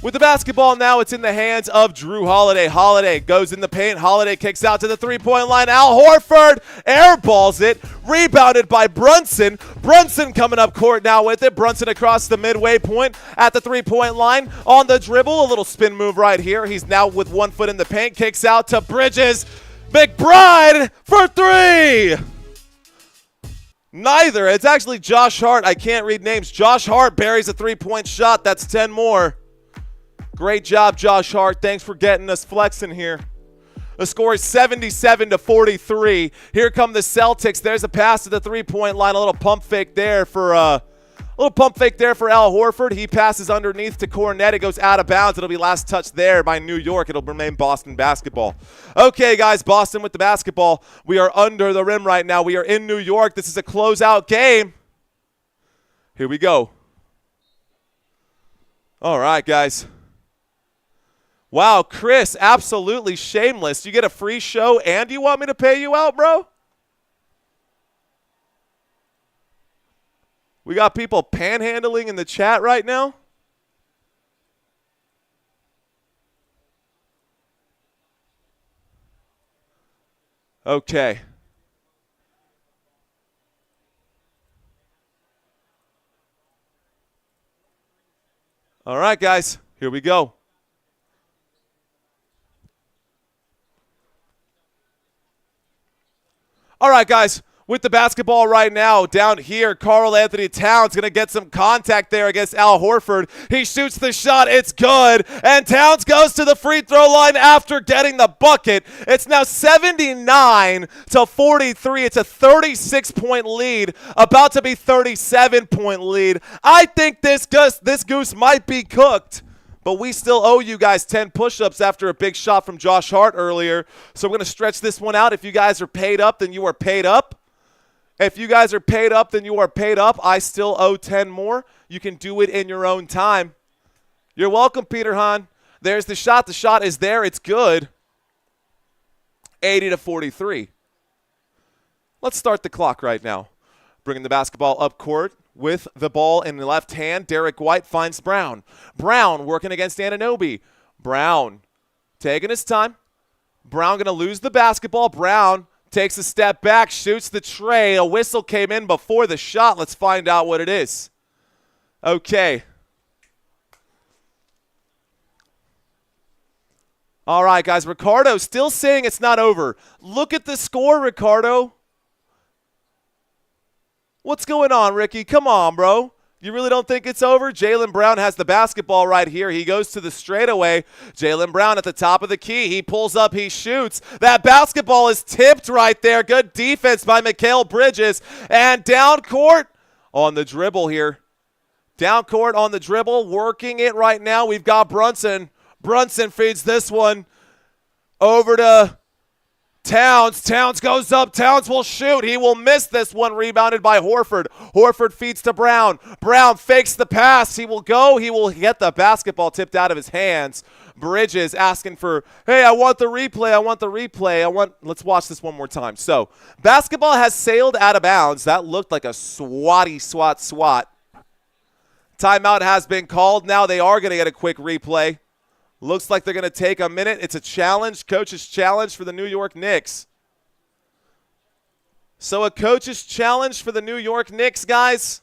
With the basketball now, it's in the hands of Drew Holiday. Holiday goes in the paint. Holiday kicks out to the three-point line. Al Horford airballs it. Rebounded by Brunson. Brunson coming up court now with it. Brunson across the midway point at the three-point line. On the dribble, a little spin move right here. He's now with 1 foot in the paint. Kicks out to Bridges. McBride for three. Neither. It's actually Josh Hart. I can't read names. Josh Hart buries a three-point shot. That's 10 more. Great job, Josh Hart. Thanks for getting us flexing here. The score is 77-43. Here come the Celtics. There's a pass to the three-point line. A little pump fake there for Al Horford. He passes underneath to Cornet. It goes out of bounds. It'll be last touch there by New York. It'll remain Boston basketball. Okay, guys, Boston with the basketball. We are under the rim right now. We are in New York. This is a closeout game. Here we go. All right, guys. Wow, Chris, absolutely shameless. You get a free show and you want me to pay you out, bro? We got people panhandling in the chat right now. Okay. All right, guys, here we go. All right, guys, with the basketball right now down here, Karl Anthony Towns going to get some contact there against Al Horford. He shoots the shot. It's good. And Towns goes to the free throw line after getting the bucket. It's now 79-43. It's a 36-point lead, about to be 37-point lead. I think this goose might be cooked. But we still owe you guys 10 push-ups after a big shot from Josh Hart earlier. So we're going to stretch this one out. If you guys are paid up, then you are paid up. If you guys are paid up, then you are paid up. I still owe 10 more. You can do it in your own time. You're welcome, Peter Hahn. There's the shot. The shot is there. It's good. 80-43. Let's start the clock right now. Bringing the basketball up court. With the ball in the left hand, Derrick White finds Brown. Brown working against Anunoby. Brown taking his time. Brown going to lose the basketball. Brown takes a step back, shoots the tray. A whistle came in before the shot. Let's find out what it is. Okay. All right, guys. Ricardo still saying it's not over. Look at the score, Ricardo. What's going on, Ricky? Come on, bro. You really don't think it's over? Jaylen Brown has the basketball right here. He goes to the straightaway. Jaylen Brown at the top of the key. He pulls up. He shoots. That basketball is tipped right there. Good defense by Mikal Bridges. And down court on the dribble here. Down court on the dribble. Working it right now. We've got Brunson. Brunson feeds this one over to Towns. Towns goes up. Towns will shoot. He will miss this one. Rebounded by Horford. Horford feeds to Brown. Brown fakes the pass. He will go. He will get the basketball tipped out of his hands. Bridges asking for, hey, I want the replay. I want the replay. Let's watch this one more time. So, basketball has sailed out of bounds. That looked like a swat. Timeout has been called. Now they are going to get a quick replay. Looks like they're going to take a minute. It's a challenge, coach's challenge for the New York Knicks. So a coach's challenge for the New York Knicks, guys.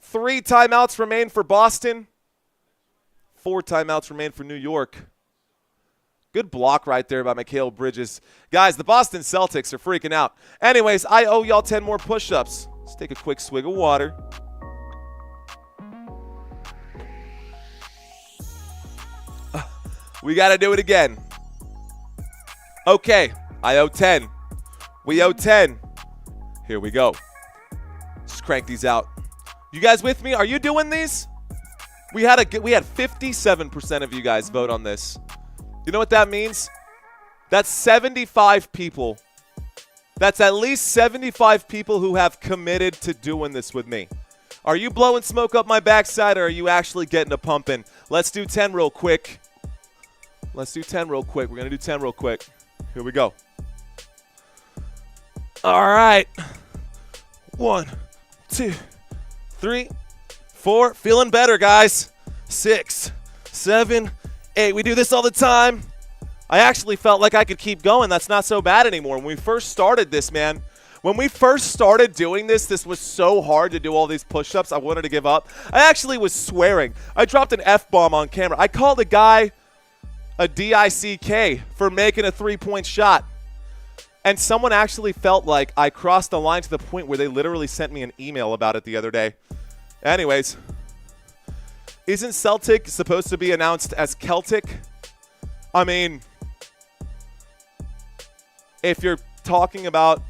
3 timeouts remain for Boston. 4 timeouts remain for New York. Good block right there by Mikal Bridges. Guys, the Boston Celtics are freaking out. Anyways, I owe y'all 10 more push-ups. Let's take a quick swig of water. We got to do it again. Okay, I owe 10. We owe 10. Here we go. Let's crank these out. You guys with me? Are you doing these? We had 57% of you guys vote on this. You know what that means? That's 75 people. That's at least 75 people who have committed to doing this with me. Are you blowing smoke up my backside, or are you actually getting a pump in? Let's do 10 real quick. Let's do 10 real quick. We're going to do 10 real quick. Here we go. All right. 1, 2, 3, 4. Feeling better, guys. 6, 7, 8. We do this all the time. I actually felt like I could keep going. That's not so bad anymore. When we first started this, man, when we first started doing this, this was so hard to do all these push-ups. I wanted to give up. I actually was swearing. I dropped an F-bomb on camera. I called a guy a DICK for making a three-point shot. And someone actually felt like I crossed the line to the point where they literally sent me an email about it the other day. Anyways, isn't Celtic supposed to be announced as Celtic? I mean, if you're talking about,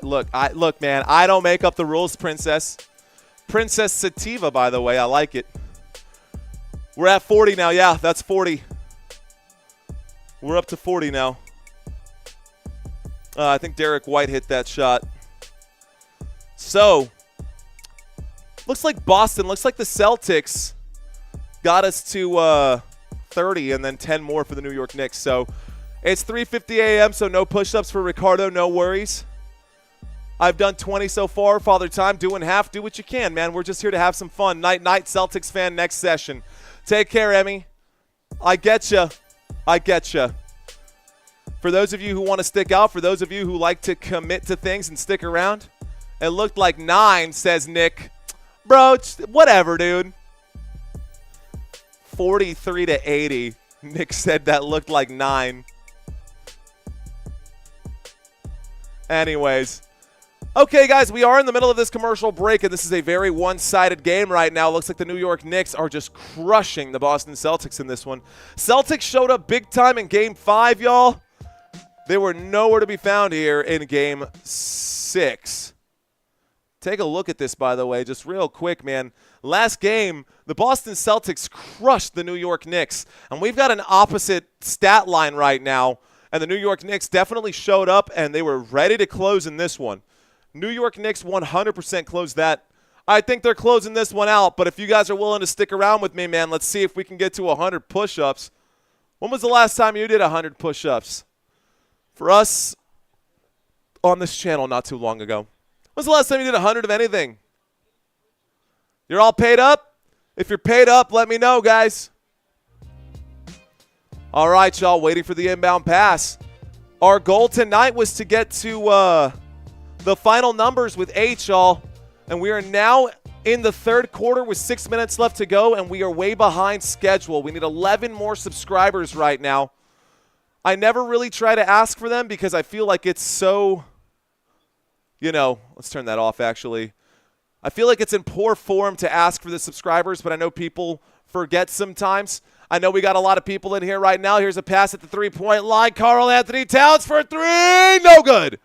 look, man, I don't make up the rules, Princess. Princess Sativa, by the way, I like it. We're at 40 now. Yeah, that's 40. We're up to 40 now. I think Derrick White hit that shot. So, looks like Boston, looks like the Celtics got us to 30 and then 10 more for the New York Knicks. So, it's 3:50 a.m., so no push-ups for Ricardo, no worries. I've done 20 so far. Father Time doing half. Do what you can, man. We're just here to have some fun. Night, Celtics fan, next session. Take care, Emmy. I get you. I get you. For those of you who want to stick out, for those of you who like to commit to things and stick around, it looked like 9, says Nick. Bro, whatever, dude. 43 to 80. Nick said that looked like 9. Anyways. Okay, guys, we are in the middle of this commercial break, and this is a very one-sided game right now. Looks like the New York Knicks are just crushing the Boston Celtics in this one. Celtics showed up big time in Game 5, y'all. They were nowhere to be found here in Game 6. Take a look at this, by the way, just real quick, man. Last game, the Boston Celtics crushed the New York Knicks, and we've got an opposite stat line right now, and the New York Knicks definitely showed up, and they were ready to close in this one. New York Knicks 100% closed that. I think they're closing this one out, but if you guys are willing to stick around with me, man, let's see if we can get to 100 push-ups. When was the last time you did 100 push-ups? For us, on this channel not too long ago. When was the last time you did 100 of anything? You're all paid up? If you're paid up, let me know, guys. All right, y'all, waiting for the inbound pass. Our goal tonight was to get to the final numbers with 8, y'all. And we are now in the third quarter with 6 minutes left to go, and we are way behind schedule. We need 11 more subscribers right now. I never really try to ask for them because I feel like it's so, you know, let's turn that off, actually. I feel like it's in poor form to ask for the subscribers, but I know people forget sometimes. I know we got a lot of people in here right now. Here's a pass at the three-point line. Karl Anthony Towns for 3. No good.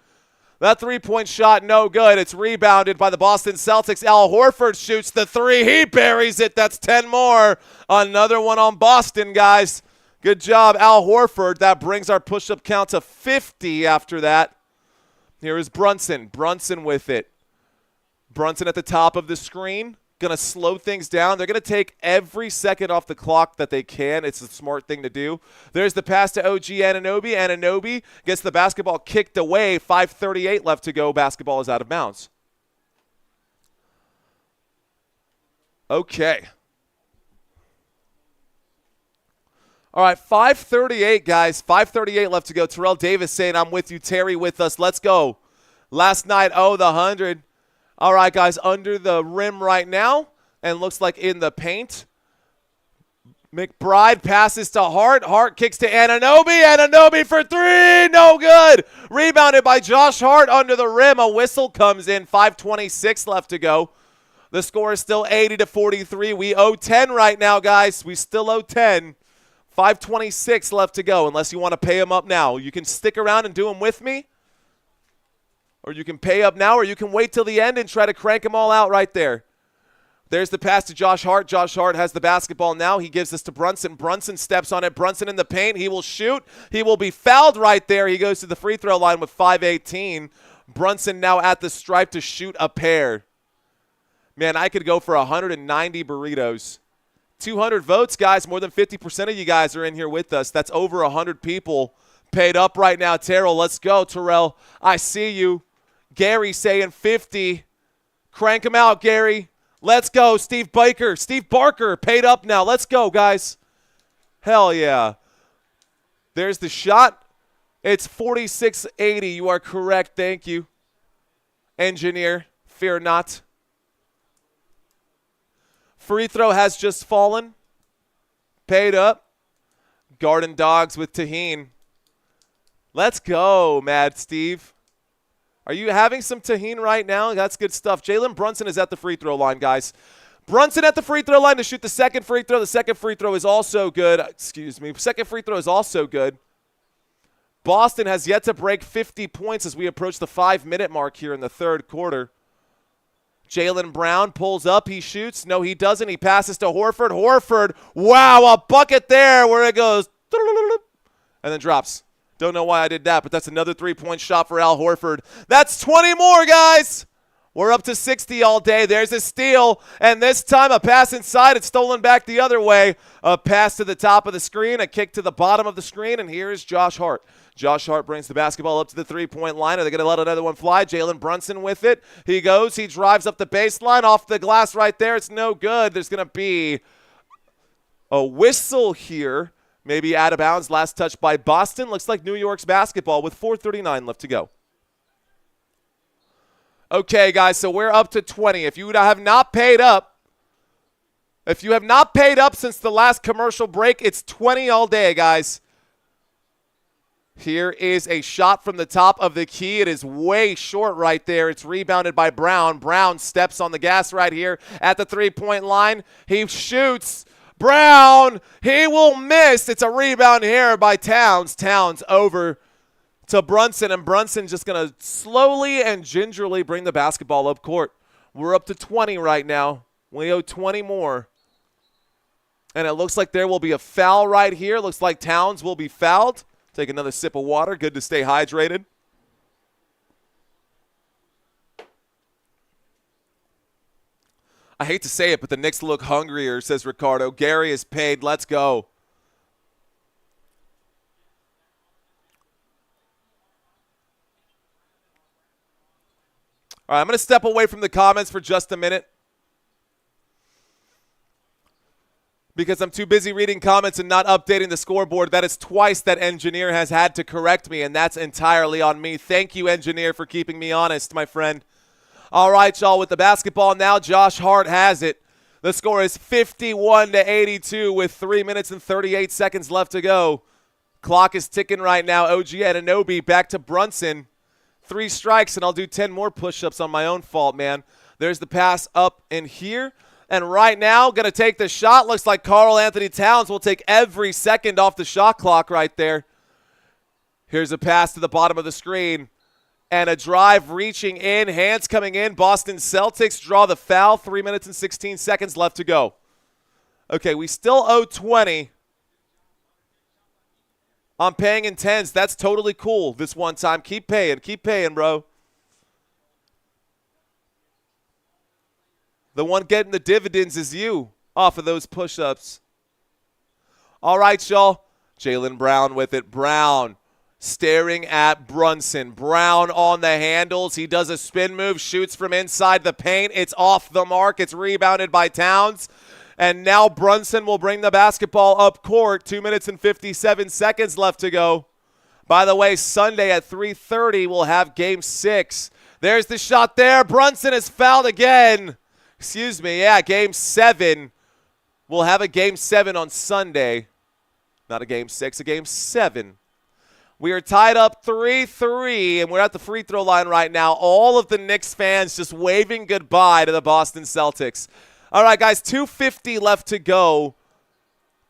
That three-point shot, no good. It's rebounded by the Boston Celtics. Al Horford shoots the 3. He buries it. That's 10 more. Another one on Boston, guys. Good job, Al Horford. That brings our push-up count to 50 after that. Here is Brunson. Brunson with it. Brunson at the top of the screen. Going to slow things down. They're going to take every second off the clock that they can. It's a smart thing to do. There's the pass to OG Anunoby. Anunoby gets the basketball kicked away. 5:38 left to go. Basketball is out of bounds. Okay. All right, 5:38, guys. 5:38 left to go. Terrell Davis saying, I'm with you. Terry with us. Let's go. Last night, the 100. All right, guys, under the rim right now, and looks like in the paint. McBride passes to Hart. Hart kicks to Anunoby. Anunoby for three. No good. Rebounded by Josh Hart under the rim. A whistle comes in. 5:26 left to go. The score is still 80-43. We owe 10 right now, guys. We still owe 10. 5:26 left to go, unless you want to pay them up now. You can stick around and do them with me, or you can pay up now, or you can wait till the end and try to crank them all out right there. There's the pass to Josh Hart. Josh Hart has the basketball now. He gives this to Brunson. Brunson steps on it. Brunson in the paint. He will shoot. He will be fouled right there. He goes to the free throw line with 5:18. Brunson now at the stripe to shoot a pair. Man, I could go for 190 burritos. 200 votes, guys. More than 50% of you guys are in here with us. That's over 100 people paid up right now. Terrell, let's go. Terrell, I see you. Gary saying 50. Crank him out, Gary. Let's go. Steve Barker paid up now. Let's go, guys. Hell yeah. There's the shot. It's 46-80. You are correct. Thank you, engineer. Fear not. Free throw has just fallen. Paid up. Garden Dogs with Tahine. Let's go, Mad Steve. Are you having some tahine right now? That's good stuff. Jalen Brunson is at the free throw line, guys. Brunson at the free throw line to shoot the second free throw. The second free throw is also good. Excuse me. Second free throw is also good. Boston has yet to break 50 points as we approach the 5-minute mark here in the third quarter. Jaylen Brown pulls up. He shoots. No, he doesn't. He passes to Horford. Horford, wow, a bucket there where it goes and then drops. Don't know why I did that, but that's another three-point shot for Al Horford. That's 20 more, guys. We're up to 60 all day. There's a steal, and this time a pass inside. It's stolen back the other way. A pass to the top of the screen, a kick to the bottom of the screen, and here is Josh Hart. Josh Hart brings the basketball up to the three-point line. Are they going to let another one fly? Jalen Brunson with it. He goes. He drives up the baseline off the glass right there. It's no good. There's going to be a whistle here. Maybe out of bounds. Last touch by Boston. Looks like New York's basketball with 4:39 left to go. Okay, guys, so we're up to 20. If you have not paid up, since the last commercial break, it's 20 all day, guys. Here is a shot from the top of the key. It is way short right there. It's rebounded by Brown. Brown steps on the gas right here at the three-point line. He shoots. Brown, he will miss. It's a rebound here by Towns. Towns over to Brunson, and Brunson just going to slowly and gingerly bring the basketball up court. We're up to 20 right now. We owe 20 more. And it looks like there will be a foul right here. Looks like Towns will be fouled. Take another sip of water. Good to stay hydrated. I hate to say it, but the Knicks look hungrier, says Ricardo. Gary is paid. Let's go. All right, I'm going to step away from the comments for just a minute because I'm too busy reading comments and not updating the scoreboard. That is twice that engineer has had to correct me, and that's entirely on me. Thank you, engineer, for keeping me honest, my friend. All right, y'all, with the basketball now, Josh Hart has it. The score is 51-82 with 3 minutes and 38 seconds left to go. Clock is ticking right now. OG Anunoby back to Brunson. 3 strikes, and I'll do 10 more push-ups on my own fault, man. There's the pass up in here. And right now, going to take the shot. Looks like Karl Anthony Towns will take every second off the shot clock right there. Here's a pass to the bottom of the screen. And a drive reaching in, hands coming in. Boston Celtics draw the foul. 3 minutes and 16 seconds left to go. Okay, we still owe 20. I'm paying in 10s. That's totally cool this one time. Keep paying, bro. The one getting the dividends is you off of those push-ups. All right, y'all. Jaylen Brown with it. Brown staring at Brunson. Brown on the handles. He does a spin move, shoots from inside the paint. It's off the mark. It's rebounded by Towns. And now Brunson will bring the basketball up court. 2 minutes and 57 seconds left to go. By the way, Sunday at 3:30, we'll have Game 6. There's the shot there. Brunson is fouled again. Excuse me. Yeah, Game 7. We'll have a Game 7 on Sunday. Not a Game 6, a Game 7. We are tied up 3-3, and we're at the free throw line right now. All of the Knicks fans just waving goodbye to the Boston Celtics. All right, guys, 2:50 left to go.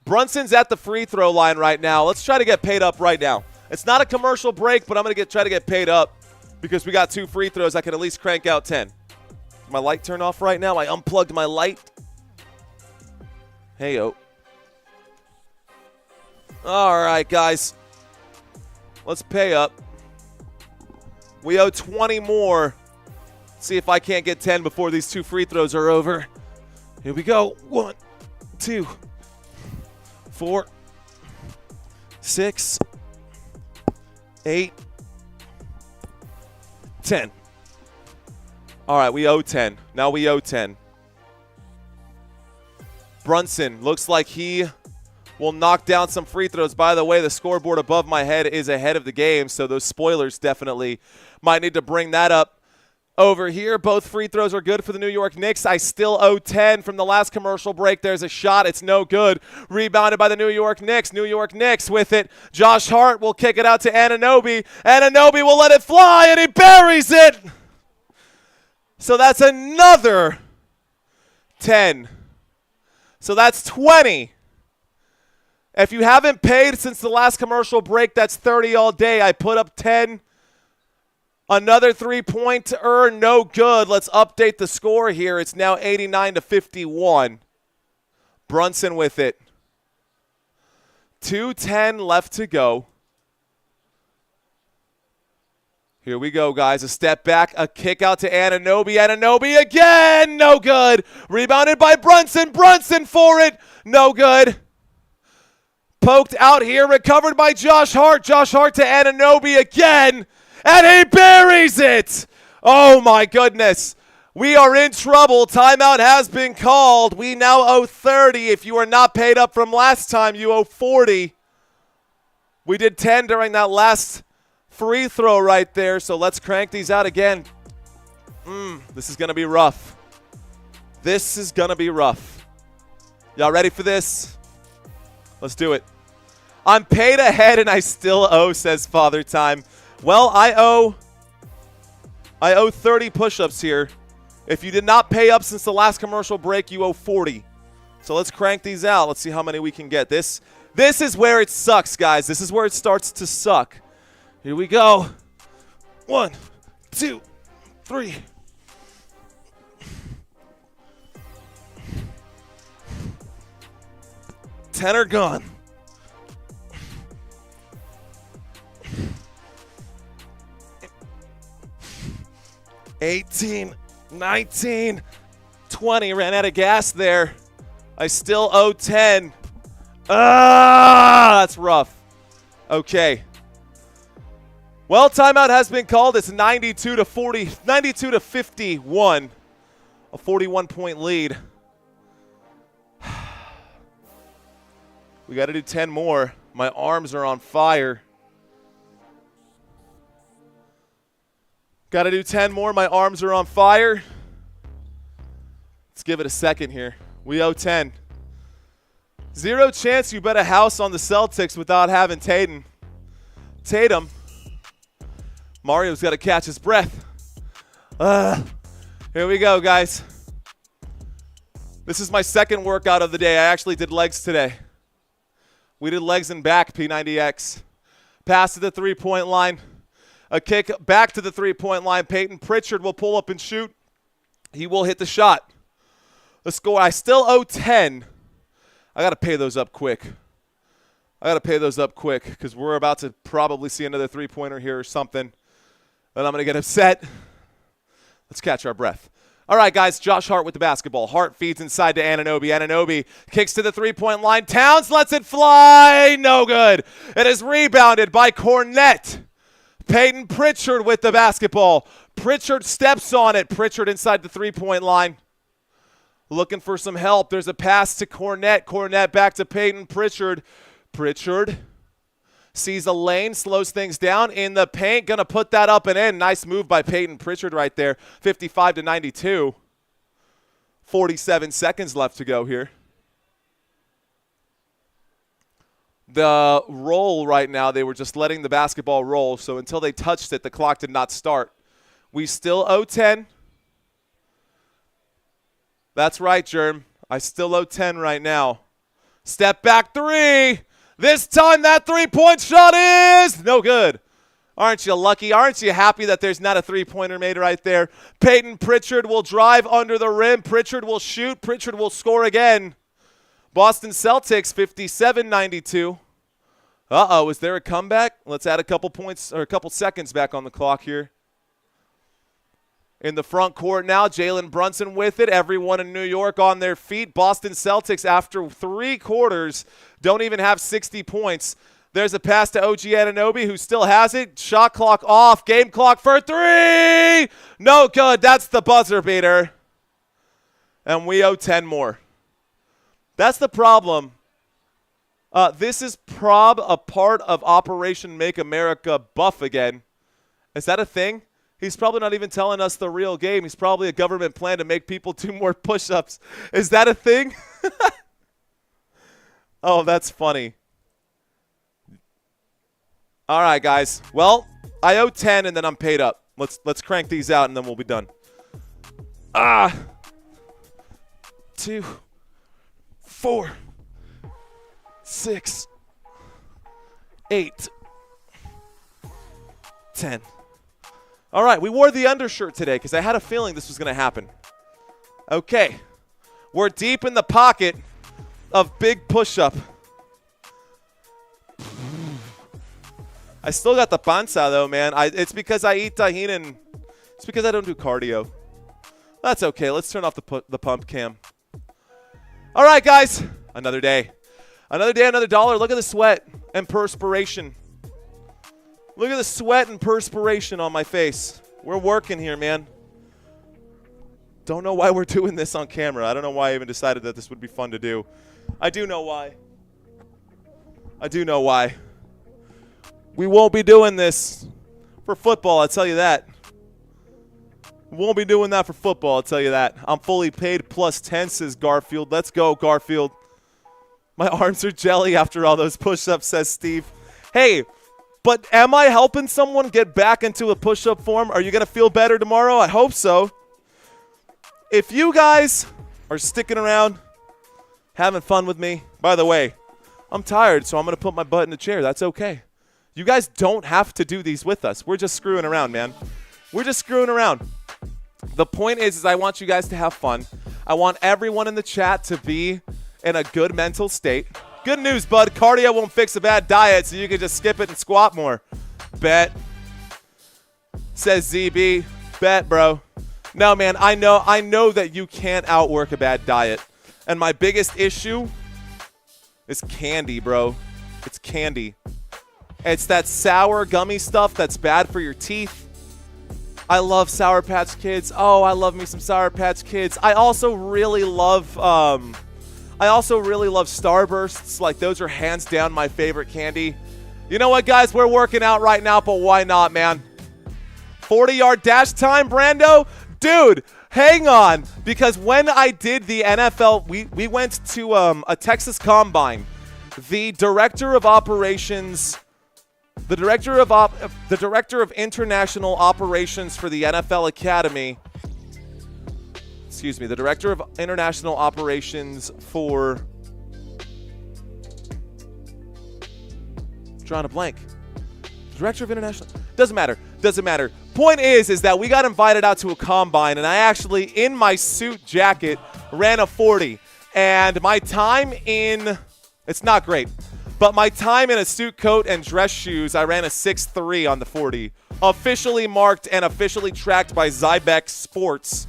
Brunson's at the free throw line right now. Let's try to get paid up right now. It's not a commercial break, but I'm going to try to get paid up because we got 2 free throws. I can at least crank out 10. My light turned off right now. I unplugged my light. Hey-o. All right, guys. Let's pay up. We owe 20 more. See if I can't get 10 before these 2 free throws are over. Here we go. 1, 2, 4, 6, 8, 10. All right, we owe 10. Now we owe 10. Brunson looks like he will knock down some free throws. By the way, the scoreboard above my head is ahead of the game, so those spoilers definitely might need to bring that up. Over here, both free throws are good for the New York Knicks. I still owe 10 from the last commercial break. There's a shot. It's no good. Rebounded by the New York Knicks. New York Knicks with it. Josh Hart will kick it out to Anunoby. Anunoby will let it fly, and he buries it. So that's another 10. So that's 20. If you haven't paid since the last commercial break, that's 30 all day. I put up 10. Another three-pointer, no good. Let's update the score here. It's now 89-51. Brunson with it. 2:10 left to go. Here we go, guys. A step back, a kick out to Anunoby. Anunoby again, no good. Rebounded by Brunson. Brunson for it, no good. Poked out here, recovered by Josh Hart. Josh Hart to Anunoby again, and he buries it. Oh, my goodness. We are in trouble. Timeout has been called. We now owe 30. If you are not paid up from last time, you owe 40. We did 10 during that last free throw right there, so let's crank these out again. This is going to be rough. This is going to be rough. Y'all ready for this? Let's do it. I'm paid ahead and I still owe, says Father Time. Well, I owe 30 push-ups here. If you did not pay up since the last commercial break, you owe 40. So let's crank these out. Let's see how many we can get. This is where it sucks, guys. This is where it starts to suck. Here we go. 1, 2, 3. Ten are gone. 18, 19, 20. Ran out of gas there. I still owe 10. That's rough. Okay. Well, timeout has been called. It's 92-51. A 41-point lead. We got to do 10 more. My arms are on fire. Got to do 10 more. My arms are on fire. Let's give it a second here. We owe 10. Zero chance you bet a house on the Celtics without having Tatum. Mario's got to catch his breath. Here we go, guys. This is my second workout of the day. I actually did legs today. We did legs and back, P90X. Pass to the three-point line. A kick back to the three-point line. Peyton Pritchard will pull up and shoot. He will hit the shot. The score, I still owe 10. I got to pay those up quick. Because we're about to probably see another three-pointer here or something. And I'm going to get upset. Let's catch our breath. All right, guys, Josh Hart with the basketball. Hart feeds inside to Anunoby. Anunoby kicks to the three-point line. Towns lets it fly. No good. It is rebounded by Cornette. Peyton Pritchard with the basketball. Pritchard steps on it. Pritchard inside the three-point line. Looking for some help. There's a pass to Cornette. Cornette back to Peyton Pritchard. Pritchard sees a lane, slows things down in the paint. Going to put that up and in. Nice move by Peyton Pritchard right there. 55-92. 47 seconds left to go here. the roll right now, they were just letting the basketball roll. So until they touched it, the clock did not start. We still owe 10. That's right, Germ. I still owe 10 right now. Step back three. This time that three-point shot is no good. Aren't you lucky? Aren't you happy that there's not a three-pointer made right there? Peyton Pritchard will drive under the rim. Pritchard will shoot. Pritchard will score again. Boston Celtics 57-92. Uh-oh, is there a comeback? Let's add a couple points or a couple seconds back on the clock here. In the front court now, Jalen Brunson with it. Everyone in New York on their feet. Boston Celtics, after 3 quarters, don't even have 60 points. There's a pass to OG Anunoby, who still has it. Shot clock off. Game clock for 3. No good. That's the buzzer beater. And we owe 10 more. That's the problem. This is a part of Operation Make America Buff again. Is that a thing? He's probably not even telling us the real game. He's probably a government plan to make people do more push-ups. Is that a thing? Oh, that's funny. All right, guys. Well, I owe 10 and then I'm paid up. Let's crank these out and then we'll be done. 2, 4, 6, 8, 10. All right, we wore the undershirt today because I had a feeling this was going to happen. Okay, we're deep in the pocket of big push-up. I still got the panza, though, man. It's because I eat tahini and it's because I don't do cardio. That's okay. Let's turn off the pump cam. All right, guys. Another day. Another day, another dollar. Look at the sweat and perspiration. Look at the sweat and perspiration on my face. We're working here, man. Don't know why we're doing this on camera. I don't know why I even decided that this would be fun to do. I do know why. I do know why. We won't be doing this for football, I'll tell you that. We won't be doing that for football, I'll tell you that. I'm fully paid plus 10, says Garfield. Let's go, Garfield. My arms are jelly after all those push-ups, says Steve. Hey, but am I helping someone get back into a push-up form? Are you going to feel better tomorrow? I hope so. If you guys are sticking around, having fun with me, by the way, I'm tired, so I'm going to put my butt in the chair. That's okay. You guys don't have to do these with us. We're just screwing around, man. We're just screwing around. The point is I want you guys to have fun. I want everyone in the chat to be in a good mental state. Good news, bud. Cardio won't fix a bad diet, so you can just skip it and squat more. Bet. Says ZB. Bet, bro. No, man, I know that you can't outwork a bad diet. And my biggest issue is candy, bro. It's candy. It's that sour gummy stuff that's bad for your teeth. I love Sour Patch Kids. Oh, I love me some Sour Patch Kids. I also really love Starbursts. Like, those are hands down my favorite candy. You know what, guys? We're working out right now, but why not, man? 40-yard dash time, Brando? Dude, hang on. Because when I did the NFL, we went to a Texas Combine. The director of operations... The director of international operations for the NFL Academy. Excuse me, the director of international operations for. Drawing a blank. Director of international. Doesn't matter. Doesn't matter. Point is that we got invited out to a combine, and I actually, in my suit jacket, ran a 40. And my time in. It's not great. But my time in a suit coat and dress shoes, I ran a 6.3 on the 40. Officially marked and officially tracked by Zybex Sports.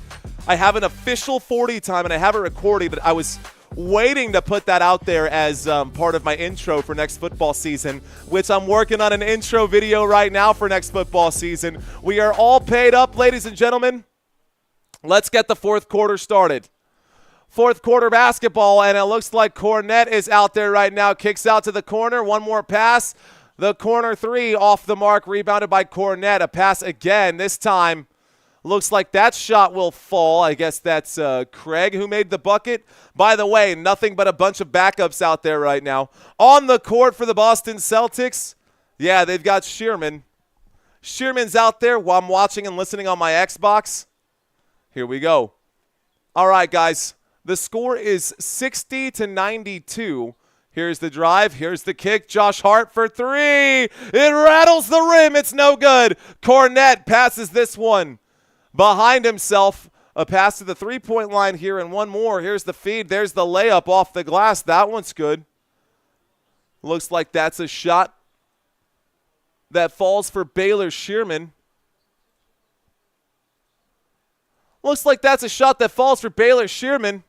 I have an official 40 time, and I have it recorded, but I was waiting to put that out there as part of my intro for next football season, which I'm working on an intro video right now for next football season. We are all paid up, ladies and gentlemen. Let's get the fourth quarter started. Fourth quarter basketball, and it looks like Cornette is out there right now. Kicks out to the corner. One more pass. The corner three off the mark. Rebounded by Cornette. A pass again. This time Looks like that shot will fall. I guess that's Craig who made the bucket. By the way, nothing but a bunch of backups out there right now. On the court for the Boston Celtics. Yeah, they've got Shearman. Shearman's out there while I'm watching and listening on my Xbox. Here we go. All right, guys. The score is 60-92. Here's the drive. Here's the kick. Josh Hart for three. It rattles the rim. It's no good. Cornette passes this one behind himself. A pass to the three-point line here and one more. Here's the feed. There's the layup off the glass. That one's good. Looks like that's a shot that falls for Baylor Shearman. Looks like that's a shot that falls for Baylor Shearman.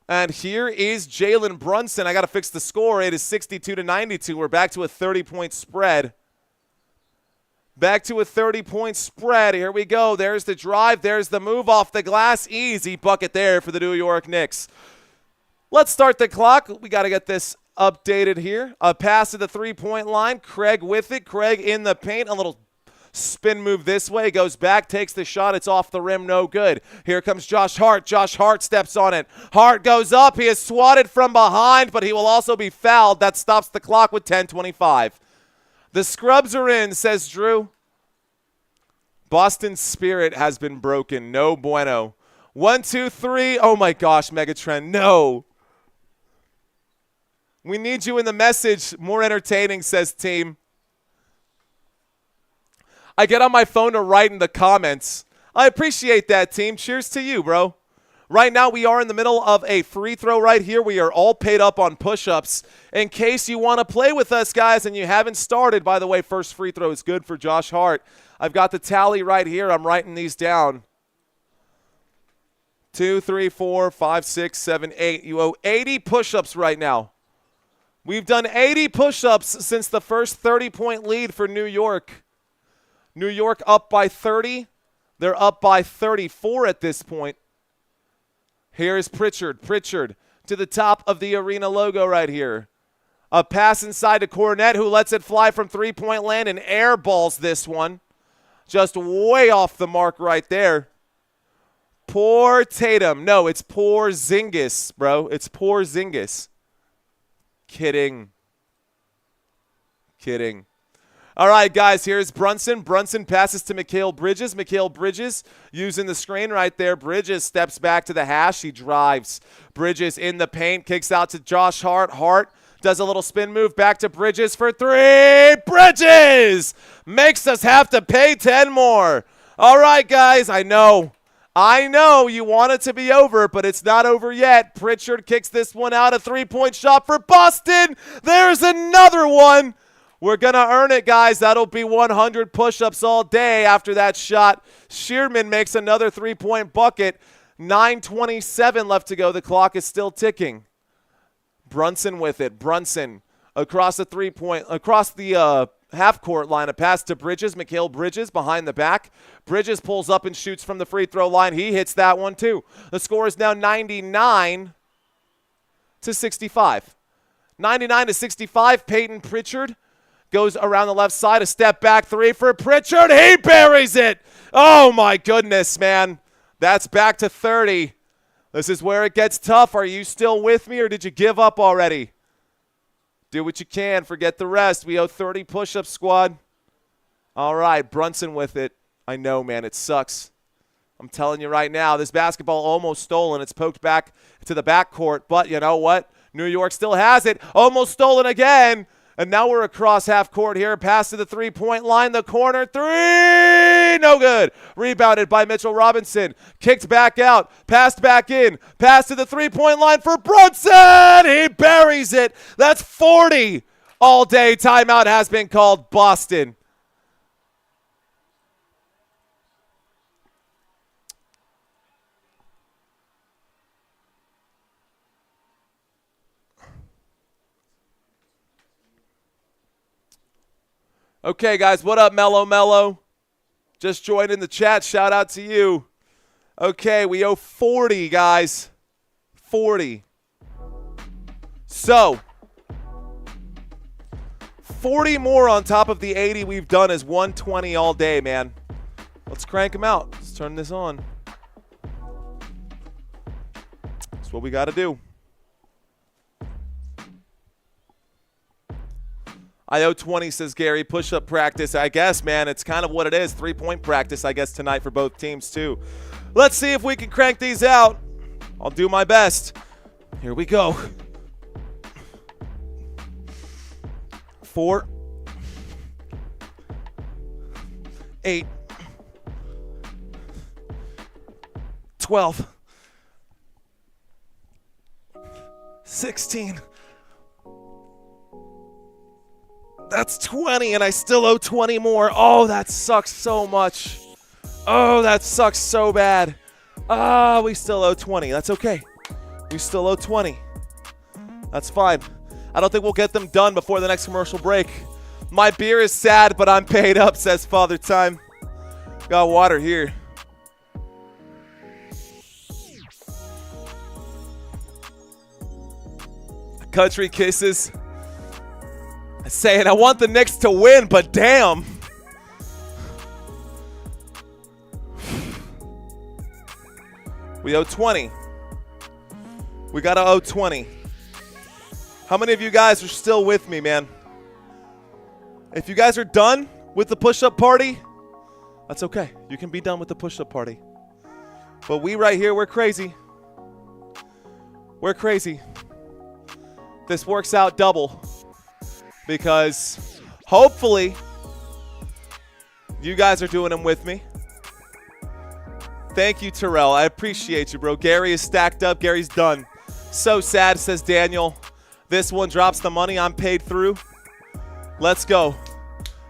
And here is Jalen Brunson. I got to fix the score. It is 62-92. We're back to a 30-point spread. Back to a 30-point spread. Here we go. There's the drive. There's the move off the glass. Easy bucket there for the New York Knicks. Let's start the clock. We got to get this updated here. A pass to the three-point line. Craig with it. Craig in the paint. A little spin move this way. Goes back. Takes the shot. It's off the rim. No good. Here comes Josh Hart. Josh Hart steps on it. Hart goes up. He is swatted from behind, but he will also be fouled. That stops the clock with 10:25. The scrubs are in, says Drew. Boston's spirit has been broken. No bueno. 1, 2, 3. Oh, my gosh, Megatrend. No. We need you in the message. More entertaining, says team. I get on my phone to write in the comments. I appreciate that, team. Cheers to you, bro. Right now, we are in the middle of a free throw right here. We are all paid up on push-ups. In case you want to play with us, guys, and you haven't started, by the way, first free throw is good for Josh Hart. I've got the tally right here. I'm writing these down. 2, 3, 4, 5, 6, 7, 8. You owe 80 push-ups right now. We've done 80 push-ups since the first 30-point lead for New York. New York up by 30. They're up by 34 at this point. Here is Pritchard. Pritchard to the top of the arena logo right here. A pass inside to Cornette, who lets it fly from three-point land and airballs this one. Just way off the mark right there. Poor Tatum. No, it's poor Zingis, bro. It's poor Zingis. Kidding. Kidding. All right, guys, here's Brunson. Brunson passes to Mikal Bridges. Mikal Bridges using the screen right there. Bridges steps back to the hash. He drives. Bridges in the paint. Kicks out to Josh Hart. Hart does a little spin move back to Bridges for three. Bridges makes us have to pay 10 more. All right, guys, I know you want it to be over, but it's not over yet. Pritchard kicks this one out. A three-point shot for Boston. There's another one. We're going to earn it, guys. That'll be 100 push-ups all day after that shot. Shearman makes another three-point bucket. 9:27 left to go. The clock is still ticking. Brunson with it. Brunson across the half-court line. A pass to Bridges. Mikal Bridges behind the back. Bridges pulls up and shoots from the free throw line. He hits that one too. The score is now 99-65. 99-65. Peyton Pritchard goes around the left side. A step back three for Pritchard. He buries it. Oh, my goodness, man. That's back to 30. This is where it gets tough. Are you still with me, or did you give up already? Do what you can. Forget the rest. We owe 30 push-ups, squad. All right, Brunson with it. I know, man. It sucks. I'm telling you right now, this basketball almost stolen. It's poked back to the backcourt, but you know what? New York still has it. Almost stolen again. And now we're across half court here. Pass to the three-point line. The corner three. No good. Rebounded by Mitchell Robinson. Kicked back out. Passed back in. Pass to the three-point line for Brunson. He buries it. That's 40 all day. Timeout has been called. Boston. Okay, guys, what up, Mellow Mellow? Just joined in the chat. Shout out to you. Okay, we owe 40, guys. 40. So, 40 more on top of the 80 we've done is 120 all day, man. Let's crank them out. Let's turn this on. That's what we got to do. I owe 20, says Gary. Push-up practice. I guess, man, it's kind of what it is. 3-point practice, I guess, tonight for both teams, too. Let's see if we can crank these out. I'll do my best. Here we go. 4, 8, 12, 16. That's 20, and I still owe 20 more. Oh, that sucks so much. Oh, that sucks so bad. We still owe 20. That's okay. We still owe 20. That's fine. I don't think we'll get them done before the next commercial break. My beer is sad, but I'm paid up, says Father Time. Got water here. Country kisses. Saying I want the Knicks to win, but damn. We owe 20. We gotta owe 20. How many of you guys are still with me, man? If you guys are done with the push-up party, that's okay. You can be done with the push-up party. But we right here, we're crazy. We're crazy. This works out double. Because hopefully you guys are doing them with me. Thank you, Terrell. I appreciate you, bro. Gary is stacked up. Gary's done. So sad, says Daniel. This one drops the money. I'm paid through. Let's go.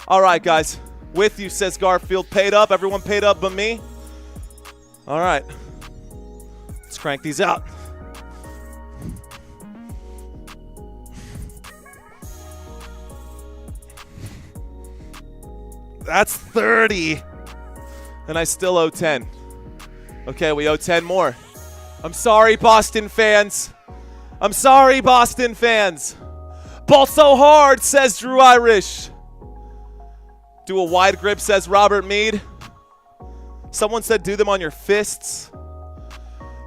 All right, guys. With you, says Garfield. Paid up. Everyone paid up but me. All right. Let's crank these out. That's 30. And I still owe 10. Okay, we owe 10 more. I'm sorry, Boston fans. I'm sorry, Boston fans. Ball so hard, says Drew Irish. Do a wide grip, says Robert Mead. Someone said do them on your fists.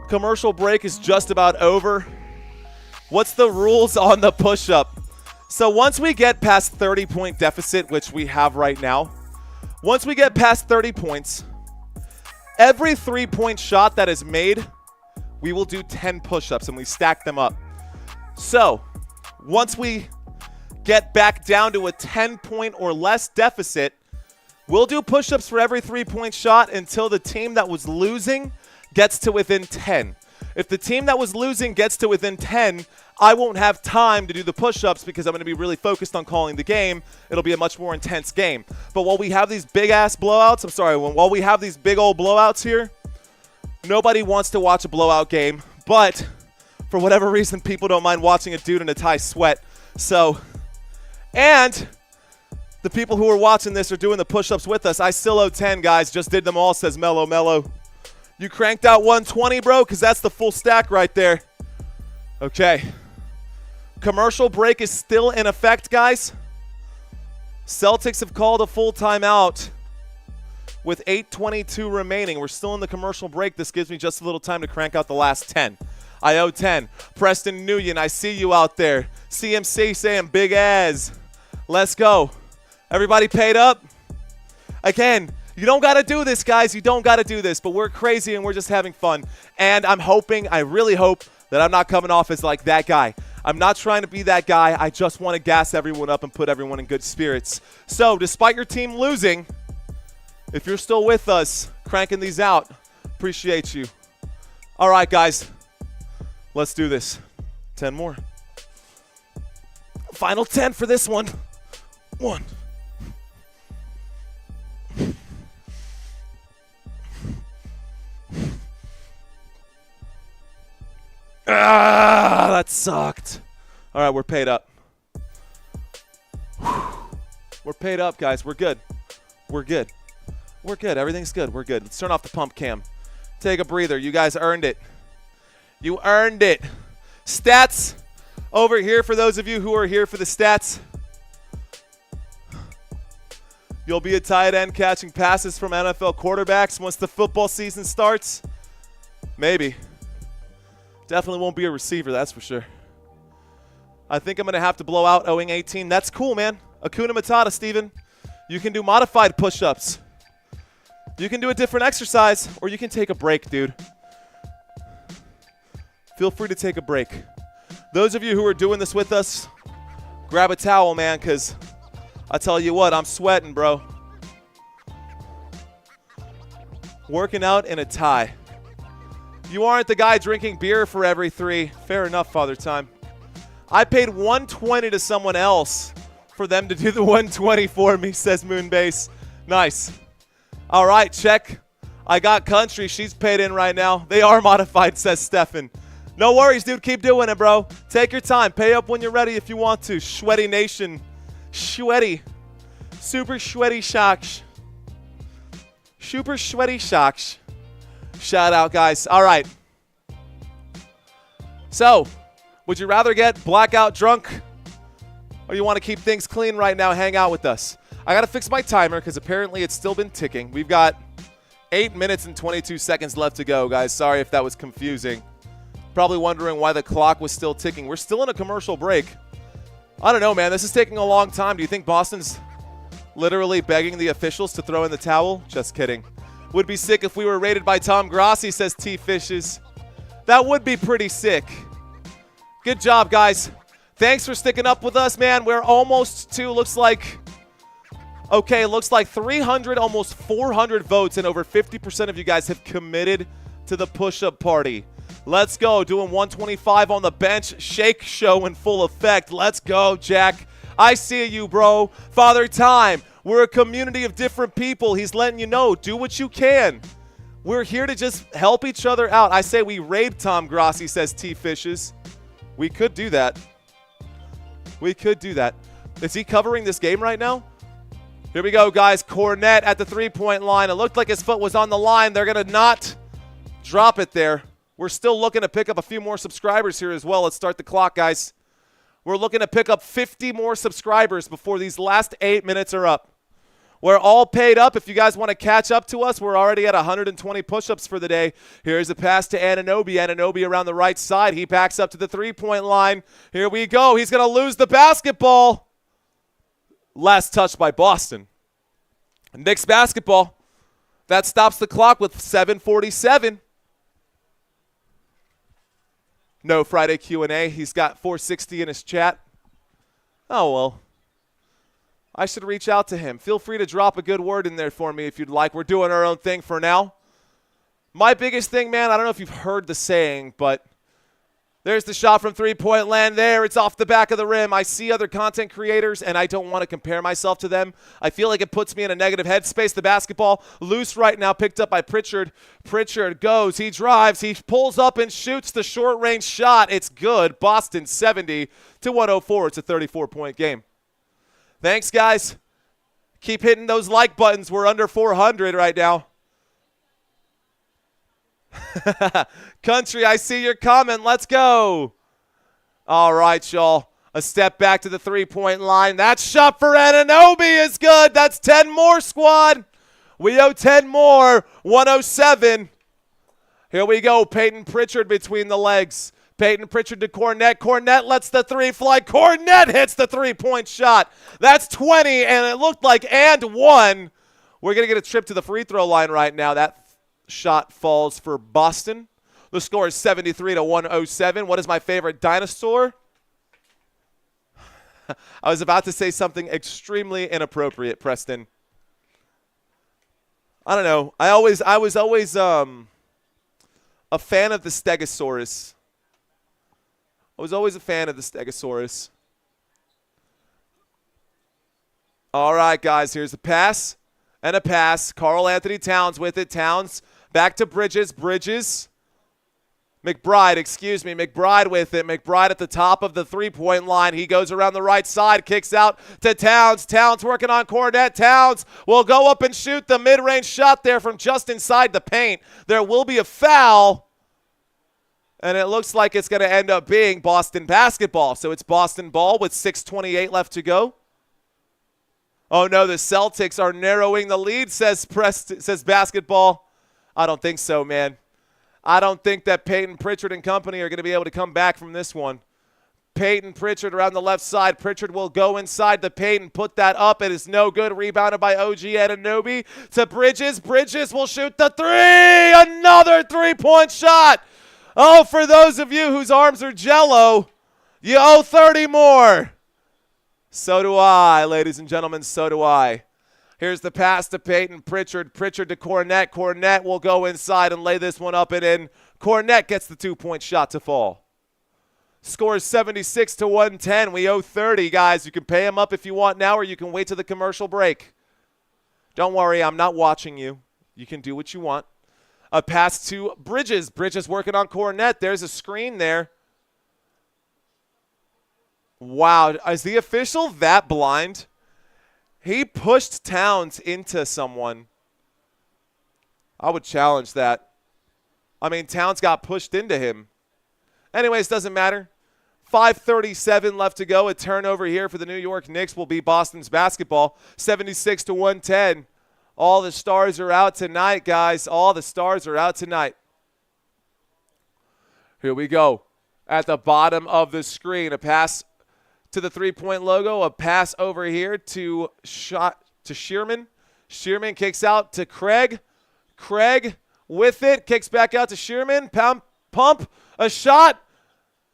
Commercial break is just about over. What's the rules on the push-up? So once we get past 30-point deficit, which we have right now, once we get past 30 points, every 3-point shot that is made, we will do 10 push-ups, and we stack them up. So once we get back down to a 10-point or less deficit, we'll do push-ups for every 3-point shot until the team that was losing gets to within 10. If the team that was losing gets to within 10, I won't have time to do the push-ups because I'm going to be really focused on calling the game. It'll be a much more intense game. But while we have these big-ass blowouts, while we have these big old blowouts here, nobody wants to watch a blowout game. But for whatever reason, people don't mind watching a dude in a tie sweat. So, and the people who are watching this are doing the push-ups with us. I still owe 10, guys. Just did them all, says Mellow Mellow. You cranked out 120, bro? Because that's the full stack right there. Okay. Commercial break is still in effect, guys. Celtics have called a full timeout with 8:22 remaining. We're still in the commercial break. This gives me just a little time to crank out the last 10. I owe 10. Preston Nguyen, I see you out there. CMC saying big as. Let's go. Everybody paid up? Again, you don't got to do this, guys. You don't got to do this, but we're crazy and we're just having fun. And I'm hoping, I really hope, that I'm not coming off as like that guy. I'm not trying to be that guy. I just want to gas everyone up and put everyone in good spirits. So, despite your team losing, if you're still with us, cranking these out, appreciate you. All right, guys. Let's do this. 10 more. Final 10 for this one. 1. That sucked. All right, we're paid up. We're paid up, guys. We're good. We're good. We're good. Everything's good. We're good. Let's turn off the pump cam. Take a breather. You guys earned it. You earned it. Stats over here for those of you who are here for the stats. You'll be a tight end catching passes from NFL quarterbacks once the football season starts? Maybe. Definitely won't be a receiver, that's for sure. I think I'm going to have to blow out owing 18. That's cool, man. Akuna Matata, Steven. You can do modified push-ups. You can do a different exercise, or you can take a break, dude. Feel free to take a break. Those of you who are doing this with us, grab a towel, man, because I tell you what, I'm sweating, bro. Working out in a tie. You aren't the guy drinking beer for every 3. Fair enough, Father Time. I paid $120 to someone else for them to do the 120 for me, says Moonbase. Nice. All right, check. I got Country. She's paid in right now. They are modified, says Stefan. No worries, dude. Keep doing it, bro. Take your time. Pay up when you're ready if you want to. Sweaty Nation. Sweaty. Super sweaty shocks. Super sweaty shocks. Shout out, guys. All right. So, would you rather get blackout drunk or you want to keep things clean right now? Hang out with us. I got to fix my timer because apparently it's still been ticking. We've got 8 minutes and 22 seconds left to go, guys. Sorry if that was confusing. Probably wondering why the clock was still ticking. We're still in a commercial break. I don't know, man. This is taking a long time. Do you think Boston's literally begging the officials to throw in the towel? Just kidding. Would be sick if we were rated by Tom Grossi, says T Fishes. That would be pretty sick. Good job, guys. Thanks for sticking up with us, man. We're almost to, looks like 300, almost 400 votes, and over 50% of you guys have committed to the push-up party. Let's go. Doing 125 on the bench. Shake show in full effect. Let's go, Jack. I see you, bro. Father Time. We're a community of different people. He's letting you know. Do what you can. We're here to just help each other out. I say we raid Tom Grossi, says T Fishes. We could do that. We could do that. Is he covering this game right now? Here we go, guys. Cornette at the three-point line. It looked like his foot was on the line. They're going to not drop it there. We're still looking to pick up a few more subscribers here as well. Let's start the clock, guys. We're looking to pick up 50 more subscribers before these last 8 minutes are up. We're all paid up. If you guys want to catch up to us, we're already at 120 push-ups for the day. Here's a pass to Anunoby. Anunoby around the right side. He backs up to the three-point line. Here we go. He's going to lose the basketball. Last touch by Boston. Knicks basketball. That stops the clock with 7:47. No Friday Q&A. He's got 460 in his chat. Oh, well. I should reach out to him. Feel free to drop a good word in there for me if you'd like. We're doing our own thing for now. My biggest thing, man, I don't know if you've heard the saying, but there's the shot from three-point land there. It's off the back of the rim. I see other content creators, and I don't want to compare myself to them. I feel like it puts me in a negative headspace. The basketball loose right now, picked up by Pritchard. Pritchard goes. He drives. He pulls up and shoots the short-range shot. It's good. Boston 70-104. It's a 34-point game. Thanks, guys. Keep hitting those like buttons. We're under 400 right now. Country, I see your comment. Let's go. All right, y'all. A step back to the three-point line. That shot for Anunoby is good. That's 10 more, squad. We owe 10 more. 107. Here we go. Peyton Pritchard between the legs. Peyton Pritchard to Cornette. Cornette lets the three fly. Cornette hits the three-point shot. That's 20, and it looked like and one. We're going to get a trip to the free throw line right now. That shot falls for Boston. The score is 73-107. What is my favorite dinosaur? I was about to say something extremely inappropriate, Preston. I don't know. I was always a fan of the Stegosaurus. I was always a fan of the Stegosaurus. All right, guys. Here's a pass and a pass. Karl Anthony Towns with it. Towns back to Bridges. McBride with it. McBride at the top of the three-point line. He goes around the right side, kicks out to Towns. Towns working on Cornette. Towns will go up and shoot the mid-range shot there from just inside the paint. There will be a foul, and it looks like it's going to end up being Boston basketball. So it's Boston ball with 6:28 left to go. Oh no, the Celtics are narrowing the lead, says basketball. I don't think so, man. I don't think that Peyton Pritchard and company are going to be able to come back from this one. Peyton Pritchard around the left side. Pritchard will go inside the paint and put that up. It is no good. Rebounded by OG Anunoby to Bridges. Bridges will shoot the three. Another three-point shot. Oh, for those of you whose arms are jello, you owe 30 more. So do I, ladies and gentlemen, so do I. Here's the pass to Peyton Pritchard. Pritchard to Cornette. Cornette will go inside and lay this one up and in. Cornette gets the two-point shot to fall. Score is 76 to 110. We owe 30, guys. You can pay him up if you want now, or you can wait till the commercial break. Don't worry, I'm not watching you. You can do what you want. A pass to Bridges. Bridges working on Cornette. There's a screen there. Wow, is the official that blind? He pushed Towns into someone. I would challenge that. I mean, Towns got pushed into him. Anyways, doesn't matter. 5:37 left to go. A turnover here for the New York Knicks will be Boston's basketball. 76 to 110. All the stars are out tonight, guys. All the stars are out tonight. Here we go. At the bottom of the screen, a pass to the three-point logo. A pass over here to Shearman. Shearman kicks out to Craig. Craig with it. Kicks back out to Shearman. Pump. A shot.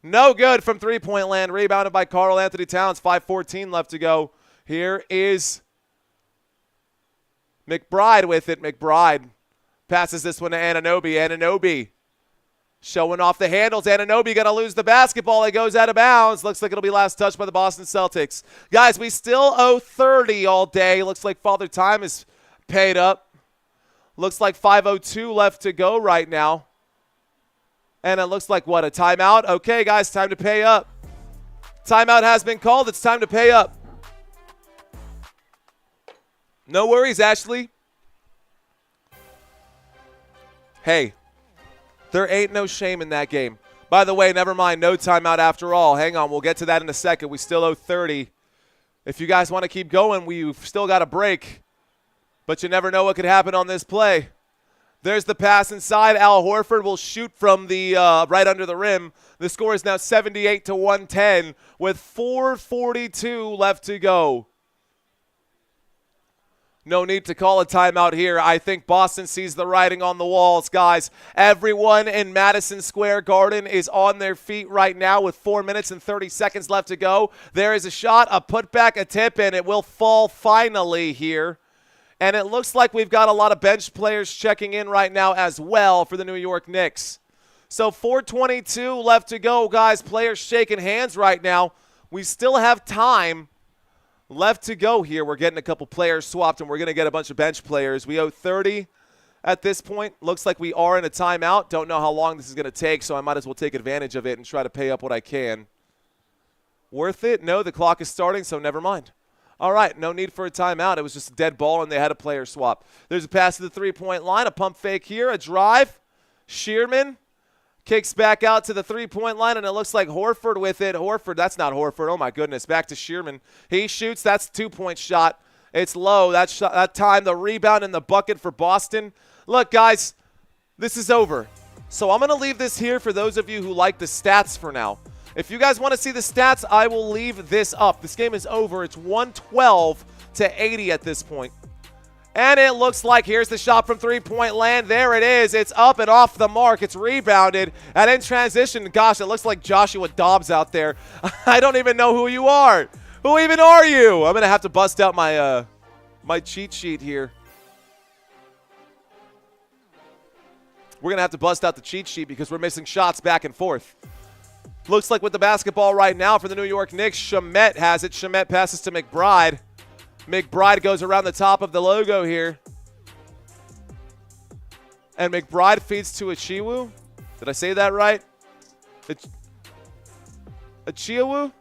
No good from three-point land. Rebounded by Karl Anthony Towns. 5:14 left to go. Here is McBride with it. McBride passes this one to Anunoby. Anunoby showing off the handles. Anunoby going to lose the basketball. It goes out of bounds. Looks like it'll be last touched by the Boston Celtics. Guys, we still owe 30 all day. Looks like Father Time is paid up. Looks like 5:02 left to go right now. And it looks like, what, a timeout? Okay, guys, time to pay up. Timeout has been called. It's time to pay up. No worries, Ashley. Hey, there ain't no shame in that game. By the way, never mind, no timeout after all. Hang on, we'll get to that in a second. We still owe 30. If you guys want to keep going, we've still got a break. But you never know what could happen on this play. There's the pass inside. Al Horford will shoot from the right under the rim. The score is now 78 to 110 with 4:42 left to go. No need to call a timeout here. I think Boston sees the writing on the walls, guys. Everyone in Madison Square Garden is on their feet right now with 4 minutes and 30 seconds left to go. There is a shot, a putback, a tip, and it will fall finally here. And it looks like we've got a lot of bench players checking in right now as well for the New York Knicks. So 4:22 left to go, guys. Players shaking hands right now. We still have time left to go here. We're getting a couple players swapped, and we're going to get a bunch of bench players. We owe 30 at this point. Looks like we are in a timeout. Don't know how long this is going to take, so I might as well take advantage of it and try to pay up what I can. Worth it? No, the clock is starting, so never mind. All right, no need for a timeout. It was just a dead ball, and they had a player swap. There's a pass to the three-point line, a pump fake here, a drive. Shearman kicks back out to the three-point line, and it looks like Horford with it. Horford, that's not Horford. Oh, my goodness. Back to Shearman. He shoots. That's a two-point shot. It's low. That time, the rebound in the bucket for Boston. Look, guys, this is over. So I'm going to leave this here for those of you who like the stats for now. If you guys want to see the stats, I will leave this up. This game is over. It's 112 to 80 at this point. And it looks like here's the shot from three-point land. There it is. It's up and off the mark. It's rebounded. And in transition, gosh, it looks like Joshua Dobbs out there. I don't even know who you are. Who even are you? I'm going to have to bust out my my cheat sheet here. We're going to have to bust out the cheat sheet because we're missing shots back and forth. Looks like with the basketball right now for the New York Knicks, Shamet has it. Shamet passes to McBride. McBride goes around the top of the logo here. And McBride feeds to Achiwu. Did I say that right? Achiwu?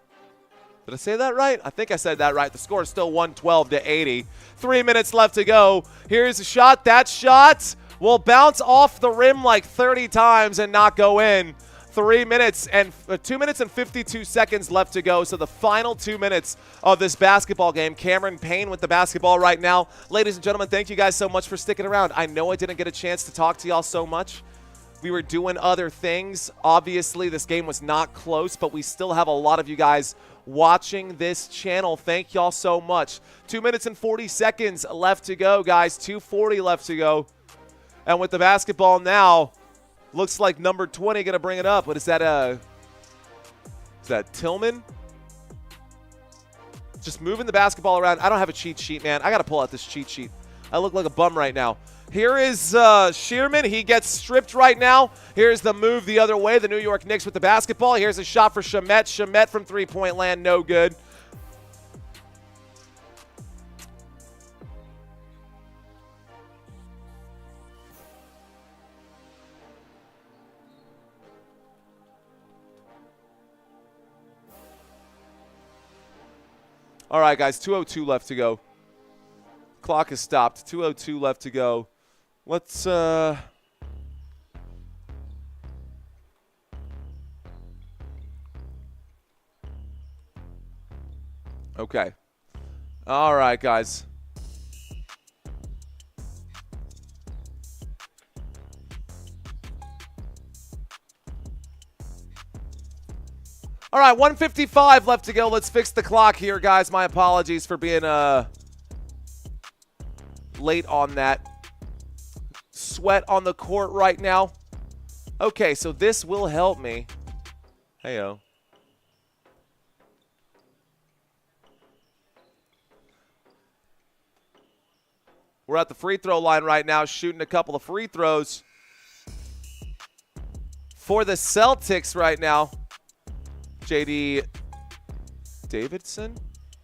Did I say that right? I think I said that right. The score is still 112 to 80. 3 minutes left to go. Here's a shot. That shot will bounce off the rim like 30 times and not go in. 2 minutes and 52 seconds left to go. So the final 2 minutes of this basketball game. Cameron Payne with the basketball right now. Ladies and gentlemen, thank you guys so much for sticking around. I know I didn't get a chance to talk to y'all so much. We were doing other things. Obviously, this game was not close, but we still have a lot of you guys watching this channel. Thank y'all so much. 2 minutes and 40 seconds left to go, guys. 2:40 left to go. And with the basketball now, looks like number 20 going to bring it up. What is that? Is that Tillman? Just moving the basketball around. I don't have a cheat sheet, man. I got to pull out this cheat sheet. I look like a bum right now. Here is Shearman. He gets stripped right now. Here's the move the other way. The New York Knicks with the basketball. Here's a shot for Shamet. Shamet from three-point land. No good. All right, guys. 2:02 left to go. Clock is stopped. 2:02 left to go. Let's okay. All right, guys. All right, 1:55 left to go. Let's fix the clock here, guys. My apologies for being late on that. Sweat on the court right now. Okay, so this will help me. Heyo. We're at the free throw line right now, shooting a couple of free throws for the Celtics right now. JD Davidson?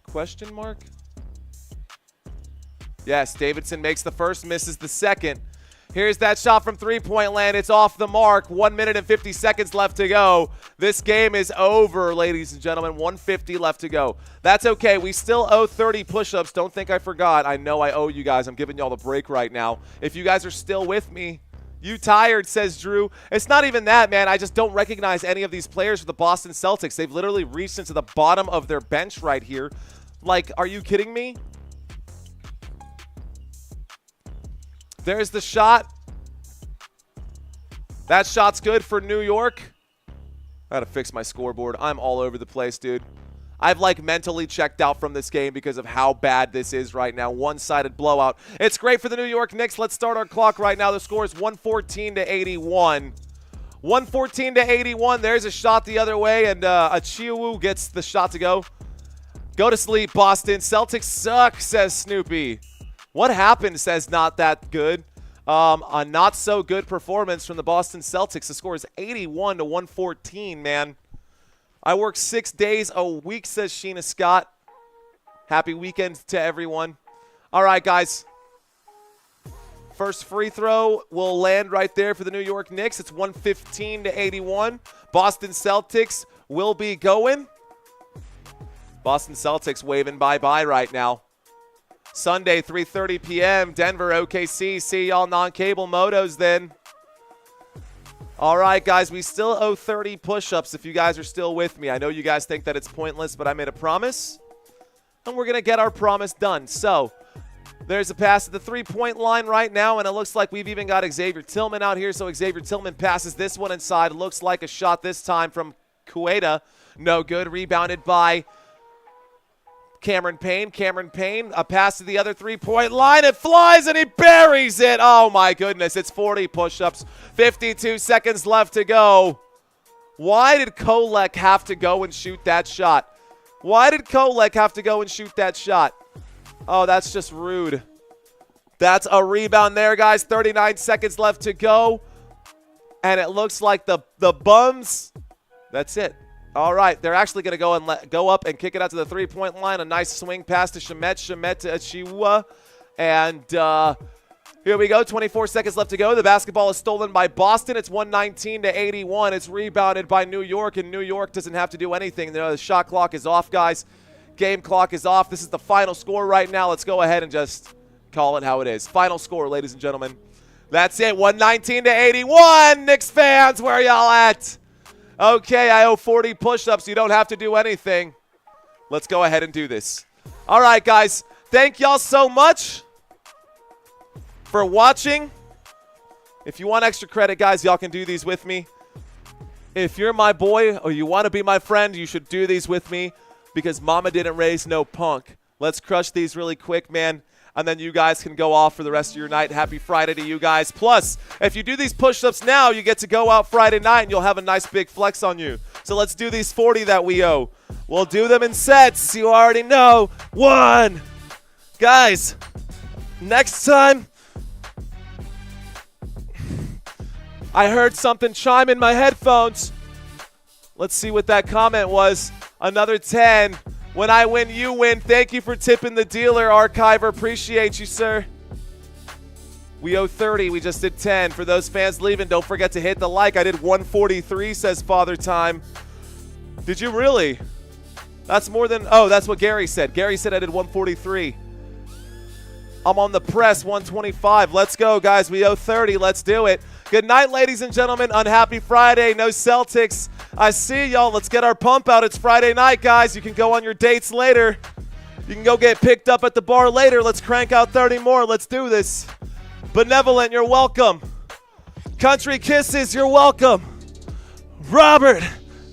Question mark? Yes, Davidson makes the first, misses the second. Here's that shot from three-point land. It's off the mark. 1 minute and 50 seconds left to go. This game is over, ladies and gentlemen. 1:50 left to go. That's okay. We still owe 30 push-ups. Don't think I forgot. I know I owe you guys. I'm giving y'all the break right now. If you guys are still with me, you tired, says Drew. It's not even that, man. I just don't recognize any of these players for the Boston Celtics. They've literally reached into the bottom of their bench right here. Like, are you kidding me? There's the shot. That shot's good for New York. I gotta fix my scoreboard. I'm all over the place, dude. I've like mentally checked out from this game because of how bad this is right now. One-sided blowout. It's great for the New York Knicks. Let's start our clock right now. The score is 114-81. 114-81. There's a shot the other way, and Achiuwu gets the shot to go. Go to sleep, Boston. Celtics suck, says Snoopy. What happened, says not that good. A not so good performance from the Boston Celtics. The score is 81-114, man. I work 6 days a week, says Sheena Scott. Happy weekend to everyone. All right, guys. First free throw will land right there for the New York Knicks. It's 115-81. Boston Celtics will be going. Boston Celtics waving bye-bye right now. Sunday, 3:30 p.m., Denver, OKC. See y'all non-cable motos then. All right, guys, we still owe 30 push-ups if you guys are still with me. I know you guys think that it's pointless, but I made a promise, and we're going to get our promise done. So there's a pass at the three-point line right now, and it looks like we've even got Xavier Tillman out here. So Xavier Tillman passes this one inside. Looks like a shot this time from Kueda. No good. Rebounded by Cameron Payne. Cameron Payne, a pass to the other three-point line. It flies, and he buries it. Oh, my goodness. It's 40 push-ups. 52 seconds left to go. Why did Kolek have to go and shoot that shot? Why did Kolek have to go and shoot that shot? Oh, that's just rude. That's a rebound there, guys. 39 seconds left to go. And it looks like the Bums, that's it. All right, they're actually going to go up and kick it out to the three-point line. A nice swing pass to Shamet. Shamet to Achiuwa. And here we go. 24 seconds left to go. The basketball is stolen by Boston. It's 119-81. It's rebounded by New York, and New York doesn't have to do anything. The shot clock is off, guys. Game clock is off. This is the final score right now. Let's go ahead and just call it how it is. Final score, ladies and gentlemen. That's it. 119-81. Knicks fans, where y'all at? Okay, I owe 40 push-ups. You don't have to do anything. Let's go ahead and do this. All right, guys. Thank y'all so much for watching. If you want extra credit, guys, y'all can do these with me. If you're my boy or you want to be my friend, you should do these with me because mama didn't raise no punk. Let's crush these really quick, man. And then you guys can go off for the rest of your night. Happy Friday to you guys. Plus, if you do these push-ups now, you get to go out Friday night and you'll have a nice big flex on you. So let's do these 40 that we owe. We'll do them in sets. You already know. 1. Guys, next time, I heard something chime in my headphones. Let's see what that comment was. Another 10. When I win, you win. Thank you for tipping the dealer, Archiver. Appreciate you, sir. We owe 30. We just did 10. For those fans leaving, don't forget to hit the like. I did 143, says Father Time. Did you really? That's more than... Oh, that's what Gary said. Gary said I did 143. I'm on the press, 125. Let's go, guys. We owe 30. Let's do it. Good night, ladies and gentlemen. Unhappy Friday. No Celtics. I see y'all. Let's get our pump out. It's Friday night, guys. You can go on your dates later. You can go get picked up at the bar later. Let's crank out 30 more. Let's do this. Benevolent, you're welcome. Country Kisses, you're welcome. Robert,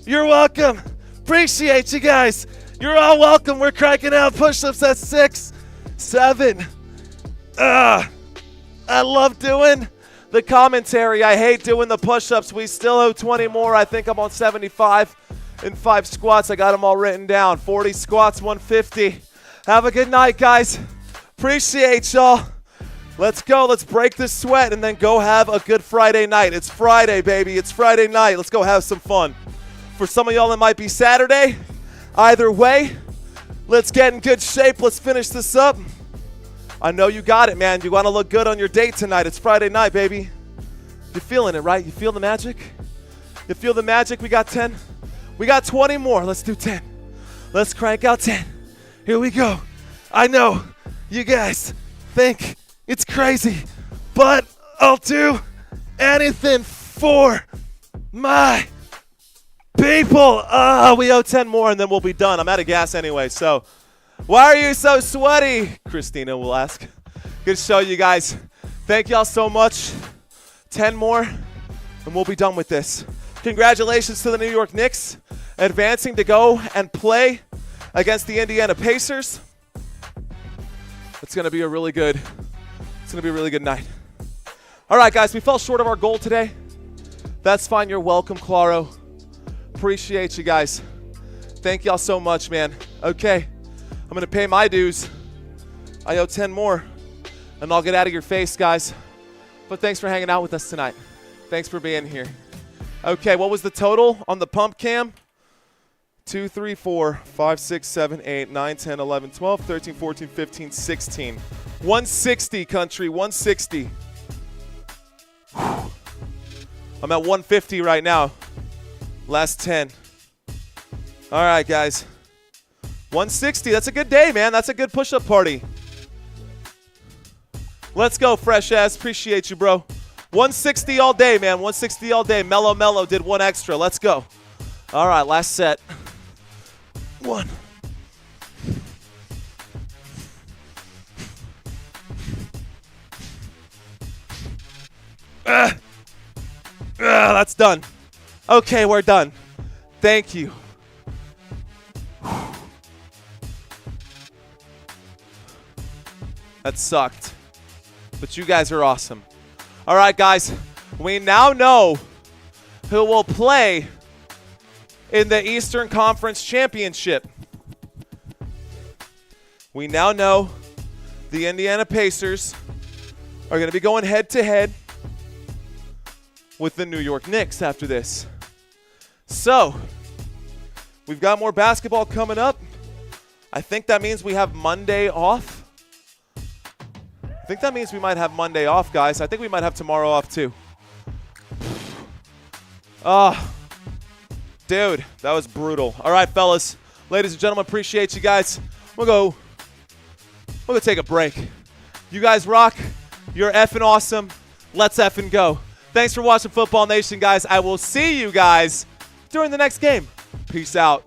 you're welcome. Appreciate you guys. You're all welcome. We're cranking out push-ups at 6, 7. I love doing the commentary. I hate doing the push-ups. We still owe 20 more. I think I'm on 75 in 5 squats. I got them all written down. 40 squats, 150. Have a good night, guys. Appreciate y'all. Let's go. Let's break this sweat and then go have a good Friday night. It's Friday, baby. It's Friday night. Let's go have some fun. For some of y'all, it might be Saturday. Either way, let's get in good shape. Let's finish this up. I know you got it, man. You want to look good on your date tonight. It's Friday night, baby. You're feeling it, right? You feel the magic? You feel the magic? We got 10. We got 20 more. Let's do 10. Let's crank out 10. Here we go. I know you guys think it's crazy, but I'll do anything for my people. We owe 10 more and then we'll be done. I'm out of gas anyway, so why are you so sweaty? Christina will ask. Good show, you guys. Thank y'all so much. 10 more and we'll be done with this. Congratulations to the New York Knicks advancing to go and play against the Indiana Pacers. It's going to be a really good night. All right, guys, we fell short of our goal today. That's fine. You're welcome, Claro. Appreciate you guys. Thank y'all so much, man. Okay, I'm going to pay my dues. I owe 10 more, and I'll get out of your face, guys. But thanks for hanging out with us tonight. Thanks for being here. Okay, what was the total on the pump cam? 2, 3, 4, 5, 6, 7, 8, 9, 10, 11, 12, 13, 14, 15, 16. 160, country, 160. I'm at 150 right now. Last 10. All right, guys. 160, that's a good day, man. That's a good push-up party. Let's go, fresh ass. Appreciate you, bro. 160 all day, man. 160 all day. Mellow did one extra. Let's go. All right, last set. 1. That's done. Okay, we're done. Thank you. That sucked. But you guys are awesome. All right, guys. We now know who will play in the Eastern Conference Championship. We now know the Indiana Pacers are going to be going head-to-head with the New York Knicks after this. So, we've got more basketball coming up. I think that means we have Monday off. I think that means we might have Monday off, guys. I think we might have tomorrow off, too. Dude, that was brutal. All right, fellas. Ladies and gentlemen, appreciate you guys. We'll go take a break. You guys rock. You're effing awesome. Let's effing go. Thanks for watching Football Nation, guys. I will see you guys during the next game. Peace out.